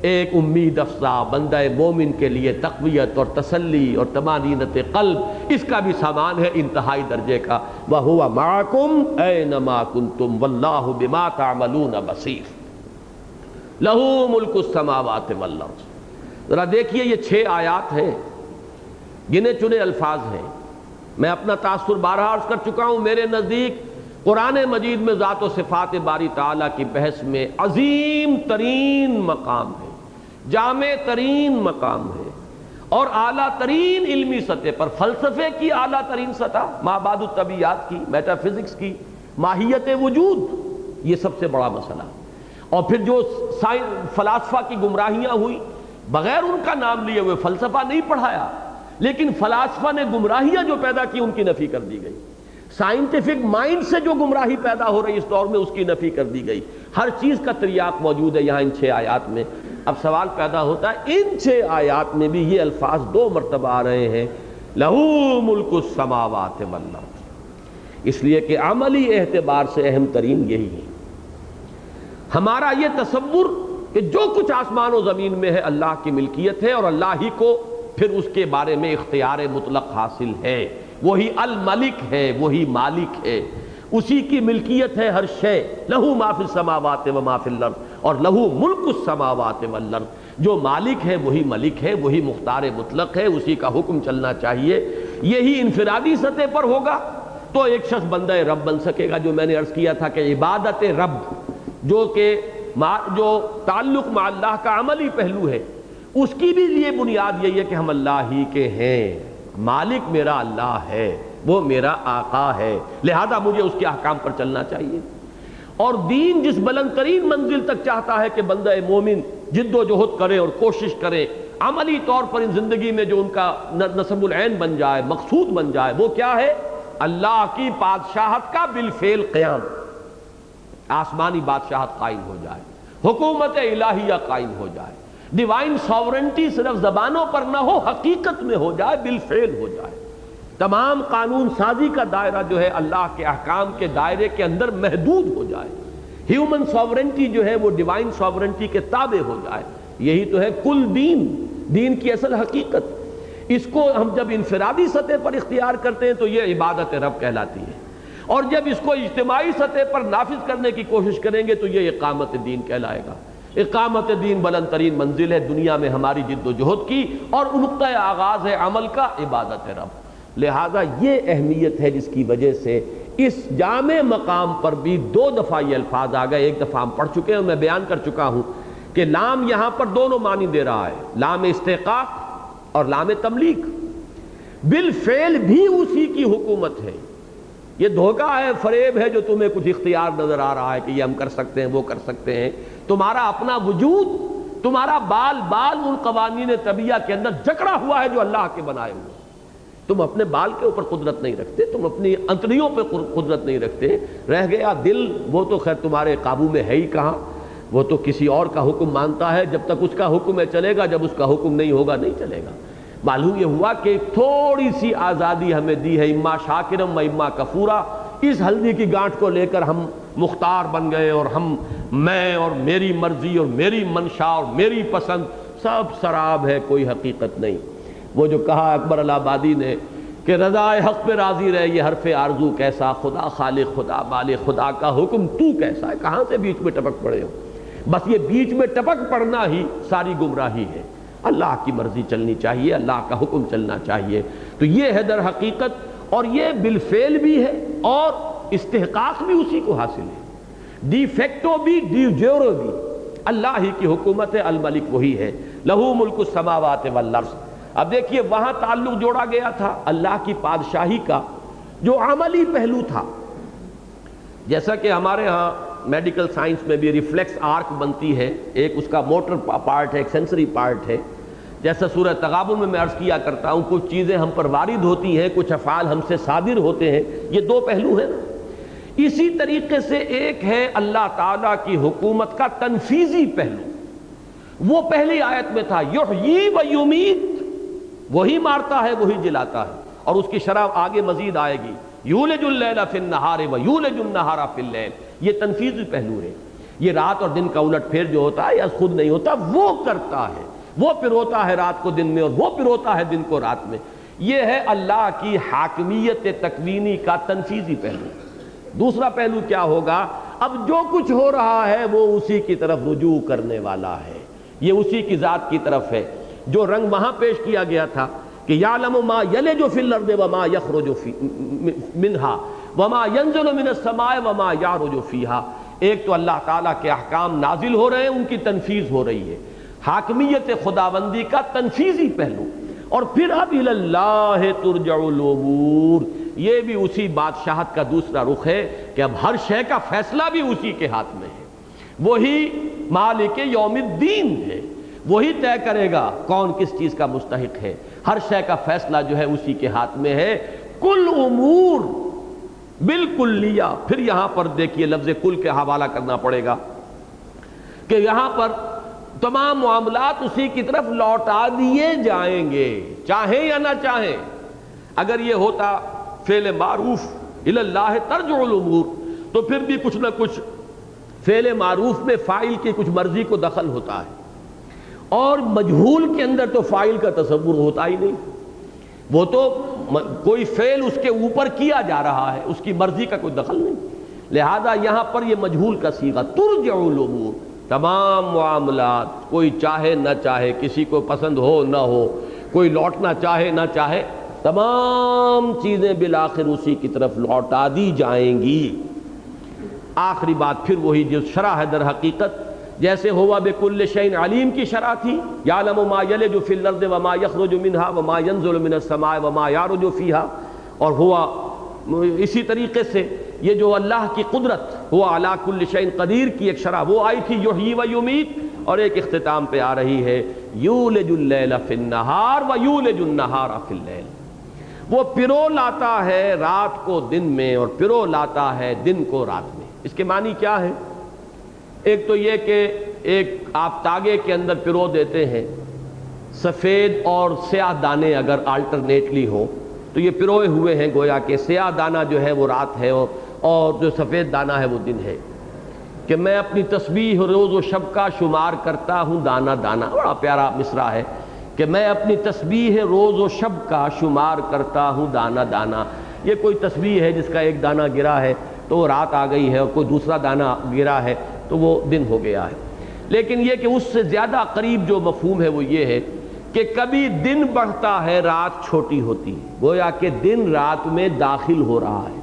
ایک امید افزا بندہ مومن کے لیے تقویت اور تسلی اور طمانینت قلب، اس کا بھی سامان ہے انتہائی درجے کا۔ وَهُوَ مَعَكُمْ أَيْنَمَا كُنْتُمْ وَاللَّهُ بِمَا تَعْمَلُونَ بَصِيرٌ لَهُ مُلْكُ السَّمَاوَاتِ وَالْأَرْضِ۔ ذرا دیکھیے یہ 6 آیات ہیں، گنے چنے الفاظ ہیں۔ میں اپنا تاثر بارہا عرض کر چکا ہوں، میرے نزدیک قرآن مجید میں ذات و صفات باری تعالیٰ کی بحث میں عظیم ترین مقام ہے، جامع ترین مقام ہے، اور اعلیٰ ترین علمی سطح پر، فلسفے کی اعلیٰ ترین سطح، مابعد الطبیعیات کی، میٹا فزکس کی، ماہیت وجود، یہ سب سے بڑا مسئلہ۔ اور پھر جو فلاسفہ کی گمراہیاں ہوئی، بغیر ان کا نام لیے ہوئے، فلسفہ نہیں پڑھایا، لیکن فلاسفہ نے گمراہیاں جو پیدا کی ان کی نفی کر دی گئی، سائنٹیفک مائنڈ سے جو گمراہی پیدا ہو رہی اس دور میں اس کی نفی کر دی گئی۔ ہر چیز کا تریاق موجود ہے یہاں ان 6 آیات میں۔ اب سوال پیدا ہوتا ہے ان 6 آیات میں بھی یہ الفاظ 2 مرتبہ آ رہے ہیں، لَهُ مُلْكُ السَّمَاوَاتِ وَالْأَرْضِ، اس لیے کہ عملی اعتبار سے اہم ترین یہی ہے۔ ہمارا یہ تصور کہ جو کچھ آسمان و زمین میں ہے اللہ کی ملکیت ہے، اور اللہ ہی کو پھر اس کے بارے میں اختیار مطلق حاصل ہے، وہی الملک ہے، وہی مالک ہے، اسی کی ملکیت ہے ہر شے۔ لہو ما فی السماوات و ما فی الارض، اور لہو ملک السماوات والارض، جو مالک ہے وہی ملک ہے، وہی مختار مطلق ہے، اسی کا حکم چلنا چاہیے۔ یہی انفرادی سطح پر ہوگا تو ایک شخص بندہ رب بن سکے گا، جو میں نے عرض کیا تھا کہ عبادت رب جو تعلق مع اللہ کا عملی پہلو ہے، اس کی بھی لیے بنیاد یہی ہے کہ ہم اللہ ہی کے ہیں، مالک میرا اللہ ہے، وہ میرا آقا ہے، لہذا مجھے اس کے احکام پر چلنا چاہیے۔ اور دین جس بلند ترین منزل تک چاہتا ہے کہ بندہ مومن جد و جہد کرے اور کوشش کرے، عملی طور پر ان زندگی میں جو ان کا نصب العین بن جائے، مقصود بن جائے، وہ کیا ہے؟ اللہ کی بادشاہت کا بالفعل قیام، آسمانی بادشاہت قائم ہو جائے، حکومت الہیہ قائم ہو جائے، ڈیوائن ساورنٹی صرف زبانوں پر نہ ہو، حقیقت میں ہو جائے، بالفعل ہو جائے۔ تمام قانون سازی کا دائرہ جو ہے اللہ کے احکام کے دائرے کے اندر محدود ہو جائے، ہیومن ساورنٹی جو ہے وہ ڈیوائن ساورنٹی کے تابع ہو جائے۔ یہی تو ہے کل دین کی اصل حقیقت۔ اس کو ہم جب انفرادی سطح پر اختیار کرتے ہیں تو یہ عبادت رب کہلاتی ہے، اور جب اس کو اجتماعی سطح پر نافذ کرنے کی کوشش کریں گے تو یہ اقامت دین کہلائے گا۔ اقامت دین بلند ترین منزل ہے دنیا میں ہماری جد و جہد کی، اور نقطۂ آغاز ہے عمل کا عبادت رب۔ لہذا یہ اہمیت ہے جس کی وجہ سے اس جامع مقام پر بھی 2 دفعہ یہ الفاظ آ گئے۔ ایک دفعہ ہم پڑھ چکے ہیں، میں بیان کر چکا ہوں کہ لام یہاں پر دونوں معنی دے رہا ہے، لام استحقاق اور لام تملیک۔ بالفعل بھی اسی کی حکومت ہے۔ یہ دھوکہ ہے، فریب ہے جو تمہیں کچھ اختیار نظر آ رہا ہے کہ یہ ہم کر سکتے ہیں، وہ کر سکتے ہیں۔ تمہارا اپنا وجود، تمہارا بال ان قوانین طبیعہ کے اندر جکڑا ہوا ہے جو اللہ کے بنائے ہوئے۔ تم اپنے بال کے اوپر قدرت نہیں رکھتے، تم اپنی انتڑیوں پہ قدرت نہیں رکھتے۔ رہ گیا دل، وہ تو خیر تمہارے قابو میں ہے ہی کہاں، وہ تو کسی اور کا حکم مانتا ہے۔ جب تک اس کا حکم ہے چلے گا، جب اس کا حکم نہیں ہوگا نہیں چلے گا۔ معلوم یہ ہوا کہ تھوڑی سی آزادی ہمیں دی ہے، اما شاکرم و اما کفورا۔ اس ہلدی کی گانٹھ کو لے کر ہم مختار بن گئے، اور میں اور میری مرضی اور میری منشا اور میری پسند سب سراب ہے، کوئی حقیقت نہیں۔ وہ جو کہا اکبر الہ آبادی نے کہ رضائے حق پہ راضی رہے، یہ حرف آرزو کیسا، خدا خالق خدا بالغ خدا کا حکم تو کیسا ہے، کہاں سے بیچ میں ٹپک پڑے ہو۔ بس یہ بیچ میں ٹپک پڑنا ہی ساری گمراہی ہے۔ اللہ کی مرضی چلنی چاہیے، اللہ کا حکم چلنا چاہیے۔ تو یہ ہے در حقیقت، اور یہ بالفعل بھی ہے اور استحقاق بھی اسی کو حاصل ہے، ڈی فیکٹو بھی ڈی جیورو بھی۔ اللہ ہی کی حکومت ہے، الملک وہی ہے، لہو ملک السماوات والارض۔ اب دیکھیے وہاں تعلق جوڑا گیا تھا اللہ کی پادشاہی کا جو عملی پہلو تھا، جیسا کہ ہمارے ہاں میڈیکل سائنس میں بھی ریفلیکس آرک بنتی ہے، ایک اس کا موٹر پارٹ ہے، ایک سینسری پارٹ ہے۔ جیسا سورہ تغابن میں عرض کیا کرتا ہوں، کچھ چیزیں ہم پر وارد ہوتی ہیں، کچھ افعال ہم سے صادر ہوتے ہیں، یہ دو پہلو ہیں۔ اسی طریقے سے ایک ہے اللہ تعالیٰ کی حکومت کا تنفیذی پہلو، وہ پہلی آیت میں تھا یحیی و یمیت، وہی مارتا ہے وہی جلاتا ہے، اور اس کی شرح آگے مزید آئے گی، یولج اللیل فی النہار و یولج النہار فی اللیل، یہ تنفیذی پہلو ہے۔ یہ رات اور دن کا الٹ پھیر جو ہوتا ہے یا خود نہیں ہوتا، وہ کرتا ہے، وہ پروتا ہے رات کو دن میں اور وہ پروتا ہے دن کو رات میں۔ یہ ہے اللہ کی حاکمیت تکوینی کا تنفیذی پہلو۔ دوسرا پہلو کیا ہوگا؟ اب جو کچھ ہو رہا ہے وہ اسی کی طرف رجوع کرنے والا ہے، یہ اسی کی ذات کی طرف ہے۔ جو رنگ وہاں پیش کیا گیا تھا کہ یعلم ما یلج فی الارض وما یخرج منہا وما ینزل من السماء وما یعرج فیہا، ایک تو اللہ تعالیٰ کے احکام نازل ہو رہے ہیں، ان کی تنفیذ ہو رہی ہے، حاکمیت خداوندی کا تنفیذی پہلو۔ اور پھر اب الی اللہ ترجع الامور، یہ بھی اسی بادشاہت کا دوسرا رخ ہے کہ اب ہر شے کا فیصلہ بھی اسی کے ہاتھ میں ہے، وہی مالک یوم الدین ہے، وہی طے کرے گا کون کس چیز کا مستحق ہے، ہر شے کا فیصلہ جو ہے اسی کے ہاتھ میں ہے۔ کل امور بالکل لیا، پھر یہاں پر دیکھیے لفظ کل کے حوالہ کرنا پڑے گا کہ یہاں پر تمام معاملات اسی کی طرف لوٹا دیے جائیں گے، چاہیں یا نہ چاہیں۔ اگر یہ ہوتا فعل معروف الی اللہ ترجع الامور، تو پھر بھی کچھ نہ کچھ فعل معروف میں فاعل کی کچھ مرضی کو دخل ہوتا ہے، اور مجہول کے اندر تو فاعل کا تصور ہوتا ہی نہیں، وہ تو کوئی فعل اس کے اوپر کیا جا رہا ہے، اس کی مرضی کا کوئی دخل نہیں۔ لہذا یہاں پر یہ مجہول کا صیغہ ترجع الامور، تمام معاملات، کوئی چاہے نہ چاہے، کسی کو پسند ہو نہ ہو، کوئی لوٹنا چاہے نہ چاہے، تمام چیزیں بالآخر اسی کی طرف لوٹا دی جائیں گی۔ آخری بات پھر وہی جو شرح ہے در حقیقت، جیسے ہوا بکل شیء علیم کی شرح تھی، یعلم ما یلج فی الارض وما یخرج منہا وما ینزل من السماء وما یعرج فیہا، اور ہوا اسی طریقے سے یہ جو اللہ کی قدرت ہوا علی کل شیء قدیر کی ایک شرح وہ آئی تھی یحیی و یمیت، اور ایک اختتام پہ آ رہی ہے یولج اللیل فی النہار و یولج النہار فی اللیل، وہ پرو لاتا ہے رات کو دن میں اور پرو لاتا ہے دن کو رات میں۔ اس کے معنی کیا ہے؟ ایک تو یہ کہ ایک آپ تاگے کے اندر پرو دیتے ہیں، سفید اور سیاہ دانے اگر آلٹرنیٹلی ہوں تو یہ پروئے ہوئے ہیں، گویا کہ سیاہ دانہ جو ہے وہ رات ہے اور جو سفید دانہ ہے وہ دن ہے، کہ میں اپنی تسبیح روز و شب کا شمار کرتا ہوں دانہ دانہ۔ بڑا پیارا مصرع ہے کہ میں اپنی تسبیح روز و شب کا شمار کرتا ہوں دانہ دانہ۔ یہ کوئی تسبیح ہے جس کا ایک دانہ گرا ہے تو وہ رات آ گئی ہے، اور کوئی دوسرا دانہ گرا ہے تو وہ دن ہو گیا ہے۔ لیکن یہ کہ اس سے زیادہ قریب جو مفہوم ہے وہ یہ ہے کہ کبھی دن بڑھتا ہے رات چھوٹی ہوتی ہے، گویا کہ دن رات میں داخل ہو رہا ہے،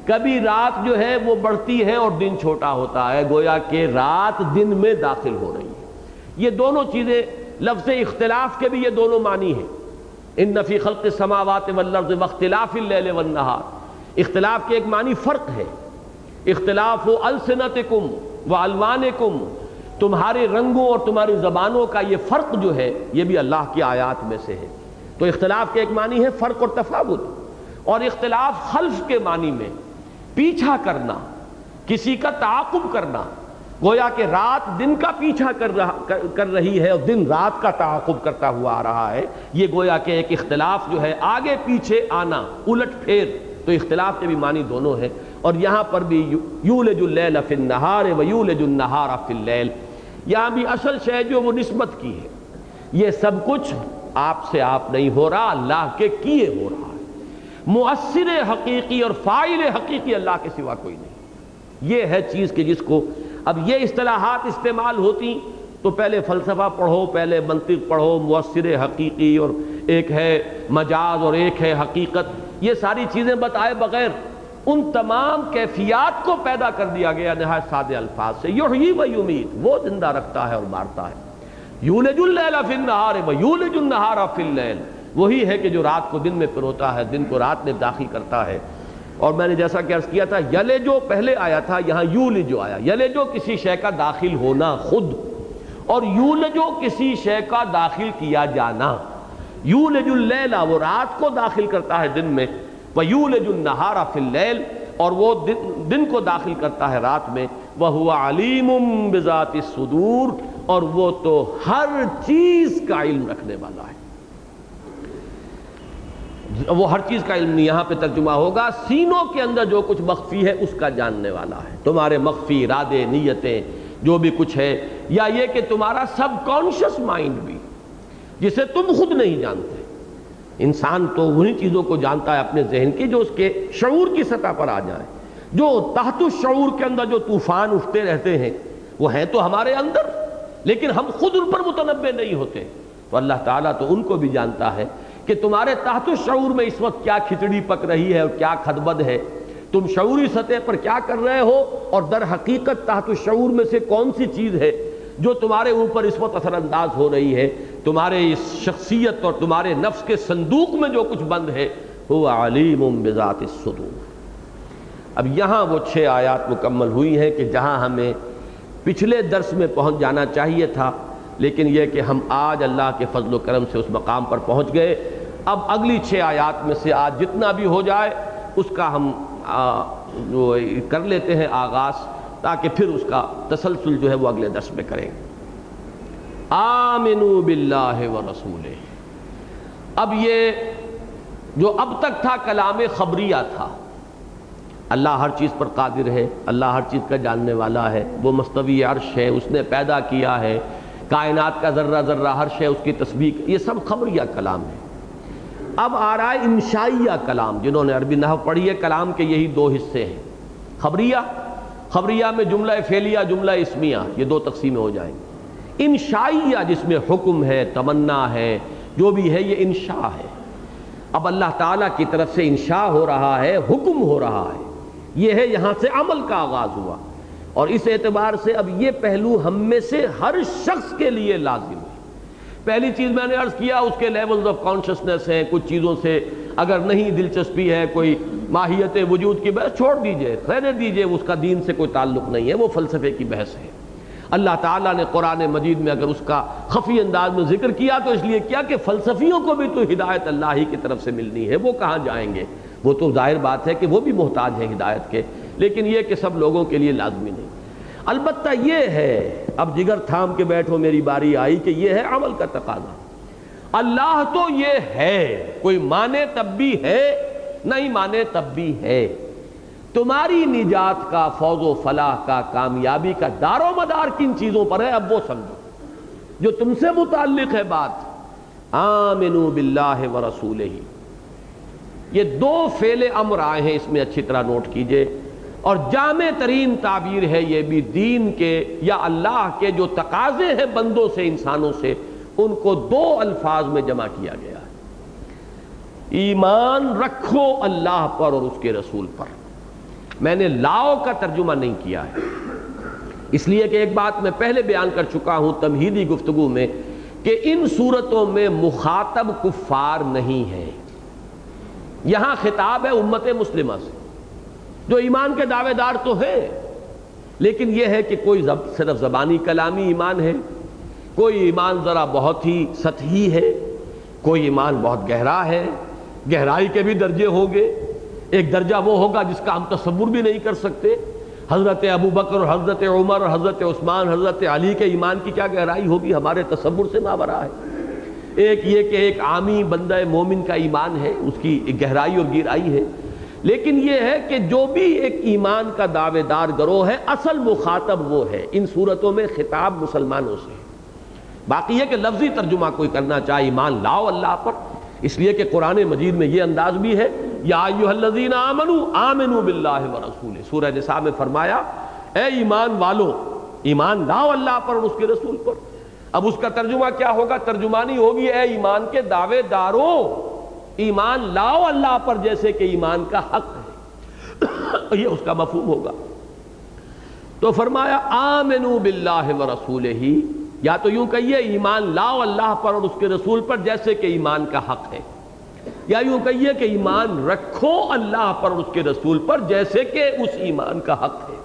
کبھی رات جو ہے وہ بڑھتی ہے اور دن چھوٹا ہوتا ہے، گویا کہ رات دن میں داخل ہو رہی ہے۔ یہ دونوں چیزیں لفظ اختلاف کے بھی یہ دونوں معنی ہیں، ان فی خلق السماوات والارض واختلاف اللیل والنہار، اختلاف کے ایک معنی فرق ہے، اختلاف السنتکم والوانکم، تمہارے رنگوں اور تمہاری زبانوں کا یہ فرق جو ہے یہ بھی اللہ کی آیات میں سے ہے۔ تو اختلاف کے ایک معنی ہے فرق اور تفاوت، اور اختلاف خلف کے معنی میں پیچھا کرنا، کسی کا تعاقب کرنا، گویا کہ رات دن کا پیچھا کر رہی ہے اور دن رات کا تعاقب کرتا ہوا آ رہا ہے، یہ گویا کہ ایک اختلاف جو ہے آگے پیچھے آنا، الٹ پھیر، تو اختلاف کے بھی معنی دونوں ہیں۔ اور یہاں پر بھی یولج اللیل فی النہار و یولج النہار فی اللیل، یہاں بھی اصل شے جو وہ نسبت کی ہے، یہ سب کچھ آپ سے آپ نہیں ہو رہا، اللہ کے کیے ہو رہا ہے، مؤثر حقیقی اور فاعل حقیقی اللہ کے سوا کوئی نہیں۔ یہ ہے چیز کہ جس کو اب یہ اصطلاحات استعمال ہوتی تو پہلے فلسفہ پڑھو، پہلے منطق پڑھو، مؤثر حقیقی اور ایک ہے مجاز اور ایک ہے حقیقت، یہ ساری چیزیں بتائے بغیر ان تمام کیفیات کو پیدا کر دیا گیا نہایت سادے الفاظ سے۔ یحیی و یمیت، وہ زندہ رکھتا ہے اور مارتا ہے۔ یولج اللیل فی النہار و یولج النہار فی اللیل، وہی ہے کہ جو رات کو دن میں پروتا ہے، دن کو رات میں داخل کرتا ہے۔ اور میں نے جیسا کہ عرض کیا تھا، یلجو پہلے آیا تھا، یہاں یولجو آیا۔ یلجو کسی شے کا داخل ہونا خود، اور یولجو کسی شے کا داخل کیا جانا۔ یولج اللیل، وہ رات کو داخل کرتا ہے دن میں، وَيُولِجُ النَّهَارَ فِي اللَّيْلِ، اور وہ دن کو داخل کرتا ہے رات میں۔ وَهُوَ عَلِيمٌ بِذَاتِ الصُّدُورِ، اور وہ تو ہر چیز کا علم رکھنے والا ہے۔ وہ ہر چیز کا علم نہیں، یہاں پہ ترجمہ ہوگا سینوں کے اندر جو کچھ مخفی ہے اس کا جاننے والا ہے۔ تمہارے مخفی ارادے، نیتیں، جو بھی کچھ ہے، یا یہ کہ تمہارا سب کانشس مائنڈ بھی جسے تم خود نہیں جانتے۔ انسان تو وہی چیزوں کو جانتا ہے اپنے ذہن کی جو اس کے شعور کی سطح پر آ جائیں، جو تحت الشعور کے اندر جو طوفان اٹھتے رہتے ہیں وہ ہیں تو ہمارے اندر، لیکن ہم خود ان پر متنبع نہیں ہوتے۔ تو اللہ تعالیٰ تو ان کو بھی جانتا ہے کہ تمہارے تحت الشعور میں اس وقت کیا کھچڑی پک رہی ہے اور کیا کھدبد ہے، تم شعوری سطح پر کیا کر رہے ہو، اور در حقیقت تحت الشعور میں سے کون سی چیز ہے جو تمہارے اوپر اس وقت اثر انداز ہو رہی ہے۔ تمہارے اس شخصیت اور تمہارے نفس کے صندوق میں جو کچھ بند ہے، هو علیم بذات الصدور۔ اب یہاں وہ 6 آیات مکمل ہوئی ہیں کہ جہاں ہمیں پچھلے درس میں پہنچ جانا چاہیے تھا، لیکن یہ کہ ہم آج اللہ کے فضل و کرم سے اس مقام پر پہنچ گئے۔ اب اگلی 6 آیات میں سے آج جتنا بھی ہو جائے اس کا ہم کر لیتے ہیں آغاز، تاکہ پھر اس کا تسلسل جو ہے وہ اگلے درس میں کریں گے۔ آمنوا باللہ ورسولہ، اب یہ جو اب تک تھا کلام خبریہ تھا، اللہ ہر چیز پر قادر ہے، اللہ ہر چیز کا جاننے والا ہے، وہ مستوی عرش ہے، اس نے پیدا کیا ہے، کائنات کا ذرہ ذرہ ہر شے اس کی تسبیح، یہ سب خبریہ کلام ہے۔ اب آ رہا ہے انشائیہ کلام، جنہوں نے عربی نحو پڑھی ہے، کلام کے یہی 2 حصے ہیں۔ خبریہ میں جملہ فعلیہ، جملہ اسمیہ، یہ 2 تقسیمیں ہو جائیں گی۔ انشائیہ جس میں حکم ہے، تمنا ہے، جو بھی ہے، یہ انشاء ہے۔ اب اللہ تعالیٰ کی طرف سے انشاء ہو رہا ہے، حکم ہو رہا ہے، یہ ہے یہاں سے عمل کا آغاز ہوا، اور اس اعتبار سے اب یہ پہلو ہم میں سے ہر شخص کے لیے لازم ہے۔ پہلی چیز میں نے عرض کیا، اس کے لیولز آف کانشسنس ہیں، کچھ چیزوں سے اگر نہیں دلچسپی ہے، کوئی ماہیت وجود کی بحث چھوڑ دیجئے، رہنے دیجئے، اس کا دین سے کوئی تعلق نہیں ہے، وہ فلسفے کی بحث ہے۔ اللہ تعالیٰ نے قرآن مجید میں اگر اس کا خفی انداز میں ذکر کیا تو اس لیے کیا کہ فلسفیوں کو بھی تو ہدایت اللہ ہی کی طرف سے ملنی ہے، وہ کہاں جائیں گے، وہ تو ظاہر بات ہے کہ وہ بھی محتاج ہیں ہدایت کے، لیکن یہ کہ سب لوگوں کے لیے لازمی نہیں۔ البتہ یہ ہے، اب جگر تھام کے بیٹھو میری باری آئی، کہ یہ ہے عمل کا تقاضا۔ اللہ تو یہ ہے، کوئی مانے تب بھی ہے، نہیں مانے تب بھی ہے۔ تمہاری نجات کا، فوز و فلاح کا، کامیابی کا دار و مدار کن چیزوں پر ہے، اب وہ سمجھو جو تم سے متعلق ہے بات۔ آمنوا باللہ ورسولہ، یہ 2 فعل امر آئے ہیں، اس میں اچھی طرح نوٹ کیجئے، اور جامع ترین تعبیر ہے یہ بھی دین کے یا اللہ کے جو تقاضے ہیں بندوں سے، انسانوں سے، ان کو 2 الفاظ میں جمع کیا گیا ہے۔ ایمان رکھو اللہ پر اور اس کے رسول پر۔ میں نے لاؤ کا ترجمہ نہیں کیا ہے، اس لیے کہ ایک بات میں پہلے بیان کر چکا ہوں تمہیدی گفتگو میں، کہ ان صورتوں میں مخاطب کفار نہیں ہے، یہاں خطاب ہے امت مسلمہ سے، جو ایمان کے دعوے دار تو ہیں، لیکن یہ ہے کہ کوئی صرف زبانی کلامی ایمان ہے، کوئی ایمان ذرا بہت ہی سطحی ہے، کوئی ایمان بہت گہرا ہے، گہرائی کے بھی درجے ہوں گے۔ ایک درجہ وہ ہوگا جس کا ہم تصور بھی نہیں کر سکتے، حضرت ابوبکر اور حضرت عمر اور حضرت عثمان، حضرت علی کے ایمان کی کیا گہرائی ہوگی، ہمارے تصور سے ماورا ہے۔ ایک یہ کہ ایک عامی بندہ مومن کا ایمان ہے، اس کی گہرائی اور گہرائی ہے، لیکن یہ ہے کہ جو بھی ایک ایمان کا دعوے دار گروہ ہے، اصل مخاطب وہ ہے۔ ان صورتوں میں خطاب مسلمانوں سے، باقی ہے کہ لفظی ترجمہ کوئی کرنا چاہے ایمان لاؤ اللہ پر، اس لیے کہ قرآن مجید میں یہ انداز بھی ہے، یا ایھا الذین آمنوا آمنوا باللہ ورسولہ۔ سورہ نساء میں فرمایا، اے ایمان والو، ایمان لاؤ اللہ پر اور اس کے رسول پر۔ اب اس کا ترجمہ کیا ہوگا؟ ترجمانی ہوگی اے ایمان کے دعوے داروں، ایمان لاؤ اللہ پر جیسے کہ ایمان کا حق ہے، یہ اس کا مفہوم ہوگا۔ تو فرمایا آمنوا باللہ ورسولہ، یا تو یوں کہیے ایمان لاؤ اللہ پر اور اس کے رسول پر جیسے کہ ایمان کا حق ہے، یا یوں کہیے کہ ایمان رکھو اللہ پر اور اس کے رسول پر جیسے کہ اس ایمان کا حق ہے۔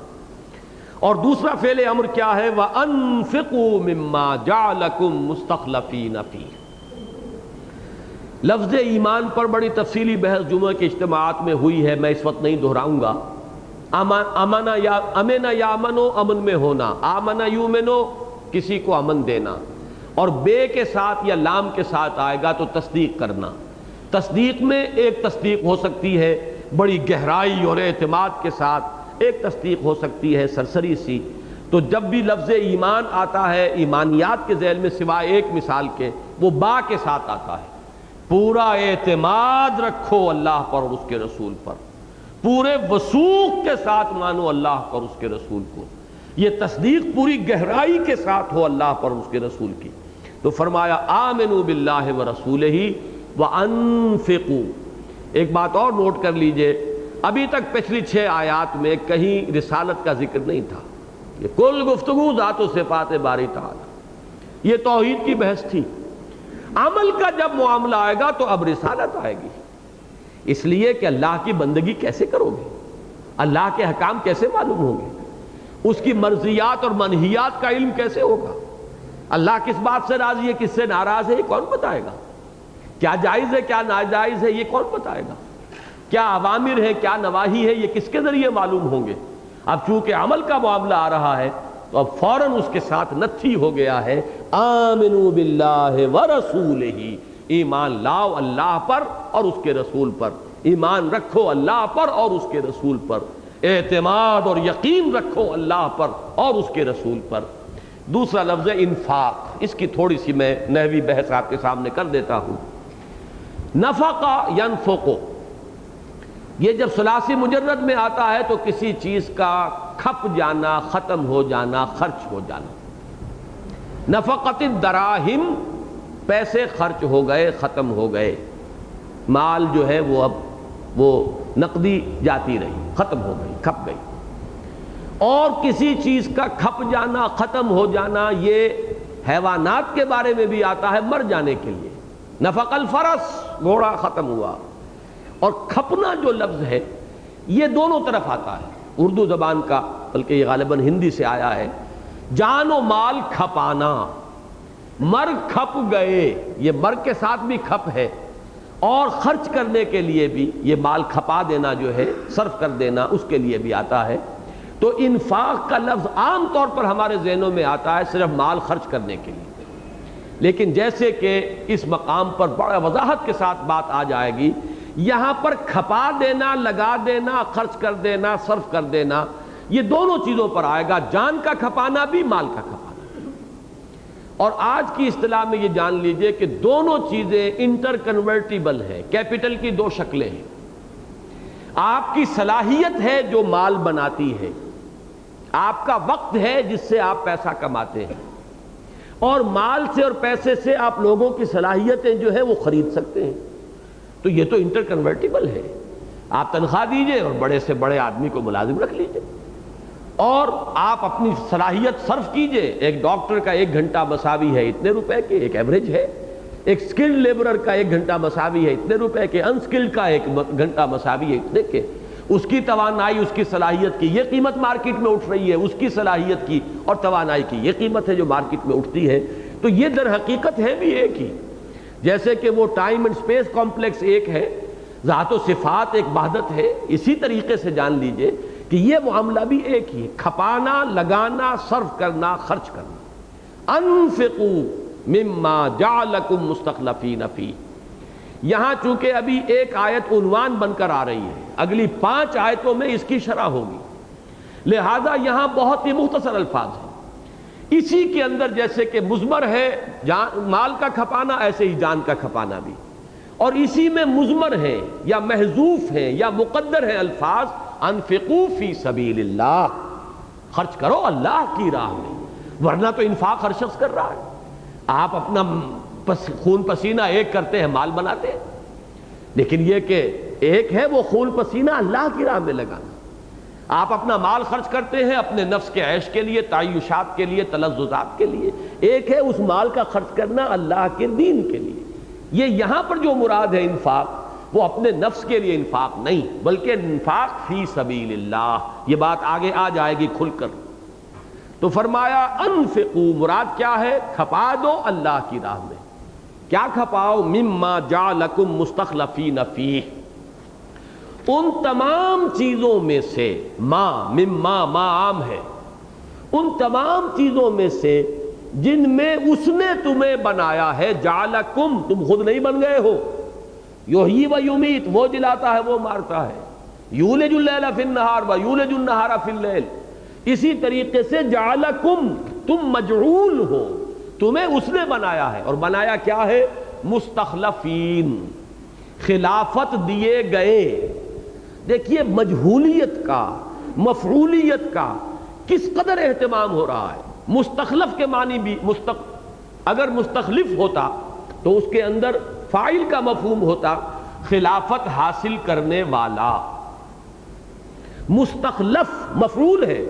اور دوسرا فعل امر کیا ہے؟ وَأَنفِقُوا مِمَّا جَعَلَكُمْ مُسْتَخْلَفِينَ فِيهِ۔ لفظ ایمان پر بڑی تفصیلی بحث جمعہ کے اجتماعات میں ہوئی ہے، میں اس وقت نہیں دہراؤں گا۔ امنا یا امنو، امن میں ہونا، آمنا یومنو کسی کو امن دینا، اور بے کے ساتھ یا لام کے ساتھ آئے گا تو تصدیق کرنا۔ تصدیق میں ایک تصدیق ہو سکتی ہے بڑی گہرائی اور اعتماد کے ساتھ، ایک تصدیق ہو سکتی ہے سرسری سی۔ تو جب بھی لفظ ایمان آتا ہے ایمانیات کے ذیل میں سوائے ایک مثال کے، وہ با کے ساتھ آتا ہے۔ پورا اعتماد رکھو اللہ پر اور اس کے رسول پر، پورے وثوق کے ساتھ مانو اللہ پر اس کے رسول کو، یہ تصدیق پوری گہرائی کے ساتھ ہو اللہ پر اس کے رسول کی۔ تو فرمایا آمنوا باللہ ورسولہ وانفقوا۔ ایک بات اور نوٹ کر لیجئے، ابھی تک پچھلی 6 آیات میں کہیں رسالت کا ذکر نہیں تھا، یہ کل گفتگو ذات و صفات باری تعالی، یہ توحید کی بحث تھی۔ عمل کا جب معاملہ آئے گا تو اب رسالت آئے گی، اس لیے کہ اللہ کی بندگی کیسے کرو گے، اللہ کے حکام کیسے معلوم ہوں گے، اس کی مرضیات اور منہیات کا علم کیسے ہوگا، اللہ کس بات سے راضی ہے کس سے ناراض ہے یہ کون بتائے گا، کیا جائز ہے کیا ناجائز ہے یہ کون بتائے گا، کیا اوامر ہے کیا نواہی ہے یہ کس کے ذریعے معلوم ہوں گے۔ اب چونکہ عمل کا معاملہ آ رہا ہے تو اب فوراً اس کے ساتھ نتھی ہو گیا ہے آمنوا باللہ ورسولہ، ایمان لاؤ اللہ پر اور اس کے رسول پر، ایمان رکھو اللہ پر اور اس کے رسول پر، اعتماد اور یقین رکھو اللہ پر اور اس کے رسول پر۔ دوسرا لفظ ہے انفاق، اس کی تھوڑی سی میں نحوی بحث آپ کے سامنے کر دیتا ہوں۔ نفقہ ینفقو، یہ جب ثلاثی مجرد میں آتا ہے تو کسی چیز کا کھپ جانا، ختم ہو جانا، خرچ ہو جانا۔ نفقت الدراہم، پیسے خرچ ہو گئے، ختم ہو گئے، مال جو ہے وہ اب وہ نقدی جاتی رہی، ختم ہو گئی، کھپ گئی۔ اور کسی چیز کا کھپ جانا، ختم ہو جانا، یہ حیوانات کے بارے میں بھی آتا ہے مر جانے کے لیے۔ نفق الفرس، گھوڑا ختم ہوا۔ اور کھپنا جو لفظ ہے یہ دونوں طرف آتا ہے اردو زبان کا، بلکہ یہ غالباً ہندی سے آیا ہے۔ جان و مال کھپانا، مر کھپ گئے، یہ مر کے ساتھ بھی کھپ ہے، اور خرچ کرنے کے لیے بھی یہ مال کھپا دینا جو ہے، صرف کر دینا، اس کے لیے بھی آتا ہے۔ تو انفاق کا لفظ عام طور پر ہمارے ذہنوں میں آتا ہے صرف مال خرچ کرنے کے لیے، لیکن جیسے کہ اس مقام پر بڑا وضاحت کے ساتھ بات آ جائے گی، یہاں پر کھپا دینا، لگا دینا، خرچ کر دینا، صرف کر دینا، یہ دونوں چیزوں پر آئے گا، جان کا کھپانا بھی، مال کا کھپانا۔ اور آج کی اصطلاح میں یہ جان لیجئے کہ دونوں چیزیں انٹر کنورٹیبل ہیں، کیپٹل کی 2 شکلیں ہیں۔ آپ کی صلاحیت ہے جو مال بناتی ہے، آپ کا وقت ہے جس سے آپ پیسہ کماتے ہیں، اور مال سے اور پیسے سے آپ لوگوں کی صلاحیتیں جو ہے وہ خرید سکتے ہیں۔ تو یہ تو انٹر کنورٹیبل ہے، آپ تنخواہ دیجئے اور بڑے سے بڑے آدمی کو ملازم رکھ لیجئے، اور آپ اپنی صلاحیت صرف کیجئے۔ ایک ڈاکٹر کا 1 گھنٹہ مساوی ہے اتنے روپے کے، ایک ایوریج ہے۔ ایک سکلڈ لیبرر کا 1 گھنٹہ مساوی ہے اتنے روپے کے، انسکلڈ کا 1 گھنٹہ مساوی ہے اتنے کے۔ اس کی توانائی، اس کی صلاحیت کی یہ قیمت مارکیٹ میں اٹھ رہی ہے، اس کی صلاحیت کی اور توانائی کی یہ قیمت ہے جو مارکیٹ میں اٹھتی ہے۔ تو یہ در حقیقت ہے بھی ایک ہی، جیسے کہ وہ ٹائم اینڈ سپیس کمپلیکس ایک ہے، ذات و صفات ایک وحدت ہے، اسی طریقے سے جان لیجئے کہ یہ معاملہ بھی ایک ہی ہے، کھپانا، لگانا، صرف کرنا، خرچ کرنا۔ انفقوا مما جعلکم مستخلفین فیہ، یہاں چونکہ ابھی ایک آیت عنوان بن کر آ رہی ہے، اگلی 5 آیتوں میں اس کی شرح ہوگی، لہذا یہاں بہت ہی مختصر الفاظ ہیں۔ اسی کے اندر جیسے کہ مضمر ہے مال کا کھپانا، ایسے ہی جان کا کھپانا بھی، اور اسی میں مضمر ہیں یا محذوف ہیں یا مقدر ہیں الفاظ انفقوا فی سبیل اللہ، خرچ کرو اللہ کی راہ میں، ورنہ تو انفاق ہر شخص کر رہا ہے۔ آپ اپنا خون پسینہ ایک کرتے ہیں، مال بناتے ہیں، لیکن یہ کہ ایک ہے وہ خون پسینہ اللہ کی راہ میں لگانا۔ آپ اپنا مال خرچ کرتے ہیں اپنے نفس کے عیش کے لیے، تعیشات کے لیے، تلذذات کے لیے، ایک ہے اس مال کا خرچ کرنا اللہ کے دین کے لیے۔ یہ یہاں پر جو مراد ہے انفاق، وہ اپنے نفس کے لیے انفاق نہیں، بلکہ انفاق فی سبیل اللہ۔ یہ بات آگے آ جائے گی کھل کر۔ تو فرمایا انفقو، مراد کیا ہے؟ کھپا دو اللہ کی راہ میں۔ کیا کھپاؤ؟ مما جعلکم مستخلفین فیہ، ان تمام چیزوں میں سے، مما عام ہے، ان تمام چیزوں میں سے جن میں اس نے تمہیں بنایا ہے۔ جعلکم، تم خود نہیں بن گئے ہو۔ یحیی و یمیت، وہ جلاتا ہے وہ مارتا ہے۔ یولج اللیل فی النہار و یولج النہار فی اللیل، اسی طریقے سے جعلکم، تم مجعول ہو، تمہیں اس نے بنایا ہے۔ اور بنایا کیا ہے؟ مستخلفین، خلافت دیے گئے۔ دیکھیے مجہولیت کا، مفعولیت کا کس قدر اہتمام ہو رہا ہے۔ مستخلف کے معنی بھی اگر مستخلف ہوتا تو اس کے اندر فاعل کا مفہوم ہوتا خلافت حاصل کرنے والا۔ مستخلف مفعول ہے،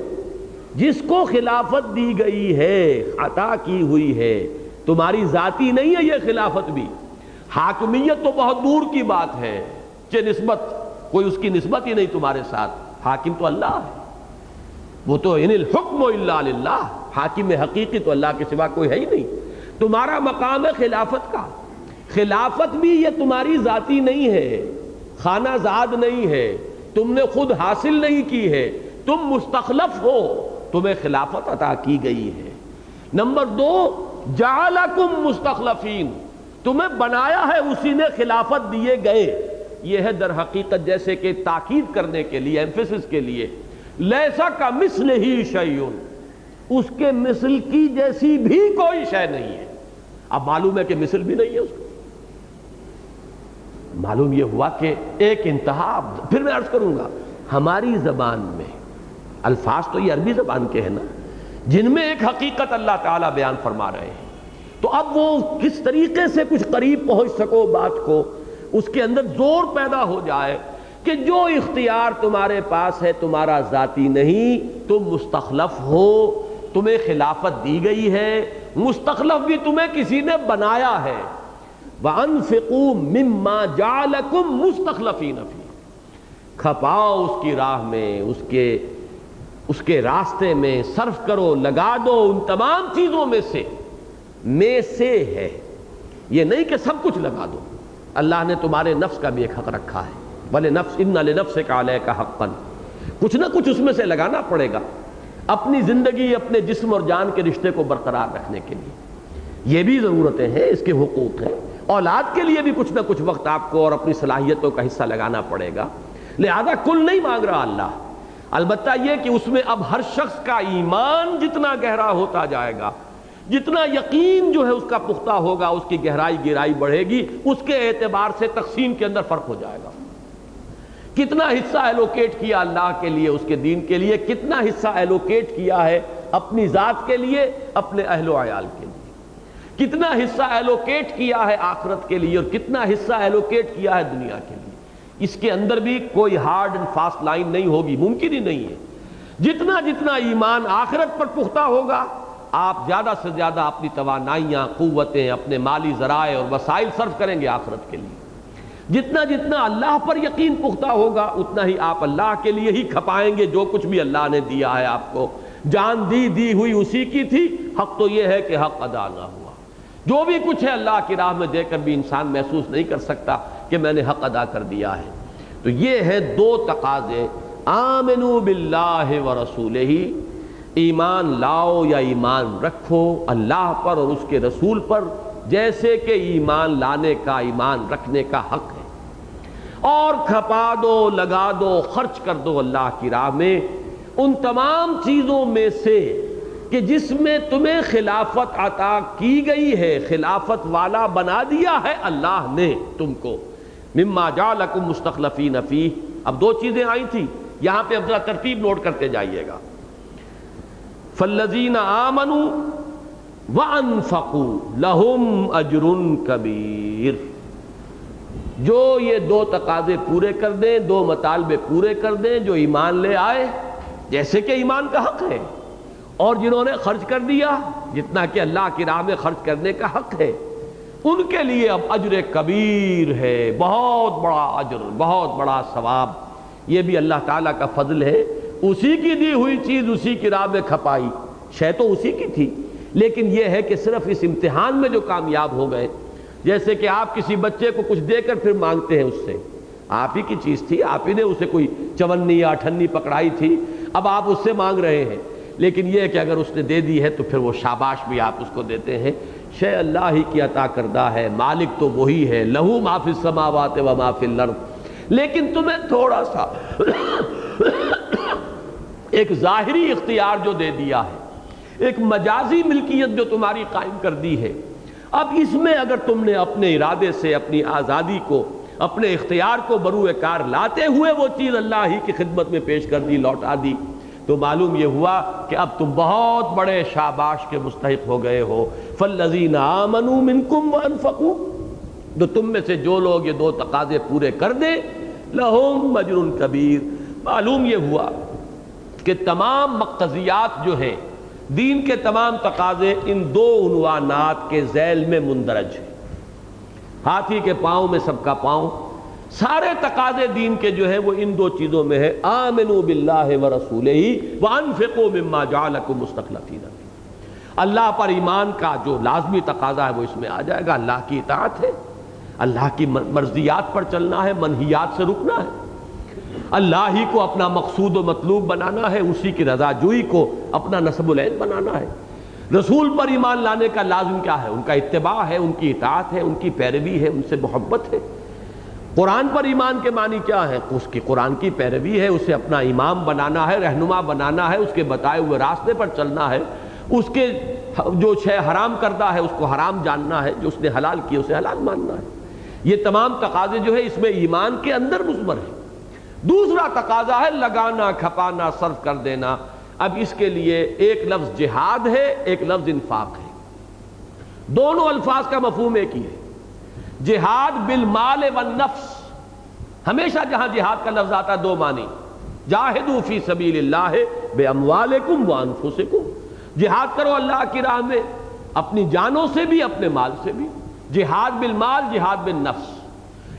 جس کو خلافت دی گئی ہے، عطا کی ہوئی ہے۔ تمہاری ذاتی نہیں ہے یہ خلافت بھی۔ حاکمیت تو بہت دور کی بات ہے، نسبت کوئی اس کی نسبت ہی نہیں تمہارے ساتھ۔ حاکم تو اللہ ہے، وہ تو ان الحکم الا للہ، حاکم حقیقی تو اللہ کے سوا کوئی ہے ہی نہیں۔ تمہارا مقام ہے خلافت کا۔ خلافت بھی یہ تمہاری ذاتی نہیں ہے، خانہ زاد نہیں ہے، تم نے خود حاصل نہیں کی ہے، تم مستخلف ہو، تمہیں خلافت عطا کی گئی ہے۔ نمبر 2، جعلکم مستخلفین، تمہیں بنایا ہے اسی نے، خلافت دیے گئے۔ یہ ہے در حقیقت جیسے کہ تاکید کرنے کے لیے، ایمفیسس کے لیے، لیسا کمثلہ شیء، اس کے مثل کی جیسی بھی کوئی شے نہیں ہے۔ اب معلوم ہے کہ مثل بھی نہیں ہے اس کو۔ معلوم یہ ہوا کہ ایک انتہا، پھر میں عرض کروں گا، ہماری زبان میں الفاظ تو یہ عربی زبان کے ہیں نا، جن میں ایک حقیقت اللہ تعالیٰ بیان فرما رہے ہیں، تو اب وہ کس طریقے سے کچھ قریب پہنچ سکو بات کو، اس کے اندر زور پیدا ہو جائے کہ جو اختیار تمہارے پاس ہے تمہارا ذاتی نہیں، تم مستخلف ہو، تمہیں خلافت دی گئی ہے، مستخلف بھی تمہیں کسی نے بنایا ہے۔ وَأَنفِقُوا مِمَّا جَعَلَكُمْ مُسْتَخْلَفِينَ فِيهِ، کھپاؤ اس کی راہ میں، اس کے راستے میں صرف کرو، لگا دو ان تمام چیزوں میں سے ہے، یہ نہیں کہ سب کچھ لگا دو۔ اللہ نے تمہارے نفس کا بھی ایک حق رکھا ہے، وَلِنَفْسِ إِنَّ لِنَفْسِكَ عَلَيْكَ حَقًّا، کچھ نہ کچھ اس میں سے لگانا پڑے گا اپنی زندگی، اپنے جسم اور جان کے رشتے کو برقرار رکھنے کے لیے۔ یہ بھی ضرورتیں ہیں، اس کے حقوق ہیں۔ اولاد کے لیے بھی کچھ نہ کچھ وقت آپ کو اور اپنی صلاحیتوں کا حصہ لگانا پڑے گا۔ لہذا کل نہیں مانگ رہا اللہ، البتہ یہ کہ اس میں اب ہر شخص کا ایمان جتنا گہرا ہوتا جائے گا، جتنا یقین جو ہے اس کا پختہ ہوگا، اس کی گہرائی بڑھے گی، اس کے اعتبار سے تقسیم کے اندر فرق ہو جائے گا۔ کتنا حصہ ایلوکیٹ کیا اللہ کے لیے، اس کے دین کے لیے، کتنا حصہ ایلوکیٹ کیا ہے اپنی ذات کے لیے، اپنے اہل و عیال کے لیے، کتنا حصہ ایلوکیٹ کیا ہے آخرت کے لیے، اور کتنا حصہ ایلوکیٹ کیا ہے دنیا کے لیے۔ اس کے اندر بھی کوئی ہارڈ اینڈ فاسٹ لائن نہیں ہوگی، ممکن ہی نہیں ہے۔ جتنا جتنا ایمان آخرت پر پختہ ہوگا، آپ زیادہ سے زیادہ اپنی توانائیاں، قوتیں، اپنے مالی ذرائع اور وسائل صرف کریں گے آخرت کے لیے۔ جتنا جتنا اللہ پر یقین پختہ ہوگا، اتنا ہی آپ اللہ کے لیے ہی کھپائیں گے جو کچھ بھی اللہ نے دیا ہے آپ کو۔ جان دی ہوئی اسی کی تھی، حق تو یہ ہے کہ حق ادا نہ ہوا۔ جو بھی کچھ ہے اللہ کی راہ میں دے کر بھی انسان محسوس نہیں کر سکتا کہ میں نے حق ادا کر دیا ہے۔ تو یہ ہے دو تقاضے، آمنوا باللہ ورسولہ، ایمان لاؤ یا ایمان رکھو اللہ پر اور اس کے رسول پر، جیسے کہ ایمان لانے کا، ایمان رکھنے کا حق ہے۔ اور کھپا دو، لگا دو، خرچ کر دو اللہ کی راہ میں ان تمام چیزوں میں سے کہ جس میں تمہیں خلافت عطا کی گئی ہے، خلافت والا بنا دیا ہے اللہ نے تم کو۔ مما جعلکم مستخلفین فیہ، اب دو چیزیں آئی تھی یہاں پہ، اب ذرا ترتیب نوٹ کرتے جائیے گا۔ فالذین آمنوا وانفقوا لہم اجر کبیر، جو یہ دو تقاضے پورے کر دیں، دو مطالبے پورے کر دیں، جو ایمان لے آئے جیسے کہ ایمان کا حق ہے، اور جنہوں نے خرچ کر دیا جتنا کہ اللہ کی راہ میں خرچ کرنے کا حق ہے، ان کے لیے اب اجر کبیر ہے، بہت بڑا اجر، بہت بڑا ثواب۔ یہ بھی اللہ تعالیٰ کا فضل ہے، اسی کی دی ہوئی چیز اسی کی راہ میں کھپائی، شے تو اسی کی تھی، لیکن یہ ہے کہ صرف اس امتحان میں جو کامیاب ہو گئے، جیسے کہ آپ کسی بچے کو کچھ دے کر پھر مانگتے ہیں اس سے، آپ ہی کی چیز تھی، آپ ہی نے اسے کوئی چونی یا اٹھنی پکڑائی تھی، اب آپ اس سے مانگ رہے ہیں، لیکن یہ کہ اگر اس نے دے دی ہے تو پھر وہ شاباش بھی آپ اس کو دیتے ہیں۔ شے اللہ ہی کی عطا کردہ ہے، مالک تو وہی ہے، لہو ما فی السماوات و ما فی الارض، لیکن تمہیں تھوڑا سا ایک ظاہری اختیار جو دے دیا ہے، ایک مجازی ملکیت جو تمہاری قائم کر دی ہے، اب اس میں اگر تم نے اپنے ارادے سے اپنی آزادی کو، اپنے اختیار کو بروئے کار لاتے ہوئے وہ چیز اللہ ہی کی خدمت میں پیش کر دی، لوٹا دی، تو معلوم یہ ہوا کہ اب تم بہت بڑے شاباش کے مستحق ہو گئے ہو۔ فالذین آمنوا منکم وانفقوا، تو تم میں سے جو لوگ یہ دو تقاضے پورے کر دیں، لہم اجر کبیر، معلوم یہ ہوا کہ تمام مقتضیات جو ہیں، دین کے تمام تقاضے ان دو عنوانات کے ذیل میں مندرج ہیں۔ ہاتھی کے پاؤں میں سب کا پاؤں، سارے تقاضے دین کے جو ہیں وہ ان دو چیزوں میں ہے، آمنوا باللہ ورسولہ وانفقوا مما جعلکم مستخلفین فیہ۔ اللہ پر ایمان کا جو لازمی تقاضا ہے وہ اس میں آ جائے گا، اللہ کی اطاعت ہے، اللہ کی مرضیات پر چلنا ہے، منہیات سے رکنا ہے، اللہ ہی کو اپنا مقصود و مطلوب بنانا ہے، اسی کی رضا جوئی کو اپنا نصب العین بنانا ہے۔ رسول پر ایمان لانے کا لازم کیا ہے؟ ان کا اتباع ہے، ان کی اطاعت ہے، ان کی پیروی ہے، ان سے محبت ہے۔ قرآن پر ایمان کے معنی کیا ہے؟ اس کی قرآن کی پیروی ہے، اسے اپنا امام بنانا ہے، رہنما بنانا ہے، اس کے بتائے ہوئے راستے پر چلنا ہے، اس کے جو شے حرام کردہ ہے اس کو حرام جاننا ہے، جو اس نے حلال کیا اسے حلال ماننا ہے۔ یہ تمام تقاضے جو ہے اس میں ایمان کے اندر مضمر ہے۔ دوسرا تقاضا ہے لگانا، کھپانا، صرف کر دینا۔ اب اس کے لیے ایک لفظ جہاد ہے، ایک لفظ انفاق ہے، دونوں الفاظ کا مفہوم ایک ہی ہے۔ جہاد بالمال والنفس، ہمیشہ جہاں جہاد کا لفظ آتا ہے دو معنی، جاہدوا فی سبیل اللہ باموالکم وانفسکم، جہاد کرو اللہ کی راہ میں اپنی جانوں سے بھی اپنے مال سے بھی، جہاد بالمال، جہاد بالنفس،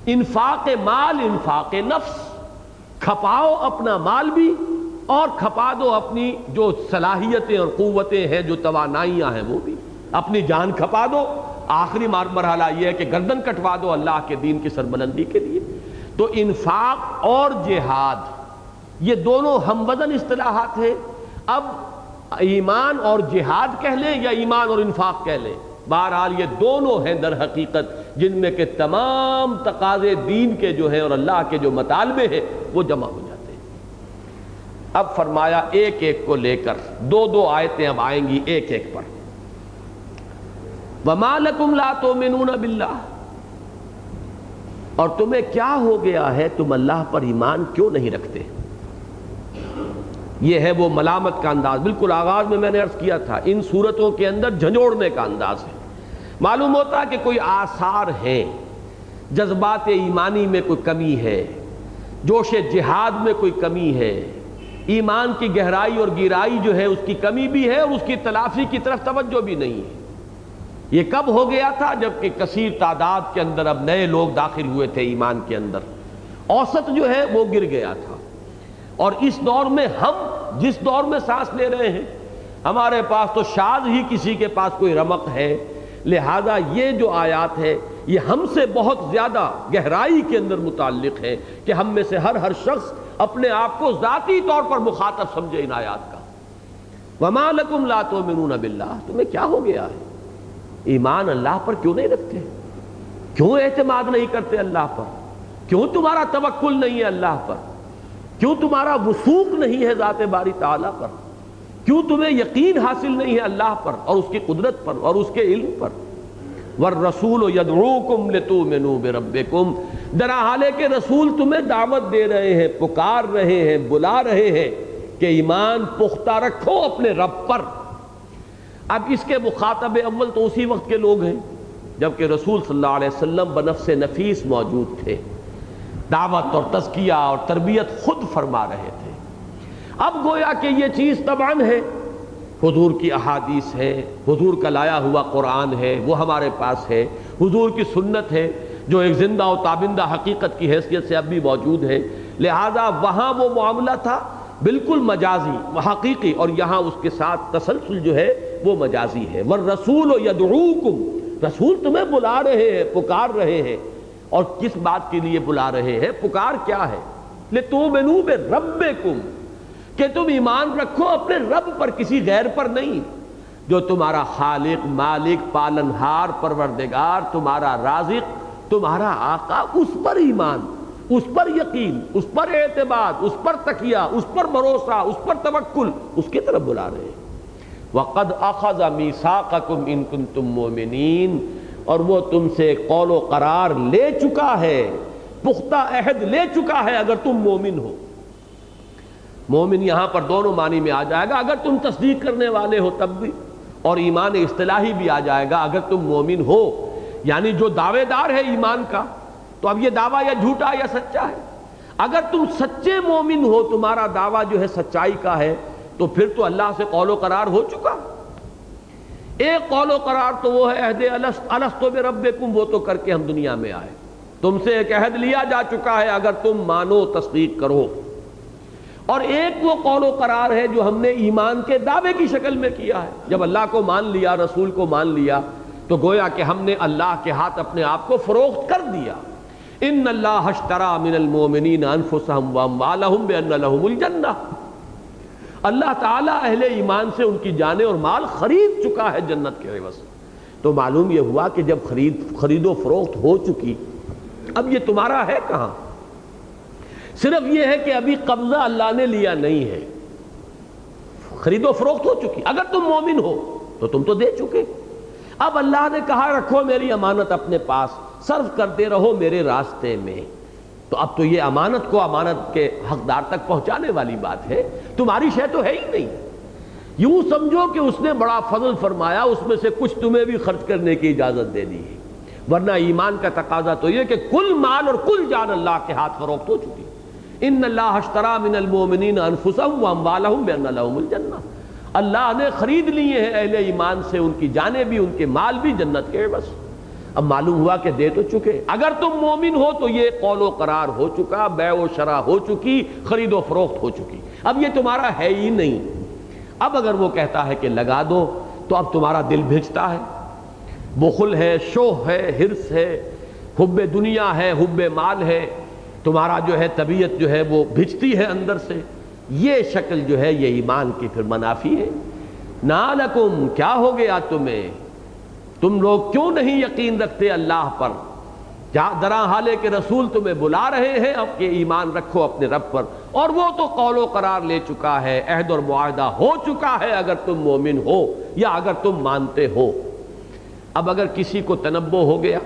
انفاق مال، انفاق نفس، کھپاؤ اپنا مال بھی اور کھپا دو اپنی جو صلاحیتیں اور قوتیں ہیں، جو توانائیاں ہیں وہ بھی، اپنی جان کھپا دو، آخری مرحلہ یہ ہے کہ گردن کٹوا دو اللہ کے دین کی سربلندی کے لیے۔ تو انفاق اور جہاد یہ دونوں ہم وزن اصطلاحات ہیں۔ اب ایمان اور جہاد کہہ لیں یا ایمان اور انفاق کہہ لیں، بہرحال یہ دونوں ہیں در حقیقت جن میں کہ تمام تقاضے دین کے جو ہیں اور اللہ کے جو مطالبے ہیں وہ جمع ہو جاتے ہیں۔ اب فرمایا ایک ایک کو لے کر دو دو آیتیں اب آئیں گی ایک ایک پر۔ وَمَا لَكُمْ لَا تُؤْمِنُونَ بِاللَّهِ، اور تمہیں کیا ہو گیا ہے، تم اللہ پر ایمان کیوں نہیں رکھتے؟ یہ ہے وہ ملامت کا انداز، بالکل آغاز میں نے عرض کیا تھا ان صورتوں کے اندر جھنجھوڑنے کا انداز ہے۔ معلوم ہوتا ہے کہ کوئی آثار ہیں، جذبات ایمانی میں کوئی کمی ہے، جوش جہاد میں کوئی کمی ہے، ایمان کی گہرائی اور گہرائی جو ہے اس کی کمی بھی ہے اور اس کی تلافی کی طرف توجہ بھی نہیں ہے۔ یہ کب ہو گیا تھا؟ جبکہ کثیر تعداد کے اندر اب نئے لوگ داخل ہوئے تھے ایمان کے اندر، اوسط جو ہے وہ گر گیا تھا۔ اور اس دور میں ہم جس دور میں سانس لے رہے ہیں، ہمارے پاس تو شاذ ہی کسی کے پاس کوئی رمق ہے، لہذا یہ جو آیات ہے یہ ہم سے بہت زیادہ گہرائی کے اندر متعلق ہے کہ ہم میں سے ہر شخص اپنے آپ کو ذاتی طور پر مخاطب سمجھے ان آیات کا۔ وَمَا لَكُمْ لَا تُؤْمِنُونَ بِاللَّهِ، تمہیں کیا ہو گیا ہے؟ ایمان اللہ پر کیوں نہیں رکھتے؟ کیوں اعتماد نہیں کرتے اللہ پر؟ کیوں تمہارا توکل نہیں ہے اللہ پر؟ کیوں تمہارا وثوق نہیں ہے ذات باری تعالیٰ پر؟ کیوں تمہیں یقین حاصل نہیں ہے اللہ پر اور اس کی قدرت پر اور اس کے علم پر؟ وَالرَّسُولُ يَدْعُوكُمْ لِتُؤْمِنُوا بِرَبِّكُمْ، در حالے کہ رسول تمہیں دعوت دے رہے ہیں، پکار رہے ہیں، بلا رہے ہیں کہ ایمان پختہ رکھو اپنے رب پر۔ اب اس کے مخاطب اول تو اسی وقت کے لوگ ہیں جبکہ رسول صلی اللہ علیہ وسلم بنفس نفیس موجود تھے، دعوت اور تزکیہ اور تربیت خود فرما رہے تھے۔ اب گویا کہ یہ چیز طبعاً ہے، حضور کی احادیث ہے، حضور کا لایا ہوا قرآن ہے، وہ ہمارے پاس ہے، حضور کی سنت ہے جو ایک زندہ و تابندہ حقیقت کی حیثیت سے اب بھی موجود ہے، لہذا وہاں وہ معاملہ تھا بالکل مجازی و حقیقی، اور یہاں اس کے ساتھ تسلسل جو ہے وہ مجازی ہے۔ والرسول یدعوکم، رسول تمہیں بلا رہے ہیں، پکار رہے ہیں، اور کس بات کے لیے بلا رہے ہیں؟ پکار کیا ہے؟ لتؤمنوا بربکم، کہ تم ایمان رکھو اپنے رب پر، کسی غیر پر نہیں، جو تمہارا خالق، مالک، پالنہار، پروردگار، تمہارا رازق، تمہارا آقا، اس پر ایمان، اس پر یقین، اس پر اعتماد، اس پر تکیہ، اس پر بھروسہ، اس پر توکل، اس کی طرف بلا رہے ہیں۔ وَقَدْ أَخَذَ مِيثَاقَكُمْ إِن كُنتُم مُّؤْمِنِينَ، اور وہ تم سے قول و قرار لے چکا ہے، پختہ عہد لے چکا ہے اگر تم مومن ہو۔ مومن یہاں پر دونوں معنی میں آ جائے گا، اگر تم تصدیق کرنے والے ہو تب بھی، اور ایمان اصطلاحی بھی آ جائے گا اگر تم مومن ہو، یعنی جو دعوے دار ہے ایمان کا، تو اب یہ دعویٰ یا جھوٹا یا سچا ہے۔ اگر تم سچے مومن ہو، تمہارا دعویٰ جو ہے سچائی کا ہے، تو پھر تو اللہ سے قول و قرار ہو چکا۔ ایک قول و قرار تو وہ ہے عہد الست بربکم، وہ تو کر کے ہم دنیا میں آئے، تم سے ایک عہد لیا جا چکا ہے اگر تم مانو، تصدیق کرو۔ اور ایک وہ قول و قرار ہے جو ہم نے ایمان کے دعوے کی شکل میں کیا ہے، جب اللہ کو مان لیا، رسول کو مان لیا، تو گویا کہ ہم نے اللہ کے ہاتھ اپنے آپ کو فروخت کر دیا۔ ان اللہ اشتری من المؤمنین انفسهم واموالهم بان لهم الجنہ، اللہ تعالیٰ اہل ایمان سے ان کی جانیں اور مال خرید چکا ہے جنت کے عوض۔ تو معلوم یہ ہوا کہ جب خرید و فروخت ہو چکی، اب یہ تمہارا ہے کہاں؟ صرف یہ ہے کہ ابھی قبضہ اللہ نے لیا نہیں ہے، خرید و فروخت ہو چکی۔ اگر تم مومن ہو تو تم تو دے چکے، اب اللہ نے کہا رکھو میری امانت اپنے پاس، صرف کرتے رہو میرے راستے میں، تو اب تو یہ امانت کو امانت کے حقدار تک پہنچانے والی بات ہے، تمہاری شے تو ہے ہی نہیں۔ یوں سمجھو کہ اس نے بڑا فضل فرمایا، اس میں سے کچھ تمہیں بھی خرچ کرنے کی اجازت دے دی ہے، ورنہ ایمان کا تقاضا تو یہ کہ کل مال اور کل جان اللہ کے ہاتھ فروخت ہو چکی۔ ان اللہ اشتری من المؤمنین انفسهم واموالهم بان لهم الجنہ، اللہ نے خرید لیے ہیں اہل ایمان سے ان کی جانیں بھی، ان کے مال بھی جنت کے عوض۔ اب معلوم ہوا کہ دے تو چکے، اگر تم مومن ہو تو یہ قول و قرار ہو چکا، بیع و شرع ہو چکی، خرید و فروخت ہو چکی، اب یہ تمہارا ہے ہی نہیں۔ اب اگر وہ کہتا ہے کہ لگا دو، تو اب تمہارا دل بھجتا ہے، بخل ہے، شوہ ہے، حرص ہے، حب دنیا ہے، حب مال ہے، تمہارا جو ہے طبیعت جو ہے وہ بھجتی ہے اندر سے، یہ شکل جو ہے یہ ایمان کی پھر منافی ہے۔ نالکم، کیا ہو گیا تمہیں؟ تم لوگ کیوں نہیں یقین رکھتے اللہ پر؟ درا حالے کہ رسول تمہیں بلا رہے ہیں اب کہ ایمان رکھو اپنے رب پر، اور وہ تو قول و قرار لے چکا ہے، عہد اور معاہدہ ہو چکا ہے اگر تم مومن ہو یا اگر تم مانتے ہو۔ اب اگر کسی کو تنبہ ہو گیا،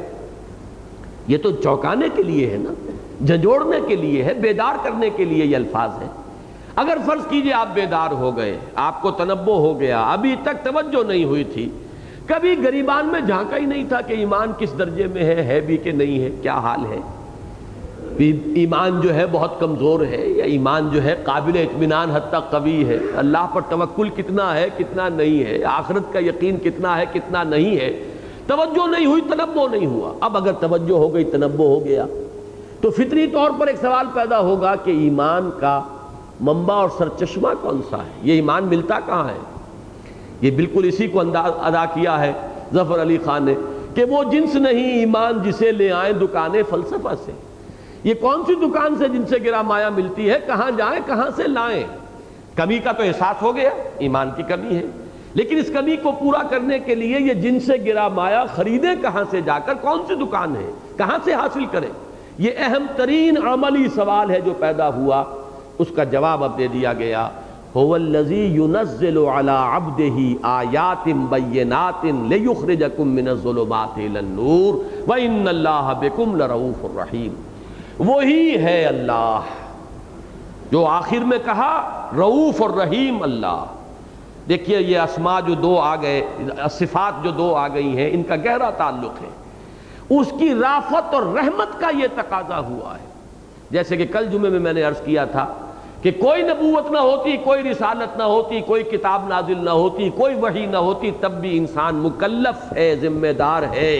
یہ تو چوکانے کے لیے ہے نا، جھنجھوڑنے کے لیے ہے، بیدار کرنے کے لیے یہ الفاظ ہے۔ اگر فرض کیجئے آپ بیدار ہو گئے، آپ کو تنبہ ہو گیا، ابھی تک توجہ نہیں ہوئی تھی، کبھی گریبان میں جھانکا ہی نہیں تھا کہ ایمان کس درجے میں ہے بھی کہ نہیں ہے، کیا حال ہے، ایمان جو ہے بہت کمزور ہے یا ایمان جو ہے قابل اطمینان حد تک قوی ہے، اللہ پر توکل کتنا ہے کتنا نہیں ہے، آخرت کا یقین کتنا ہے کتنا نہیں ہے، توجہ نہیں ہوئی، تنبہ نہیں ہوا۔ اب اگر توجہ ہو گئی، تنبہ ہو گیا، تو فطری طور پر ایک سوال پیدا ہوگا کہ ایمان کا منبع اور سرچشمہ کون سا ہے، یہ ایمان ملتا کہاں ہے؟ یہ بالکل اسی کو ادا کیا ہے ظفر علی خان نے کہ وہ جنس نہیں ایمان جسے لے آئیں دکانیں فلسفہ سے۔ یہ کون سی دکان سے جن سے گرا مایا ملتی ہے، کہاں جائیں کہاں سے لائیں؟ کمی کا تو احساس ہو گیا، ایمان کی کمی ہے، لیکن اس کمی کو پورا کرنے کے لیے یہ جن سے گرا مایا خریدیں کہاں سے جا کر، کون سی دکان ہے، کہاں سے حاصل کریں؟ یہ اہم ترین عملی سوال ہے جو پیدا ہوا، اس کا جواب اب دے دیا گیا۔ هو الذی ينزل على عبده آیات بینات لیخرجکم من الظلمات الى النور وان اللہ بکم لرؤوف الرحیم۔ وہی ہے اللہ جو آخر میں کہا رؤوف اور رحیم اللہ. دیکھیے یہ اسماء جو دو آ گئے، صفات جو دو آ گئی ہیں، ان کا گہرا تعلق ہے. اس کی رافت اور رحمت کا یہ تقاضا ہوا ہے. جیسے کہ کل جمعے میں میں نے عرض کیا تھا کہ کوئی نبوت نہ ہوتی، کوئی رسالت نہ ہوتی، کوئی کتاب نازل نہ ہوتی، کوئی وحی نہ ہوتی، تب بھی انسان مکلف ہے، ذمہ دار ہے،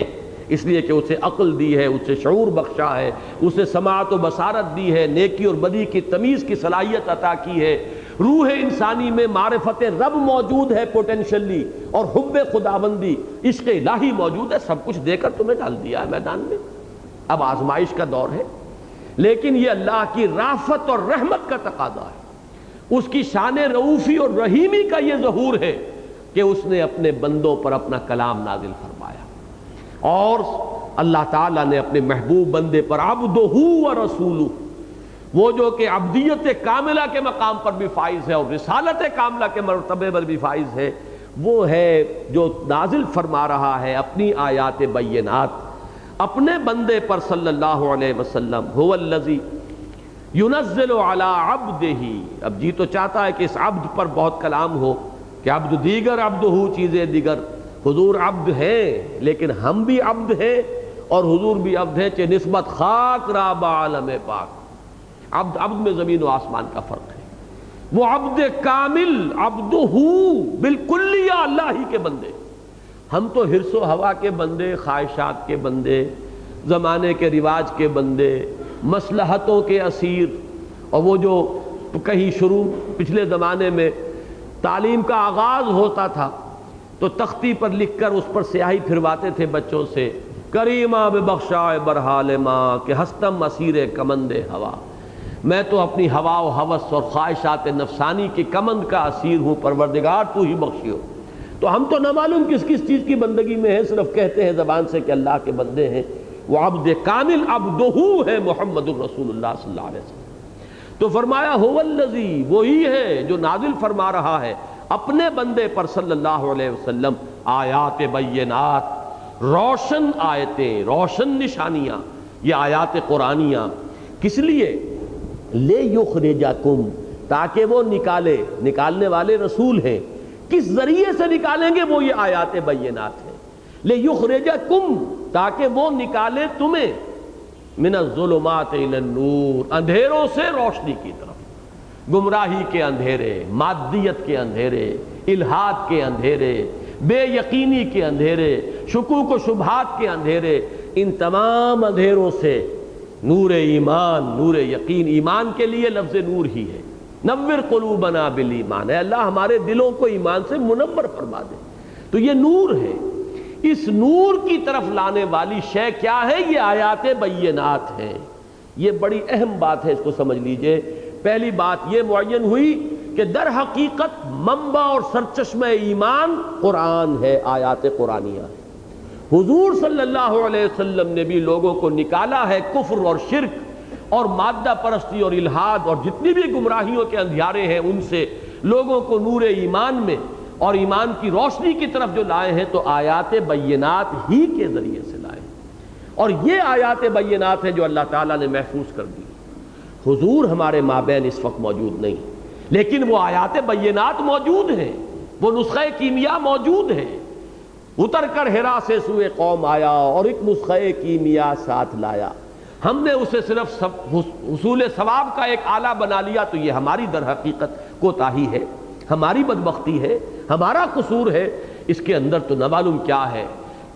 اس لیے کہ اسے عقل دی ہے، اسے شعور بخشا ہے، اسے سماعت و بصارت دی ہے، نیکی اور بدی کی تمیز کی صلاحیت عطا کی ہے، روح انسانی میں معرفت رب موجود ہے پوٹینشلی، اور حب خداوندی عشق الہی موجود ہے. سب کچھ دے کر تمہیں ڈال دیا ہے میدان میں. اب آزمائش کا دور ہے، لیکن یہ اللہ کی رافت اور رحمت کا تقاضا ہے. اس کی شان رؤوفی اور رحیمی کا یہ ظہور ہے کہ اس نے اپنے بندوں پر اپنا کلام نازل فرمایا، اور اللہ تعالیٰ نے اپنے محبوب بندے پر عبدہ و رسولہ، وہ جو کہ عبدیت کاملہ کے مقام پر بھی فائز ہے اور رسالت کاملہ کے مرتبے پر بھی فائز ہے، وہ ہے جو نازل فرما رہا ہے اپنی آیات بینات اپنے بندے پر صلی اللہ علیہ وسلم. هو الذی ينزل علی عبدہ. اب جی تو چاہتا ہے کہ اس عبد پر بہت کلام ہو کہ عبد دیگر عبدہ چیزیں دیگر. حضور عبد ہیں لیکن ہم بھی عبد ہیں اور حضور بھی عبد ہیں، چہ نسبت خاک را با عالم پاک. عبد میں زمین و آسمان کا فرق ہے. وہ عبد کامل عبدہ بالکلیہ اللہ ہی کے بندے. ہم تو حرص و ہوا کے بندے، خواہشات کے بندے، زمانے کے رواج کے بندے، مصلحتوں کے اسیر. اور وہ جو کہیں شروع پچھلے زمانے میں تعلیم کا آغاز ہوتا تھا تو تختی پر لکھ کر اس پر سیاہی پھرواتے تھے بچوں سے، کریمہ ببخشائے برحال ماں کہ ہستم اسیر کمند ہوا. میں تو اپنی ہوا و ہوس اور خواہشات نفسانی کی کمند کا اسیر ہوں، پروردگار تو ہی بخشیو. تو ہم تو نہ معلوم کس کس چیز کی بندگی میں ہیں، صرف کہتے ہیں زبان سے کہ اللہ کے بندے ہیں. وہ عبد کامل عبدہ ہے محمد الرسول اللہ صلی اللہ علیہ وسلم. تو فرمایا هو الذی، وہی ہے جو نازل فرما رہا ہے اپنے بندے پر صلی اللہ علیہ وسلم آیات بینات، روشن آیتیں، روشن نشانیاں. یہ آیات قرآنیاں کس لیے؟ لے یخرجکم، تاکہ وہ نکالنے والے رسول ہیں. کس ذریعے سے نکالیں گے؟ وہ یہ آیات بینات ہیں. لیخرجکم، تاکہ وہ نکالے تمہیں، من الظلمات الی النور، اندھیروں سے روشنی کی طرف. گمراہی کے اندھیرے، مادیت کے اندھیرے، الحاد کے اندھیرے، بے یقینی کے اندھیرے، شکوک و شبہات کے اندھیرے، ان تمام اندھیروں سے نور ایمان، نور یقین. ایمان کے لیے لفظ نور ہی ہے. نور قلوبنا بالایمان، اے اللہ ہمارے دلوں کو ایمان سے منور فرما دے. تو یہ نور ہے. اس نور کی طرف لانے والی شے کیا ہے؟ یہ آیات بینات ہیں. یہ بڑی اہم بات ہے، اس کو سمجھ لیجئے. پہلی بات یہ معین ہوئی کہ در حقیقت منبع اور سرچشمہ ایمان قرآن ہے، آیات قرآنیہ. حضور صلی اللہ علیہ وسلم نے بھی لوگوں کو نکالا ہے کفر اور شرک اور مادہ پرستی اور الحاد اور جتنی بھی گمراہیوں کے اندھیارے ہیں ان سے لوگوں کو نور ایمان میں اور ایمان کی روشنی کی طرف جو لائے ہیں تو آیات بینات ہی کے ذریعے سے لائے. اور یہ آیات بینات ہیں جو اللہ تعالیٰ نے محفوظ کر دی. حضور ہمارے مابین اس وقت موجود نہیں، لیکن وہ آیات بینات موجود ہیں، وہ نسخہ کیمیا موجود ہے. اتر کر حرا سے سوئے قوم آیا اور ایک نسخہ کیمیا ساتھ لایا. ہم نے اسے صرف حصول ثواب کا ایک آلہ بنا لیا تو یہ ہماری در حقیقت کوتاہی ہے، ہماری بدبختی ہے، ہمارا قصور ہے. اس کے اندر تو نہ معلوم کیا ہے.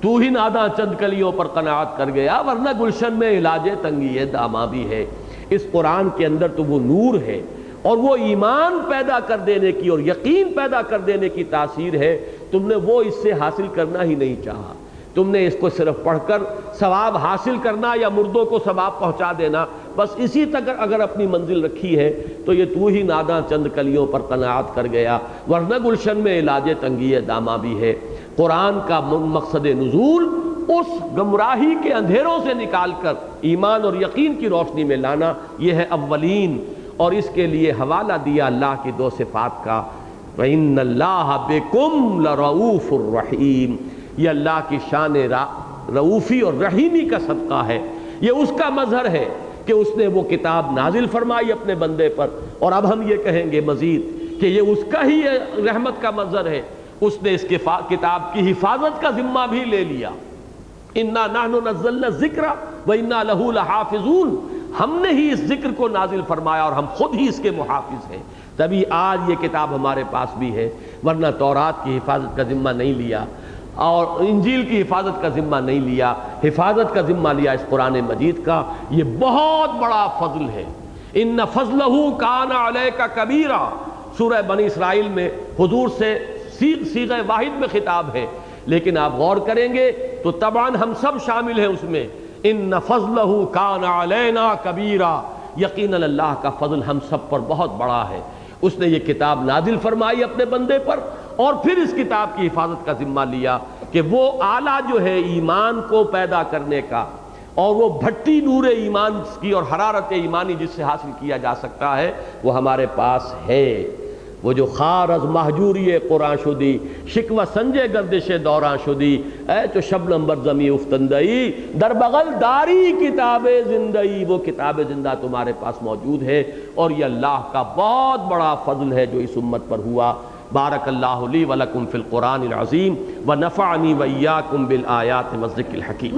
تو ہی ناداں چند کلیوں پر قناعت کر گیا، ورنہ گلشن میں علاج تنگی داما بھی ہے. اس قرآن کے اندر تو وہ نور ہے اور وہ ایمان پیدا کر دینے کی اور یقین پیدا کر دینے کی تاثیر ہے. تم نے وہ اس سے حاصل کرنا ہی نہیں چاہا. تم نے اس کو صرف پڑھ کر ثواب حاصل کرنا یا مردوں کو ثواب پہنچا دینا، بس اسی تک اگر اپنی منزل رکھی ہے تو یہ تو ہی ناداں چند کلیوں پر قناعت کر گیا، ورنہ گلشن میں علاج تنگی داما بھی ہے. قرآن کا مقصد نزول اس گمراہی کے اندھیروں سے نکال کر ایمان اور یقین کی روشنی میں لانا، یہ ہے اولین. اور اس کے لیے حوالہ دیا اللہ کی دو صفات کا، وَإِنَّ اللَّهَ بِكُمْ لَرَؤُوفٌ الرَّحِيمٌ. یہ اللہ کی شان رؤوفی اور رحیمی کا صدقہ ہے. یہ اس کا مظہر ہے کہ اس نے وہ کتاب نازل فرمائی اپنے بندے پر، اور اب ہم یہ کہیں گے مزید کہ یہ اس کا ہی رحمت کا منظر ہے، اس نے اس کتاب کی حفاظت کا ذمہ بھی لے لیا۔ اِنَّا نَحْنُ نَزَّلْنَا الذِّكْرَ وَإِنَّا لَهُ لَحَافِظُونَ، ہم نے ہی اس ذکر کو نازل فرمایا اور ہم خود ہی اس کے محافظ ہیں، تبھی آج یہ کتاب ہمارے پاس بھی ہے، ورنہ تورات کی حفاظت کا ذمہ نہیں لیا اور انجیل کی حفاظت کا ذمہ نہیں لیا، حفاظت کا ذمہ لیا اس قرآن مجید کا۔ یہ بہت بڑا فضل ہے۔ ان فضلہ کان علیک کبیرا، سورہ بنی اسرائیل میں حضور سے صیغہ واحد میں خطاب ہے، لیکن آپ غور کریں گے تو طبعاً ہم سب شامل ہیں اس میں۔ ان فضلہ کان علینا کبیرا، یقیناً اللہ کا فضل ہم سب پر بہت بڑا ہے، اس نے یہ کتاب نازل فرمائی اپنے بندے پر، اور پھر اس کتاب کی حفاظت کا ذمہ لیا کہ وہ آلہ جو ہے ایمان کو پیدا کرنے کا، اور وہ بھٹی نور ایمان کی اور حرارت ایمانی جس سے حاصل کیا جا سکتا ہے، وہ ہمارے پاس ہے۔ وہ جو خار از محجوری قرآن شدی، شکوہ سنجے گردش دوراں شدی، اے تو شبنم بر زمیں افتندئی، در بغل داری کتاب زندئی، وہ کتاب زندہ تمہارے پاس موجود ہے، اور یہ اللہ کا بہت بڑا فضل ہے جو اس امت پر ہوا۔ بارک اللہ لی ولکم فی القرآن العظیم ونفعنی وإیاکم بالآیات والذکر الحکیم۔